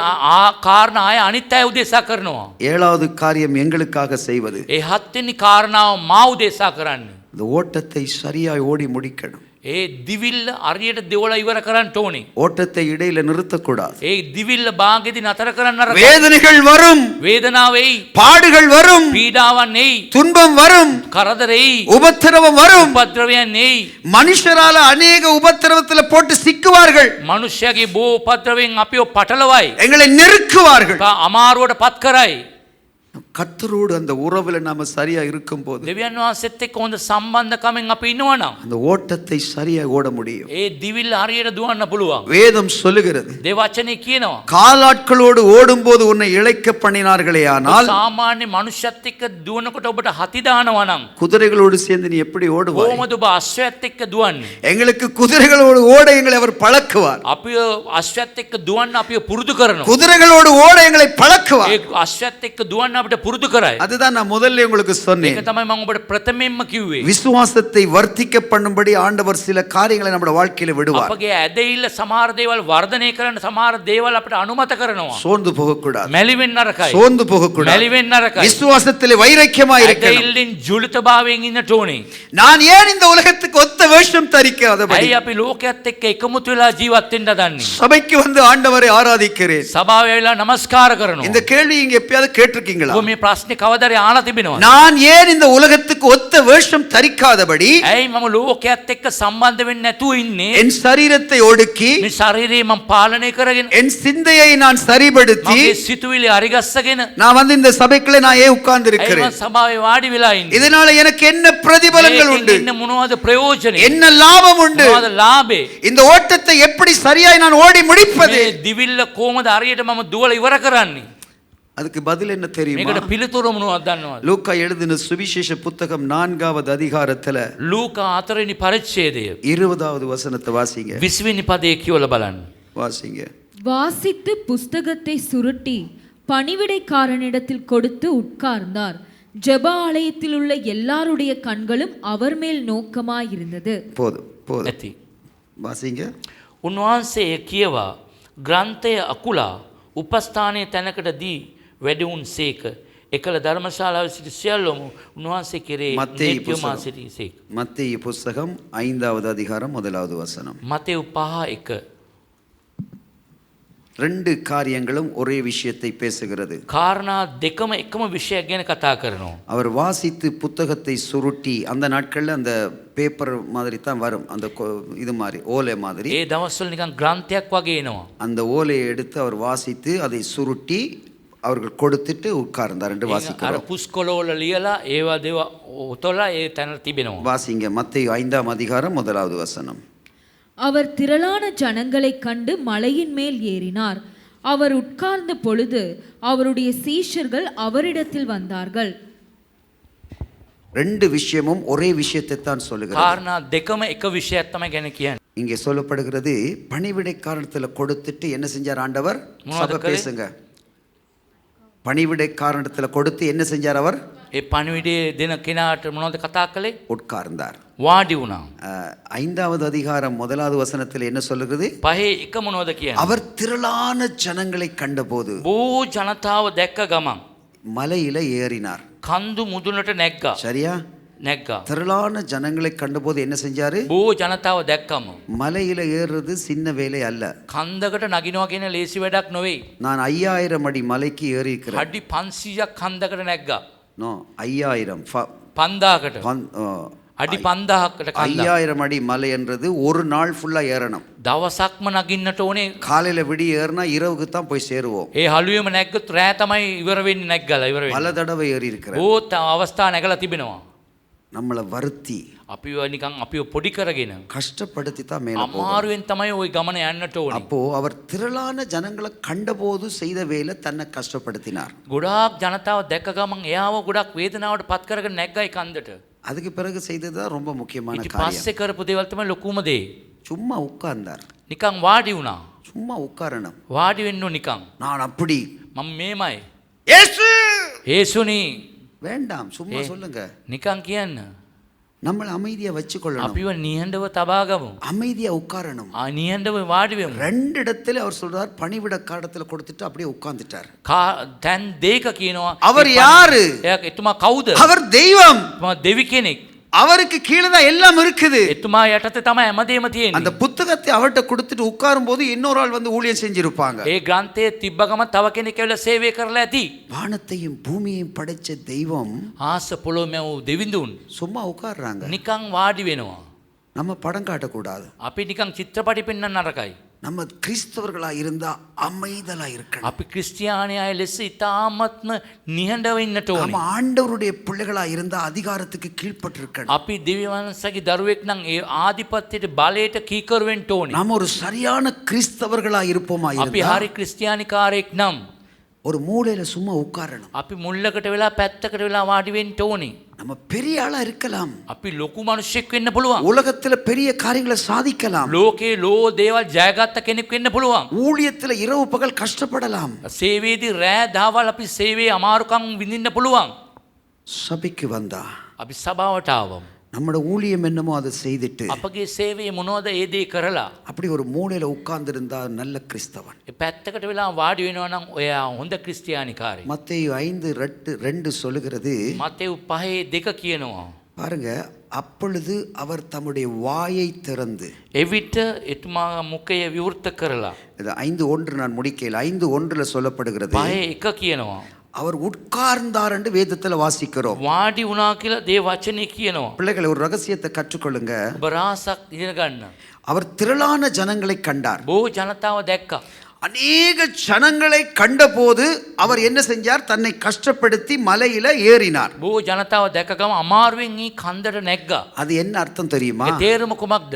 කාරණා අය අනිත් අය උදෙසා කරනවා. 7வது காரியம் எங்களுக்காக செய்வது. ඒ 7 වෙනි කාරණාව මා උදෙසා කරන්න. இந்த ஓட்டத்தை சரியாய் ஓடி முடிக்கணும். ඒ දිවිල්ල අරියට දෙවලා ඉවර කරන්නට ඕනේ. ஓட்டத்தை இடையில நிறுத்தக்கூடாது. ඒ දිවිල්ල භාගෙදි නතර කරන්න අර வேதனைகள் வரும், වේදනාව එයි, பாடுகள் வரும், පීඩාවන් එයි, துன்பம் வரும், කරදර එයි, உபத்திரவம் வரும். උපද්‍රවයන් එයි. மனுஷரால அநேக உபத்திரவத்துல போட்டு சிக்குவார்கள், මනුෂ්‍යයාගේ බෝ උපද්‍රවයෙන් අපිව පටලවයි. எங்களை நெருக்குவார்கள். අමාරුවට පත් කරයි. கர்த்தரோடு அந்த உறவுல நாம சரியா இருக்கும் போது දෙවියන් වහන්සේත් එක්ක හොඳ සම්බන්ධකමෙන් අපි ඉන්නවනම් அந்த ஓட்டத்தை சரியா ஓட முடியும். ඒ දිවිල්ල හරියට දුවන්න පුළුවන්. வேதம் சொல்லுகிறது, දෙවචනේ කියනවා. காலாட்களோடு ஓடும்போது உன்னை இளைக்க பண்ணினார்களே ஆனால் සාමාන්‍ය මනුෂ්‍යත් එක්ක දුවනකොට ඔබට හති දානවා නම් குதிரைகளோடு சேர்ந்து நீ எப்படி ஓடுவாய்? කොහොමද ඔබ අශ්වයත් එක්ක දුවන්නේ? எங்களுக்கு குதிரைகளோடு ஓட எங்களை அவர் பழக்குவார். අපිව අශ්වයත් එක්ක දුවන්න අපිව පුරුදු කරනවා. குதிரைகளோடு ஓட எங்களை பழக்குவார். ඒ අශ්වයත් එක්ක දුවන්න අපිට පුරුදු කරයි. அதுதான் நான் முதல்ல உங்களுக்கு ඒක சொன்னேன். තමයි මම ඔබට ප්‍රථමයෙන්ම කිව්වේ. விசுவாசத்தை வர்த்திக்க பண்ணும்படி ஆண்டவர் சில காரியங்களை நம்முடைய வாழ்க்கையில விடுவார். අපගේ ඇදහිල්ල සමහර දේවල් වර්ධනය කරන්න සමහර දේවල් අපිට අනුමත කරනවා. சோர்ந்து போகக்கூடாது, මැලිවෙන්න නරකයි. சோர்ந்து போகக்கூடாது. මැලිවෙන්න නරකයි. விசுவாசத்திலே வைராக்கியமாய் இருக்கணும். ඇදහිල්ලෙන් ජුලිතභාවයෙන් ඉන්නට ඕනේ. நான் ஏன் இந்த உலகத்துக்கு ஒத்த வேஷம் தரிக்காதபடி ඇයි අපි ලෝකයේත් එක්ක එකමුතු වෙලා ජීවත් වෙන්න දන්නේ? சபைக்கு வந்து ஆண்டவரை ஆராதிக்கிறேன். සභාවේ වෙලා නමස්කාර කරනවා. இந்த கேள்வி இங்க எப்பயாவது கேட்டிருக்கீங்களா? ඔබ මේ ප්‍රශ්නේ කවදාද ආලා තිබෙනවද? நான் ஏன் இந்த உலகத்துக்கு ஒத்த வேஷம் தரிக்காதபடி ඇයි මම ලෝකයේත් එක්ක සම්බන්ධ වෙන්නේ නැතුව ඉන්නේ? என் சரீரத்தை ஒடுக்கி මේ ශරීරය මම පාලනය කරගෙන என் சிந்தையை நான் சரிபடுத்தி මගේ සිතුවිලි අරිගස්සගෙන நான் வந்து இந்த சபைக்குள்ள நான் ஏன் உட்கார்ந்து ඇයි இருக்கிறேன்? මම සභාවේ වාඩි වෙලා ඉන්නේ? இதனால எனக்கு என்ன பிரதிபலங்கள் මේකෙන් உண்டு? ඉන්න මොනවද ප්‍රයෝජනේ? என்ன லாபம் உண்டு? මොනවද ලාභේ? இந்த ஓட்டத்தை எப்படி சரியாய் நான் ஓடி முடிப்பது? මේ දිවිල්ල කොහමද හරියට මම දුවලා ඉවර කරන්නේ? அதுக்கு பதில் என்ன தெரியுமா? මේකට පිළිතුර මොනවද දන්නවද? லூக்கா எழுதின சுவிசேஷ புத்தகம் 4வது அதிகாரத்துல ලූකා 4 වෙනි පරිච්ඡේදය 20வது வசனத்தை வாசிங்க. 20 වෙනි පදයේ කියවලා බලන්න. வாசிங்க. வாசித்து புஸ்தகத்தை சுருட்டி பணிவிடைக்காரனிடத்தில் கொடுத்து உட்கார்ந்தார். ஜெப ஆலயத்தில் உள்ள எல்லாருடைய கண்களும் அவர் மேல் நோக்கமாயிருந்தது. போதும் போதும். ඇති. வாசிங்க. උන්වහන්සේ කියවා ග්‍රන්ථය අකුලා උපස්ථානයේ තැනකට දී වැඩවුන් සේක. එකල ධර්මශාලාවේ සිටි සියල්ලම උන්වහන්සේ කෙරේ மத்தேயு නිත්‍යමා புஸ்தகம். සිටීසේක. மத்தேயு புஸ்தகம் 5வது அதிகாரம் 1வது வசனம். මතෙව් 5:1. 2 காரியங்களும் ஒரே விஷயத்தை பேசுகிறது. කාරණා දෙකම එකම විෂයක් ගැන කතා කරනවා. அவர் வாசித்து புத்தகத்தை சுருட்டி, அந்த நாட்கள்ல அந்த பேப்பர் மாதிரி தான் வரும், அந்த இது மாதிரி ஓலை மாதிரி. ඒ දවස්වල නිකන් ග්‍රන්ථයක් වගේ එනවා. அந்த ஓலையை எடுத்து அவர் வாசித்து அதை சுருட்டி அவர்கள் கொடுத்துட்டு உட்கார்ந்தார் என்று අර வாசிக்கிறோம். පුස්කොළවල ලියලා ඒවා දේව ඔතලා ඒ තැන තිබෙනවා. வாசிங்க. மத்தேயு 5ஆம் அதிகாரம் 1வது வசனம். அவர் திரளான ஜனங்களைக் கண்டு மலையின் மேல் ஏறினார். அவர் உட்கார்ந்த பொழுது அவருடைய சீஷர்கள் அவரிடத்தில் வந்தார்கள். 2 விஷயமும் ஒரே விஷயத்தை தான் சொல்லுகிறது. කාරණා දෙකම එක විෂයක් තමයි ගැන කියන්නේ. இங்கே சொல்லப்படுகிறது, பணிவிடை காரணத்துல கொடுத்துட்டு என்ன செஞ்சார் ஆண்டவர்? மூணாவது சபை பேசுங்க. பணிவிடை காரணத்துல கொடுத்து என்ன செஞ்சார் அவர்? ඒ පණිවිඩය දෙන කෙනාට මොනවද කතා කළේ? உட்கார்ந்தார். වාඩි වුණා. 5வது அதிகாரம் 1வது வசனத்தில் என்ன சொல்லுகிறது? පහේ එක මොනවද කියන්නේ? அவர் திரளான ஜனங்களை கண்டபோது බොහෝ ජනතාව දැක්ක ගමන් மலையில ஏறினார். කන්දු මුදුනට නැග්ගා. சரியா? නැග්ගා. திரளான ஜனங்களை கண்டபோது என்ன செஞ்சாரு? බොහෝ ජනතාව දැක්කම மலையில ஏறுறது சின்ன வேலை அல்ல. කන්දකට නගිනවා කියන ලේසි වැඩක් නෙවෙයි. நான் 5000 அடி மலைக்கு ஏறி இருக்கிறேன். අඩි 500ක් කන්දකට නැග්ගා. நோ 5000 5000කට. අඩි 5000කට කන්ද. 5000 அடி மலை என்றது ஒரு நாள் ஃபுல்லா ஏறணும். දවසක්ම නගින්නට ඕනේ. காலையில விடிய ஏறினா இரவுக்கு தான் போய் சேருவோம். ඒ හලුවෙම නැග්ගොත් රෑ තමයි ඉවර වෙන්නේ නැග්ගලා ඉවර பல වෙන්නේ. தடவை ஏறி இருக்கிறேன். ඕත් අවස්ථා නැගලා තිබෙනවා. நம்மளை வருத்தி අපිව නිකන් අපිව பொடி කරගෙන கஷ்டப்படுத்தி தான் மேல போகும். අමාරුවෙන් තමයි ওই ගමන යන්නට ඕනේ. அப்போ அவர் திரளான ஜனங்களை கண்டபோது செய்த வேலை தன்னை கஷ்டப்படுத்தினார். ගොඩාක් ජනතාව දැක්ක ගමන් එයාව ගොඩක් වේදනාවට පත් කරගෙන නැග්ගයි කන්දට. அதுக்கு பிறகு செய்ததுதான் ரொம்ப முக்கியமான ඊට காரியம். පස්සේ කරපු දේවල් තමයි ලොකුම දේ. சும்மா உட்கார்ந்தார். නිකන් වාඩි වුණා. சும்மா உட்காரணும். වාඩි වෙන්න ඕන නිකන්. நான் அப்படி මම මේමයි. இயேசு ඒසුනි வேண்டாம், சும்மா சொல்லுங்க. නිකන් කියන්න. நம்மள அமைதியா வச்சுக்கொள்ளணும். අපිව නිහඬව තබා ගමු. அமைதியா உட்காரணும். නිහඬව වාඩි වෙමු. ரெண்டு இடத்துல அவர் சொல்றார், பணிவிட காலத்துல கொடுத்துட்டு அப்படியே உட்கார்ந்துட்டார். දැන් දෙක කියනවා. அவர் யாரு? එතුමා කවුද? அவர் தெய்வம். එතුමා දෙවි කෙනෙක්. அவருக்கு கீழே தான் எல்லாம் இருக்குது. එතුමා යටතේ තමයි හැමදේම அந்த තියෙන්නේ. புத்தகத்தை அவர்கிட்ட கொடுத்துட்டு உட்காரும் போது இன்னொரு ஆள் வந்து ஊழியம் செஞ்சிருப்பாங்க. ඒ ග්‍රන්ථයේ තිබ්බ ගම තව කෙනෙක් ඇවිල්ලා සේවය කරලා ඇති. வானத்தையும் பூமியையும் படைச்ச தெய்வம் ආස පොළොව මැවූ දෙවිඳුන් சும்மா உட்கார்றாங்க. නිකන් වාඩි වෙනවා. நம்ம படம் காட்டக்கூடாது. අපි නිකන් චිත්‍රපටි පෙන්වන්න නරකයි. நம்ம கிறிஸ்தவர்களா இருந்தா அமைதலா இருக்கணும். අපි ක්‍රිස්තියානි අය ලෙස ඉතාමත්ම නිහඬව ඉන්නට நம்ம ඕනේ. ஆண்டவருடைய பிள்ளைகளா இருந்தா அதிகாரத்துக்கு கீழ்ப்பட்டிருக்கணும். අපි දෙවිවන්සගේ දරුවෙක් නම් ඒ ආධිපත්‍යයට බලයට කීකරු වෙන්න ඕනේ. நாம ஒரு சரியான கிறிஸ்தவர்களா இருப்போமா අපි இருந்தா හරි ක්‍රිස්තියානිකාරයෙක් නම් ஒரு மூலையில சும்மா உட்காரணும். අපි මුල්ලකට වෙලා පැත්තකට වෙලා වාඩි වෙන්න ඕනේ. நம்ம பெரிய ஆளா இருக்கலாம். අපි ලොකු මිනිසෙක් වෙන්න පුළුවන්. உலகத்துல பெரிய காரியங்களை சாதிக்கலாம். ලෝකේ ලෝ දේවල් ජයගත්ත කෙනෙක් වෙන්න පුළුවන්. ஊழியத்துல இரவு பகல் கஷ்டப்படலாம். සේවයේදී රෑ දහවල් අපි සේවයේ අමාරුකම් විඳින්න පුළුවන්. சபைக்கு வந்தா අපි සභාවට ආවම நம்மளோட ஊழியம் என்னமோ அதை செய்துட்டு අපගේ සේවයේ මොනවද ඒ දේ කරලා அப்படி ஒரு மூலையில உட்கார்ந்து இருந்தா நல்ல கிறிஸ்தவன். ඒ පැත්තකට වෙලා වාඩි වෙනවා නම් ඔයා හොඳ ක්‍රිස්තියානිකාරයෙක්. மத்தேயு 5:2 சொல்லுகிறது, මතෙව් 5:2 කියනවා. பாருங்க, அப்பொழுது அவர் தம்முடைய வாயை திறந்து, එවිට එතුමා මුඛය විවෘත කරලා இது 5:1 நான் முடிக்கையில் 5:1 சொல்லப்படுகிறது, 5:1 කියනවා. அவர் உட்கார்ந்தார் என்று வேதத்துல வாசிக்கிறோம். වාඩි වුණා කියලා දේ වචනේ කියනවා. பிள்ளைகளை ஒரு ரகசியத்தை கற்றுக்கொள்ளுங்க. ඔබ රහසක් ඉගෙන ගන්න. அவர் திரளான ஜனங்களை கண்டார். බොහෝ ජනතාව දැක්කා. அநேக ஜனங்களை கண்டபோது அவர் என்ன செஞ்சார்? தன்னை கஷ்டப்படுத்தி மலையில ஏறினார். බොහෝ ජනතාව දැක ගම අමාරුවෙන් ඊ කන්දට නැග්ගා. அது என்ன அர்த்தம் தெரியுமா? ඒ තේරුම කුමක්ද?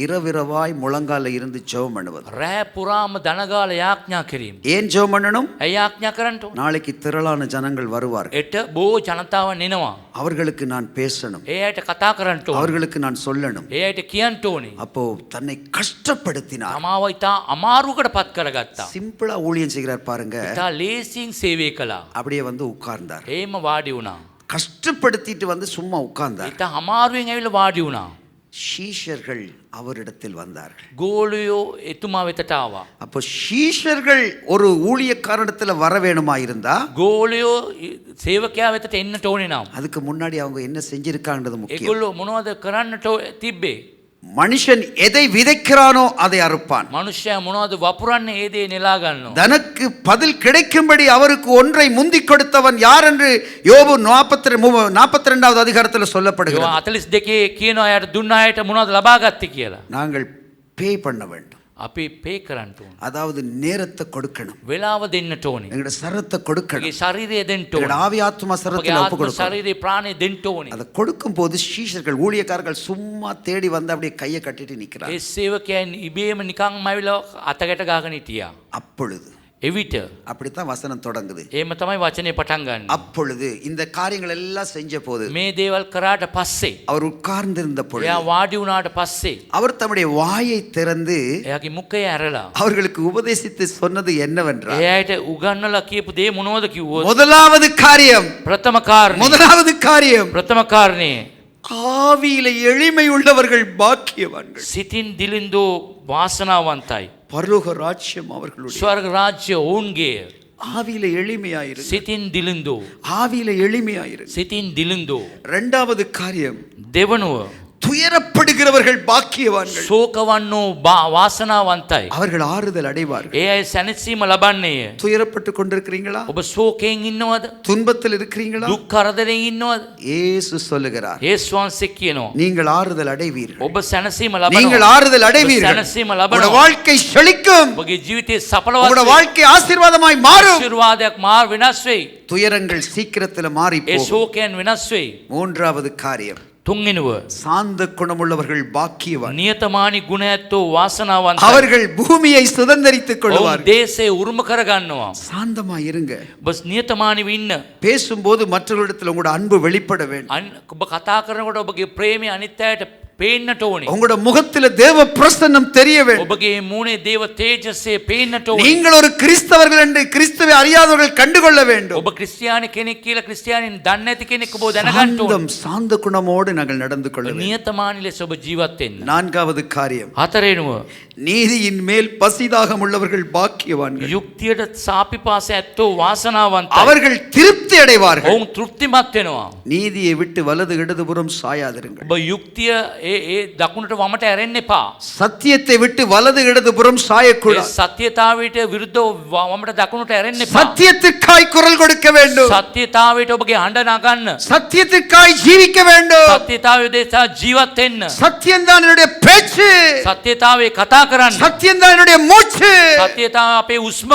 இரவிரவாய் முழங்கால இருந்து ஜெபம் பண்ணுவது. රෑ පුරාම දනගාල යාඥා කිරීම. ஏன் ஜெபம் பண்ணணும்? ඇයි යාඥා කරන්න ඕන? நாளைக்கு திரளான ஜனங்கள் வருவார்கள். එට බොහෝ ජනතාව එනවා. அவர்களுக்கு நான் பேசணும். ඒ අයට කතා කරන්න ඕන. அவர்களுக்கு நான் சொல்லணும். ඒ අයට කියන්න ඕනේ. அப்போ தன்னை கஷ்டப்படுத்தினார். තමාව ඉතා අමාරුවකට පත් කරගත්තා. சிம்பிளா ஊழியம் செய்கிறார் பாருங்க. ඉතා ලේසියෙන් සේවය කළා. அப்படியே வந்து உட்கார்ந்தார். ඒම වාඩි වුණා. கஷ்டப்படுத்திட்டு வந்து சும்மா உட்கார்ந்தார். ඉතා අමාරුවෙන් ඇවිල්ලා වාඩි වුණා. சீஷர்கள் அவரிடத்தில் வந்தார்கள். ගෝලයෝ එතුමා වෙතට ආවා. அப்போ சீஷர்கள் ஒரு ஊழியக்காரனிடத்துல வர வேணுமா இருந்தா ගෝලයෝ සේවකයා වෙතට එන්නට ඕනේ නම් அதுக்கு முன்னாடி அவங்க என்ன செஞ்சிருக்காங்கன்றது முக்கியம். ඒගොල්ලෝ මොනවද කරන්නට තිබ්බේ? மனுஷன் எதை விதைக்கிறானோ அதை அறுப்பான். මනුෂ්‍යයා මොනවද වපුරන්නේ ඒ දේ නෙලා ගන්නවා. தனக்கு பதில் கிடைக்கும்படி அவருக்கு ஒன்றை முந்திக் கொடுத்தவன் யார் என்று யோபு 42வது அதிகாரத்தில் சொல்லப்படுகிறது. 42 කියන අයට දුන්න අයට මොනවද ලබා ගත්තේ කියලා. நாங்கள் பே பண்ண வேண்டும். අපි පේ කරන්න ඕනේ. அதாவது நேரத்தை கொடுக்கணும். වෙලාව දෙන්නට ඕනේ. எங்களோட சரத்தை கொடுக்கணும். ඒ ශරීරය දෙන්න எங்களோட ඕනේ. ஆவி ஆத்மா අපගේ சரத்தில் ஒப்பு ආත්ම கொடுக்கணும். ශරීරේ ප්‍රාණය දෙන්න ඕනේ. அதை கொடுக்கும் போது சீஷர்கள் ஊழியக்காரர்கள் சும்மா தேடி வந்து அப்படியே கையை கட்டிட்டு ඒ நிற்கிறார். සේවකයන් ඉබේම නිකන්ම ඇවිල්ලා අතකට ගහගෙන හිටියා. அப்பொழுது එවිට அப்படித்தான் வசனம் தொடங்குது. එහෙම තමයි වචනේ පටන් ගන්න. அப்பொழுது இந்த காரியங்கள் எல்லாம் செஞ்ச போது මේ දේවල් කරාට පස්සේ அவர் உட்கார்ந்திருந்த பொழுது එයා වාඩි වුණාට පස්සේ அவர் தம்முடைய வாயை திறந்து එයාගේ මුඛය ඇරලා அவர்களுக்கு உபதேசித்து சொன்னது என்னவென்றால், එයාට උගන්වලා කියපු දේ මොනවද කිව්වොත් முதலாவது காரியம் முதலாவது காரியம் ප්‍රථම කාරණේ ஆவியில எளிமை உள்ளவர்கள் பாக்கியவான்கள். සිතින් දිලින්දෝ වාසනාවන්තයි. பரலோக ராஜ்யம் அவர்களுடைய. ස්වර්ග රාජ්‍ය ඔවුන්ගේ. ஆவியில எளிமையாயிரு. සිතින් දිලින්දෝ. ஆவியில எளிமையாயிரு. සිතින් දිලින්දෝ. இரண்டாவது காரியம் දෙවනුව துயரப்படுகிறவர்கள் பாக்கியவான்கள். ශෝකවන්නෝ වාසනාවන්තයි. அவர்கள் ஆறுதல் அடைவார்கள். ඒ අය සැනසීම ලබන්නේය. துயரப்பட்டு கொண்டிருக்கிறீங்களா? ඔබ ශෝකයෙන් ඉන්නවද? துன்பத்தில் இருக்கிறீங்களா? දුක් කරදරයෙන් ඉන්නවද? இயேசு சொல்லுகிறார், යේසුස් වහන්සේ කියනවා நீங்கள் ஆறுதல் அடைவீர்கள். ඔබ සැනසීම நீங்கள் ලබනවා. ஆறுதல் அடைவீர்கள். සැනසීම உங்களுடைய ලබනවා. வாழ்க்கை செழிக்கும். ඔබගේ ජීවිතේ உங்களுடைய සඵලවත් வாழ்க்கை ஆசீர்வாதமாய் மாறும். ආශිර්වාදයක් මාර් වෙනස් වෙයි. துயரங்கள் சீக்கிரத்தில் மாறி ඒ போகும். ශෝකයන් වෙනස් වෙයි. மூன்றாவது காரியம் තුන්වෙනුව சாந்த குணமுள்ளவர்கள் பாக்கியவான். නියතමානී ගුණ ඇත්තෝ වාසනාවන්තයි. அவர்கள் பூமியை சுதந்தரித்துக் ඔවුන් கொள்வார்கள். දේශේ උරුම කරගන්නවා. சாந்தமா இருங்க. ඔබ නියතමානීව ඉන්න. பேசும்போது மற்றவர்களிடத்தில் உங்களோட அன்பு வெளிப்பட வேண்டும். ඔබ කතා කරනකොට ඔබගේ ප්‍රේමය අනිත් අයට පේන්නට ඕනේ. உங்களோட முகத்தில் தேவ பிரசன்னம் தெரிய வேண்டும். ඔබගේ මූණේ දේව තේජස්සේ පේන්නට ඕනේ. நீங்கள் ஒரு கிறிஸ்தவர்கள் என்று கிறிஸ்துவை அறியாதவர்கள் கண்டுகொள்ள வேண்டும். ඔබ ක්‍රිස්තියානි කෙනෙක් කියලා ක්‍රිස්තියානින් දන්නේ නැති කෙනෙක් ඔබ දැනගන්න ඕනේ. சாந்தம் சாந்த குணமோடு நாங்கள் நடந்து கொள்ள வேண்டும். නියතමානී ලෙස ඔබ ජීවත් වෙන්න. நான்காவது காரியம் හතරවෙනුව நீதியின் மேல் பசிதாகம் உள்ளவர்கள் பாக்கியவான்கள். යුක්තියට සාපිපාස ඇත්තෝ වාසනාවන්තයි. அவர்கள் திருப்தி அடைவார்கள். ඔවුන් තෘප්තිමත් වෙනවා. நீதியை விட்டு வலது இடதுபுறம் சாயாதிருங்கள். ඔබ යුක්තිය ඒ දකුණට වමට ඇරෙන්න එපා. சத்தியத்தை விட்டு வலது இடதுபுறம் ඒ சாயக்கூடாது. සත්‍යතාවයට විරුද්ධව වමට දකුණට ඇරෙන්න එපා. சத்தியத்திற்காய் குரல் கொடுக்க வேண்டும். සත්‍යතාවයට ඔබගේ හඬ නගන්න. சத்தியத்திற்காய் ஜீவிக்க வேண்டும். සත්‍යතාවය දෙසා ජීවත් වෙන්න. சத்தியம்தான் என்னுடைய பேச்சு. සත්‍යතාවයේ කතා කරන්න. சத்தியம்தான் என்னுடைய மூச்சு. සත්‍යතාව අපේ උස්ම.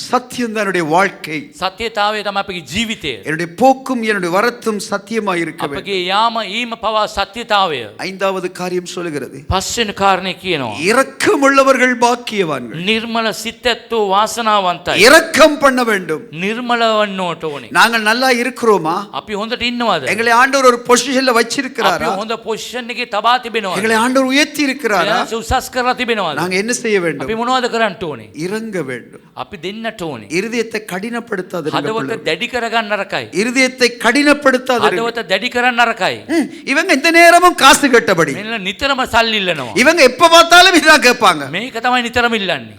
சத்தியம்தான் என்னுடைய வாழ்க்கை. සත්‍යතාවය තමයි අපේ ජීවිතය. என்னுடைய போக்கும் என்னுடைய வரத்தும் சத்தியமாய் இருக்க வேண்டும். අපගේ යාම ඊම පවා සත්‍යතාවය. ஐந்தாவது காரியம் சொல்லுகிறது, පස්වෙනි කාරණේ කියනවා இரக்கமுள்ளவர்கள் பாக்கியவான்கள். නිර්මල සිත් ඇත්තෝ වාසනාවන්තයි. இரக்கம் பண்ண வேண்டும். නිර්මල වන්නට ඕනේ. நாங்கள் நல்லா இருக்கிறோமா? අපි හොඳට ඉන්නවද? எங்களை ஆண்டவர் ஒரு பொசிஷன்ல අපි வச்சிருக்கிறாரா? හොඳ පොසිෂන් එකේ තබා තිබෙනවද? எங்களை ஆண்டவர் உயர்த்தி இருக்கிறாரா? එයාට උසස් කරලා තිබෙනවද? நாங்க என்ன செய்ய අපි வேண்டும்? මොනවද කරන්න ඕනේ? இறங்க வேண்டும். අපි දෙන්නට ඕනේ. இருதயத்தை கடினப்படுத்தாதீர்கள். හදවත දැඩි කරගන්න නරකයි. இருதயத்தை கடினப்படுத்தாதீர்கள். හදවත දැඩි කරන්න නරකයි. இவங்க இந்த நேரமும் காசு கட்டபடி, මෙන්න නිතරම සල්ලි ඉල්ලනවා. இவங்க எப்ப பார்த்தாலும் இதான் கேட்பாங்க. මේක තමයි නිතරම ඉල්ලන්නේ.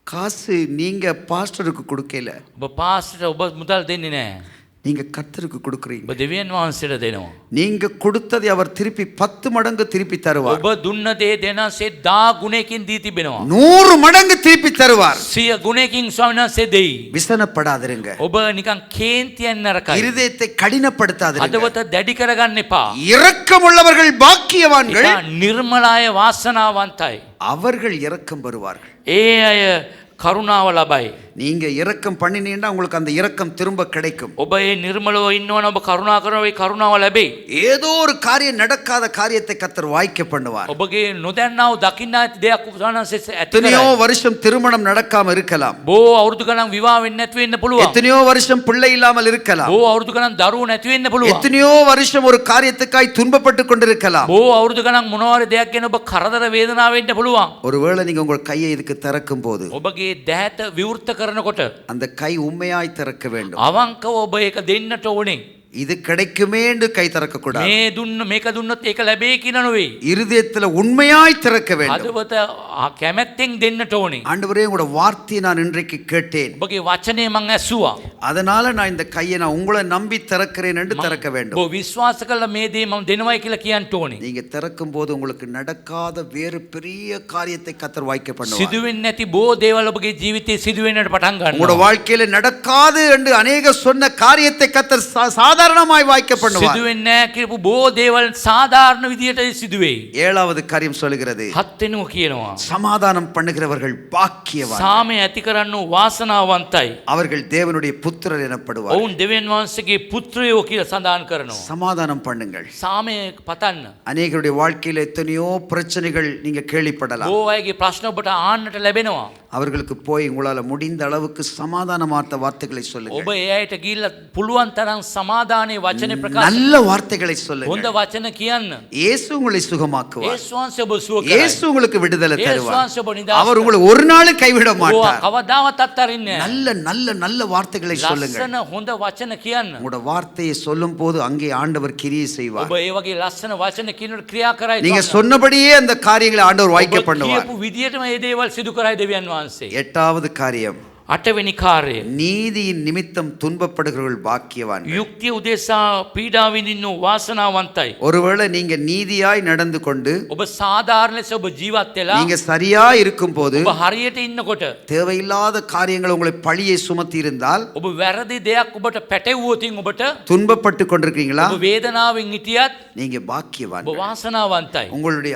காசு நீங்க பாஸ்டருக்கு கொடுக்கல, ඔබ පාස්ටර් ඔබ මුදල් දෙන්නේ නැහැ. நீங்க கர்த்தருக்கு கொடுக்குறீங்க. ඔබ දෙවියන් වහන්සේට දෙනවා. நீங்க கொடுத்ததை அவர் திருப்பி 10 மடங்கு திருப்பி தருவார். ඔබ දුන්න දේ දෙනසේ 10 ගුණයකින් දී තිබෙනවා. 100 மடங்கு திருப்பி தருவார். 100 ගුණයකින් ස්වාමීන් වහන්සේ දෙයි. விசனப்படாதிருங்க. ඔබ නිකන් කේන්තියෙන් නරකයි. இருதயத்தை கடினப்படுத்தாதிருங்க. හදවත දැඩි කරගන්න එපා. இரக்கமுள்ளவர்கள் பாக்கியவான்கள். ඉතා නිර්මලාය වාසනාවන්තයි. அவர்கள் இரக்கம் பெறுவார்கள். ඒ අය කරුණාව ලබයි. நீங்க இரக்கம் பண்ணினீங்கன்னா உங்களுக்கு அந்த இரக்கம் திரும்ப கிடைக்கும். ඔබ ඒ නිර්මලව ඉන්නවනම් ඔබ කරුණා කරනවා, ඒ කරුණාව ලැබෙයි. ஏதோ ஒரு காரியம் நடக்காத காரியத்தை கர்த்தர் வாய்க்க பண்ணுவார். ඔබගේ නොදන්නා වූ දකින්න ඇති දෙයක් උසානසේ ඇති எத்தனையோ කරයි. வருஷம் திருமணம் நடக்காம இருக்கலாம். බොහෝ අවුරුදු ගණන් විවාහ වෙන්නේ නැති වෙන්න පුළුවන්. எத்தனையோ வருஷம் பிள்ளை இல்லாமல் இருக்கலாம். බොහෝ අවුරුදු ගණන් දරුවෝ නැති වෙන්න පුළුවන්. எத்தனையோ வருஷம் ஒரு காரியத்துக்காய் துன்பப்பட்டு கொண்டிருக்கலாம். බොහෝ අවුරුදු ගණන් මොනවාරි දෙයක් ගැන ඔබ කරදර වේදනාව වෙන්න පුළුවන්. ஒருவேளை நீங்க உங்கள் கையை இதுக்கு திறக்கும் போது ඔබගේ දැහැත විවෘත කරනකොට அந்த கை உண்மையாய் திறக்க வேண்டும். අවංකව ඔබ ඒක දෙන්නට ඕනේ. இது கிடைக்குமே என்று கை திறக்க கூடாது. මේක දුන්නොත් ඒක ලැබෙයි කියන නෙවෙයි. இருதயத்துல உண்மையாய் திறக்க வேண்டும். හදවත කැමැත්තෙන් දෙන්නට ඕනේ. ஆண்டவரே, உங்களோட வார்த்தையை நான் இன்றைக்கு கேட்டேன், ඔබගේ වචනේ මං ඇසුවා. அதனால நான் இந்த கையை நான் உங்களை நம்பி திறக்கிறேன் என்று திறக்க வேண்டும். ඔබ විශ්වාස කළා මේ දේ මම දෙනවයි කියලා කියන්න ඕනේ. நீங்க திறக்கும் போது உங்களுக்கு நடக்காத வேறு பெரிய காரியத்தை கர்த்தர் வாய்க்க பண்ணுவார். සිදුවෙන්නේ නැති බොහෝ දේවල් ඔබගේ ජීවිතේ සිදුවෙන්නට පටන් உங்களோட ගන්නවා. வாழ்க்கையில நடக்காது என்று அநேக சொன்ன காரியத்தை கர்த்தர் சாதாரண சாதாரணமாய் வாய்க்க பண்ணுவார். සිදුවෙන්නේ නැහැ කියපු බොහෝ දේවල් සාධාරණ විදියට සිදුවේ. ஏழாவது காரியம் சொல்லுகிறது, හත්වෙනුව කියනවා. சமாதானம் பண்ணுகிறவர்கள் பாக்கியவான், සාමය ඇති කරන්නු වාසනාවන්තයි. அவர்கள் தேவனுடைய புத்திரர் எனப்படுவார். ඔවුන් දෙවියන් වහන්සේගේ පුත්‍රයෝ කියලා සඳහන් කරනවා. சமாதானம் பண்ணுங்கள். සාමය පතන්න. அநேகருடைய வாழ்க்கையில் எத்தனையோ பிரச்சனைகள் நீங்க கேள்விப்படலாம். බොහෝ අයගේ ප්‍රශ්න ඔබට ආන්නට ලැබෙනවා. அவர்களுக்கு போய் உங்களால முடிந்த அளவுக்கு சமாதானமான வார்த்தைகளை சொல்லுங்க. ඔබ ඒ අයට ගිහිල්ලා පුළුවන් තරම් සමාදානයේ වචනේ ප්‍රකාශ நல்ல வார்த்தைகளை சொல்லுங்க. හොඳ වචන කියන්න. இயேசு உங்களை சுகமாக்குவார். යේසුස් වහන්සේ ඔබ සුව කරයි. இயேசு உங்களுக்கு விடுதலை යේසුස් தருவார். වහන්සේ ඔබ නිදහස් அவர் உங்களை ஒரு நாளும் கைவிட ඔබ மாட்டார். කවදාවත් අත්හරින්නේ නැහැ. நல்ல நல்ல நல்ல வார்த்தைகளை சொல்லுங்க. ලස්සන හොඳ වචන කියන්න. உங்களோட வார்த்தையை சொல்லும் போது அங்கே ஆண்டவர் கிரியை செய்வார். ඔබ ඒ වගේ ලස්සන වචන කියනකොට ක්‍රියා කරයි. நீங்க சொன்னபடியே அந்த காரியங்களை ஆண்டவர் வாய்க்க ඔබ பண்ணுவார். කියපු විදියටම මේ දේවල් සිදු කරයි දෙවියන් වහන්සේ. எட்டாவது காரியம், අටවෙනි කාර්යය. நீதியின் நிமித்தம் துன்பப்படுகிறவர்கள் பாக்கியவான். යුක්තිය උදෙසා පීඩා විඳින්නු වාසනාවන්තයි. ஒருவேளை நீங்க நீதியாய் நடந்து கொண்டு ඔබ සාධාරණ ලෙස ඔබ ජීවත් වෙලා நீங்க சரியா இருக்கும் போது ඔබ හරියට ඉන්නකොට தேவையில்லாத காரியங்கள் உங்களை பழியை சுமத்தி இருந்தால் ඔබ වැරදි දෙයක් ඔබට පැටවුවොතින් ඔබට துன்பப்பட்டு கொண்டிருக்கீங்களா, ඔබ වේදනාවෙන් හිටියත් நீங்க பாக்கியவான். ඔබ වාසනාවන්තයි. உங்களுடைய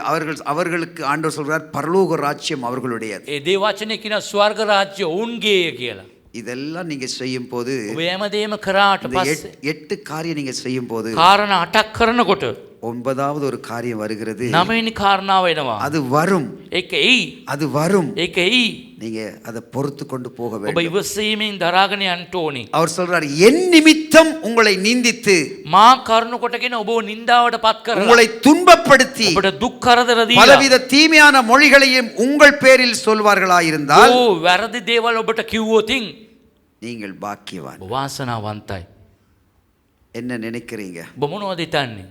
அவர்களுக்கு ஆண்டவர் சொல்றார், பரலோக ராஜ்யம் அவர்களுடையது. ඒ දේ වචනේ කියන ස්වර්ග රාජ්‍ය ඔවුන්ගේ කියලා. இதெல்லாம் நீங்க செய்யும் போது, ඔබ හැමදේම කරාට இந்த පස්සේ எட்டு காரியம் நீங்க செய்யும் போது කාරණා 8ක් කරනකොට ஒன்பதாவது ஒரு காரியம் வருகிறது. නවවෙනි කාරණාව එනවා. அது வரும், ඒක එයි. அது வரும். ඒක එයි. நீங்க அதை பொறுத்து கொண்டு போக ඔබ வேண்டும். ඉවසීමෙන් දරාගෙන යන්න ඕනි. அவர் சொல்றார், என் நிமித்தம் உங்களை நிந்தித்து මා කරුණ කොටගෙන ඔබව නින්දාවට පත් කරලා உங்களை துன்பப்படுத்தி ඔබට දුක් කරදර දීලා பலவித தீமையான மொழிகளையும் உங்கள் பேரில் சொல்வார்களாயிருந்தால் ඕ වැරදි දේවල් ඔබට කිව්වොතින් நீங்கள் பாக்கியவான். ඔබ වාසනාවන්තයි. என்ன நினைக்கிறீங்க? ඔබ මොනවද හිතන්නේ?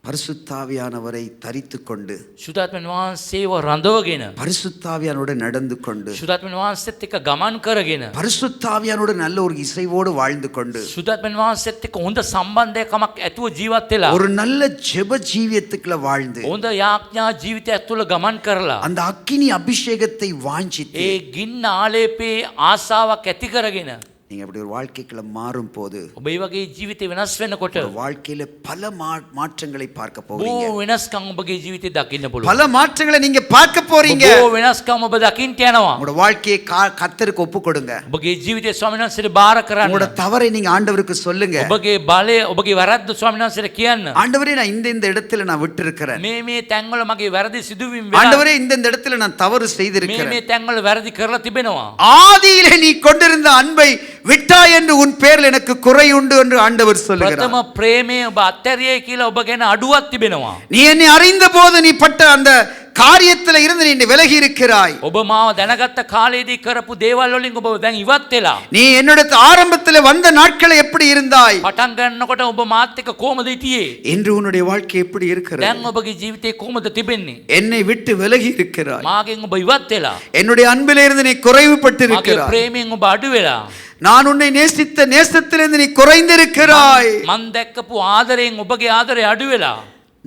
பரிசுத்தாவியானவரை தரித்து கொண்டு සුදාත්මන් වහන්සේව රඳවගෙන பரிசுத்தாவியானுடன் நடந்து கொண்டு සුදාත්මන් වහන්සේත් එක්ක ගමන් කරගෙන பரிசுத்தாவியானுடன் நல்ல ஒரு இசைவோடு வாழ்ந்து கொண்டு සුදාත්මන් වහන්සේත් එක්ක හොඳ සම්බන්ධයකමක් ඇතුව ජීවත් වෙලා ஒரு நல்ல ஜெப ஜீவியத்துக்குள்ள வாழ்ந்து හොඳ යාඥා ජීවිතයක් තුළ ගමන් කරලා அந்த அக்கினி அபிஷேகத்தை வாஞ்சித்து ඒ ගින්න ආලේපේ ආසාවක් ඇති කරගෙන நீங்க அப்படி ஒரு வாழ்க்கைக்குள்ள மாறும் போது ඔබ ඒ වගේ ජීවිතේ වෙනස් වෙනකොට வாழ்க்கையில பல மாற்றங்களை பார்க்க போறீங்க. බොහෝ වෙනස්කම් ඔබගේ ජීවිතේ දකින්න පුළුවන්. பல மாற்றங்களை நீங்க பார்க்க போறீங்க. බොහෝ වෙනස්කම් ඔබ දකින්න යනවා. உங்களோட வாழ்க்கையை கர்த்தருக்கு ஒப்பு கொடுங்க. ඔබගේ ජීවිතේ ස්වාමීන් වහන්සේට බාර කරන්න. உங்களோட தவறை நீங்க ஆண்டவருக்கு சொல்லுங்க. ඔබගේ බලය ඔබගේ වැරද්ද ස්වාමීන් වහන්සේට කියන්න. ஆண்டவரே, நான் இந்த இடத்துல நான் விட்டு இருக்கிறேன். මේ තැන්වල මගේ වැරදි සිදුවීම් වෙලා. ஆண்டவரே, இந்த இடத்துல நான் தவறு මේ செய்திருக்கிறேன். තැන්වල වැරදි කරලා තිබෙනවා. ஆதியிலே நீ கொண்டிருந்த அன்பை விட்டாய் என்று உன் பேரில் எனக்கு குறை உண்டு என்று ஆண்டவர் சொல்லுகிறார். ප්‍රථම ප්‍රේමය ඔබ අත්හැරියේ කියලා ඔබ ගැන අඩුවක් තිබෙනවා. நீ என்னை அறிந்த போது நீ பட்ட அந்த காரியத்தில் இருந்து நீ விலகி இருக்கிறாய். ඔබ මාව දැනගත්ත කාලේදී කරපු දේවල් වලින් ඔබ දැන් ඉවත් වෙලා. நீ என்னிடத்து ஆரம்பத்தில் வந்த நாட்களை எப்படி இருந்தாய், පටන් ගන්නකොට ඔබ මාත් එක්ක කොහමද හිටියේ? என்று உன்னுடைய வாழ்க்கை எப்படி இருக்கிறது? දැන් ඔබගේ ජීවිතේ කොහමද තිබෙන්නේ? என்னை விட்டு விலகி இருக்கிறாய். මාගෙන් ඔබ ඉවත් වෙලා. என்னுடைய அன்பிலே இருந்து நீ குறைவுபட்டு මගේ இருக்கிறாய். ප්‍රේමයෙන් ඔබ අඩු වෙලා. நான் உன்னை நேசித்த நேசத்திலிருந்து நீ குறைந்திருக்கிறாய். මන් දැක්කපු ආදරයෙන් ඔබගේ ආදරය අඩු වෙලා.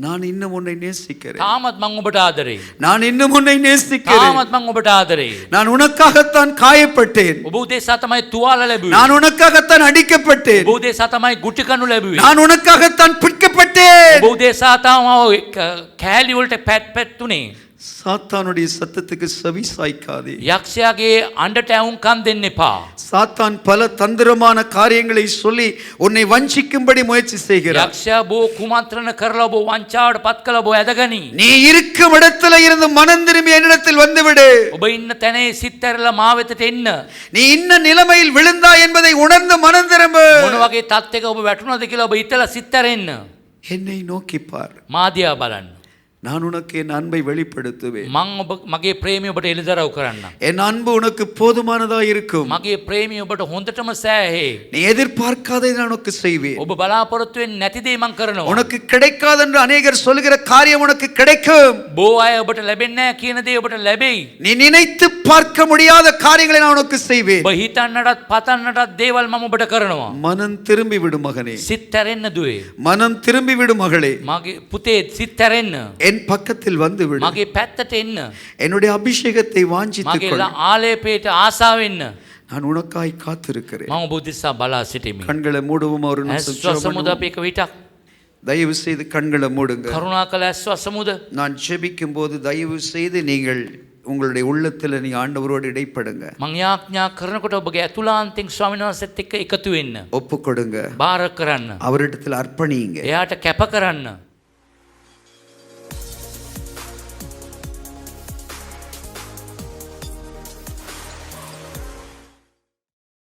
நான் இன்னும் உன்னை நேசிக்கிறேன். තාමත් මං ඔබට ආදරේ. நான் இன்னும் உன்னை நேசிக்கிறேன். තාමත් මං ඔබට ආදරේ. நான் உனக்காகத்தான் காயப்பட்டேன். ඔබ උදෙසා තමයි තුවාල ලැබුවේ. நான் உனக்காகத்தான் அடிக்கப்பட்டேன். ඔබ උදෙසා තමයි ගුටි කනු ලැබුවේ. நான் உனக்காகத்தான் பிடிக்கப்பட்டேன். ඔබ උදෙසා තමයි කෑලි වලට පැත්තුනේ. சாத்தானுடைய சத்தத்துக்கு செவி சாய்க்காதே. යක්ෂයාගේ අඬට ඇහුම්කන් දෙන්න එපා. சாத்தான் பல தந்திரமான காரியங்களை சொல்லி உன்னை வஞ்சிக்கும்படி முயற்சி செய்கிறார். යක්ෂයා බෝ කුමන්ත්‍රණ කරලා ඔබ වංචාවට පත් කළා ඔබ ඇදගනි. நீ இருக்கும் இடத்துல இருந்து மனம் திரும்பி என்னிடத்தில் வந்துவிடு. ඔබ ඉන්න තැනේ සිත් ඇරලා මා වෙතට එන්න. நீ இன்ன நிலைமையில் விழுந்தாய் என்பதை உணர்ந்து மனம் திரும்பு. මොන වගේ තත්ත්වයක ඔබ වැටුණාද කියලා ඔබ හිතලා සිත් ඇරෙන්න. என்னை நோக்கி பார். මා දිහා බලන්න. நான் உனக்கு என் அன்பை வெளிப்படுத்துவேன். මං ඔබ මගේ ප්‍රේමිය ඔබට එළිදරව් කරන්න. என் அன்பு உனக்கு போதுமானதா இருக்கும். මගේ ප්‍රේමිය ඔබට හොඳටම සෑහේ. நீ எதிர்பார்க்காததை நான் உனக்கு செய்வேன். ඔබ බලාපොරොත්තු වෙන්නේ නැති දේ මං කරනවා. உனக்கு கிடைக்காது என்று அநேகர் சொல்லுகிற காரியம் உனக்கு கிடைக்கும். බොහෝ අය ඔබට ලැබෙන්නේ නැහැ කියන දේ ඔබට ලැබෙයි. நீ நினைத்து பார்க்க முடியாத காரியங்களை நான் உனக்கு செய்வேன். ඔබ හිතන්නටත් පතන්නටත් දේවල් මම ඔබට කරනවා. மனம் திரும்பி விடு மகனே. සිත් ඇරෙන්න දුවේ. மனம் திரும்பி விடு மகளே. මගේ පුතේ සිත් ඇරෙන්න. என் பக்கத்தில் வந்து விடு. මගේ පැත්තට එන්න. என்னுடைய அபிஷேகத்தை வாஞ்சித்துக் මගේ கொள். ආලේපයට ආසාව වෙන්න. நான் உனக்காய் காத்திருக்கிறேன். මම ඔබ උදෙසා බලා සිටිමි. கண்களை மூடுவோம். ஒரு நிமிஷம் ஜெபம் ඇස්වස මුද பண்ணுவோம். අපි එක විටක් தயவு செய்து கண்களை மூடுங்க. කරුණාකර ඇස්වස මුද. நான் ஜெபிக்கும் போது தயவு செய்து நீங்கள் உங்களுடைய உள்ளத்தில் நீ ஆண்டவரோடு இடைப்படுங்க. මං යාඥා කරනකොට ඔබගේ ඇතුළාන්තයෙන් ස්වාමීන් වහන්සේත් එක්ක එකතු වෙන්න. ஒப்பு கொடுங்க. බාර කරන්න. அவரிடத்தில் அர்ப்பணியுங்க. එයාට කැප කරන්න.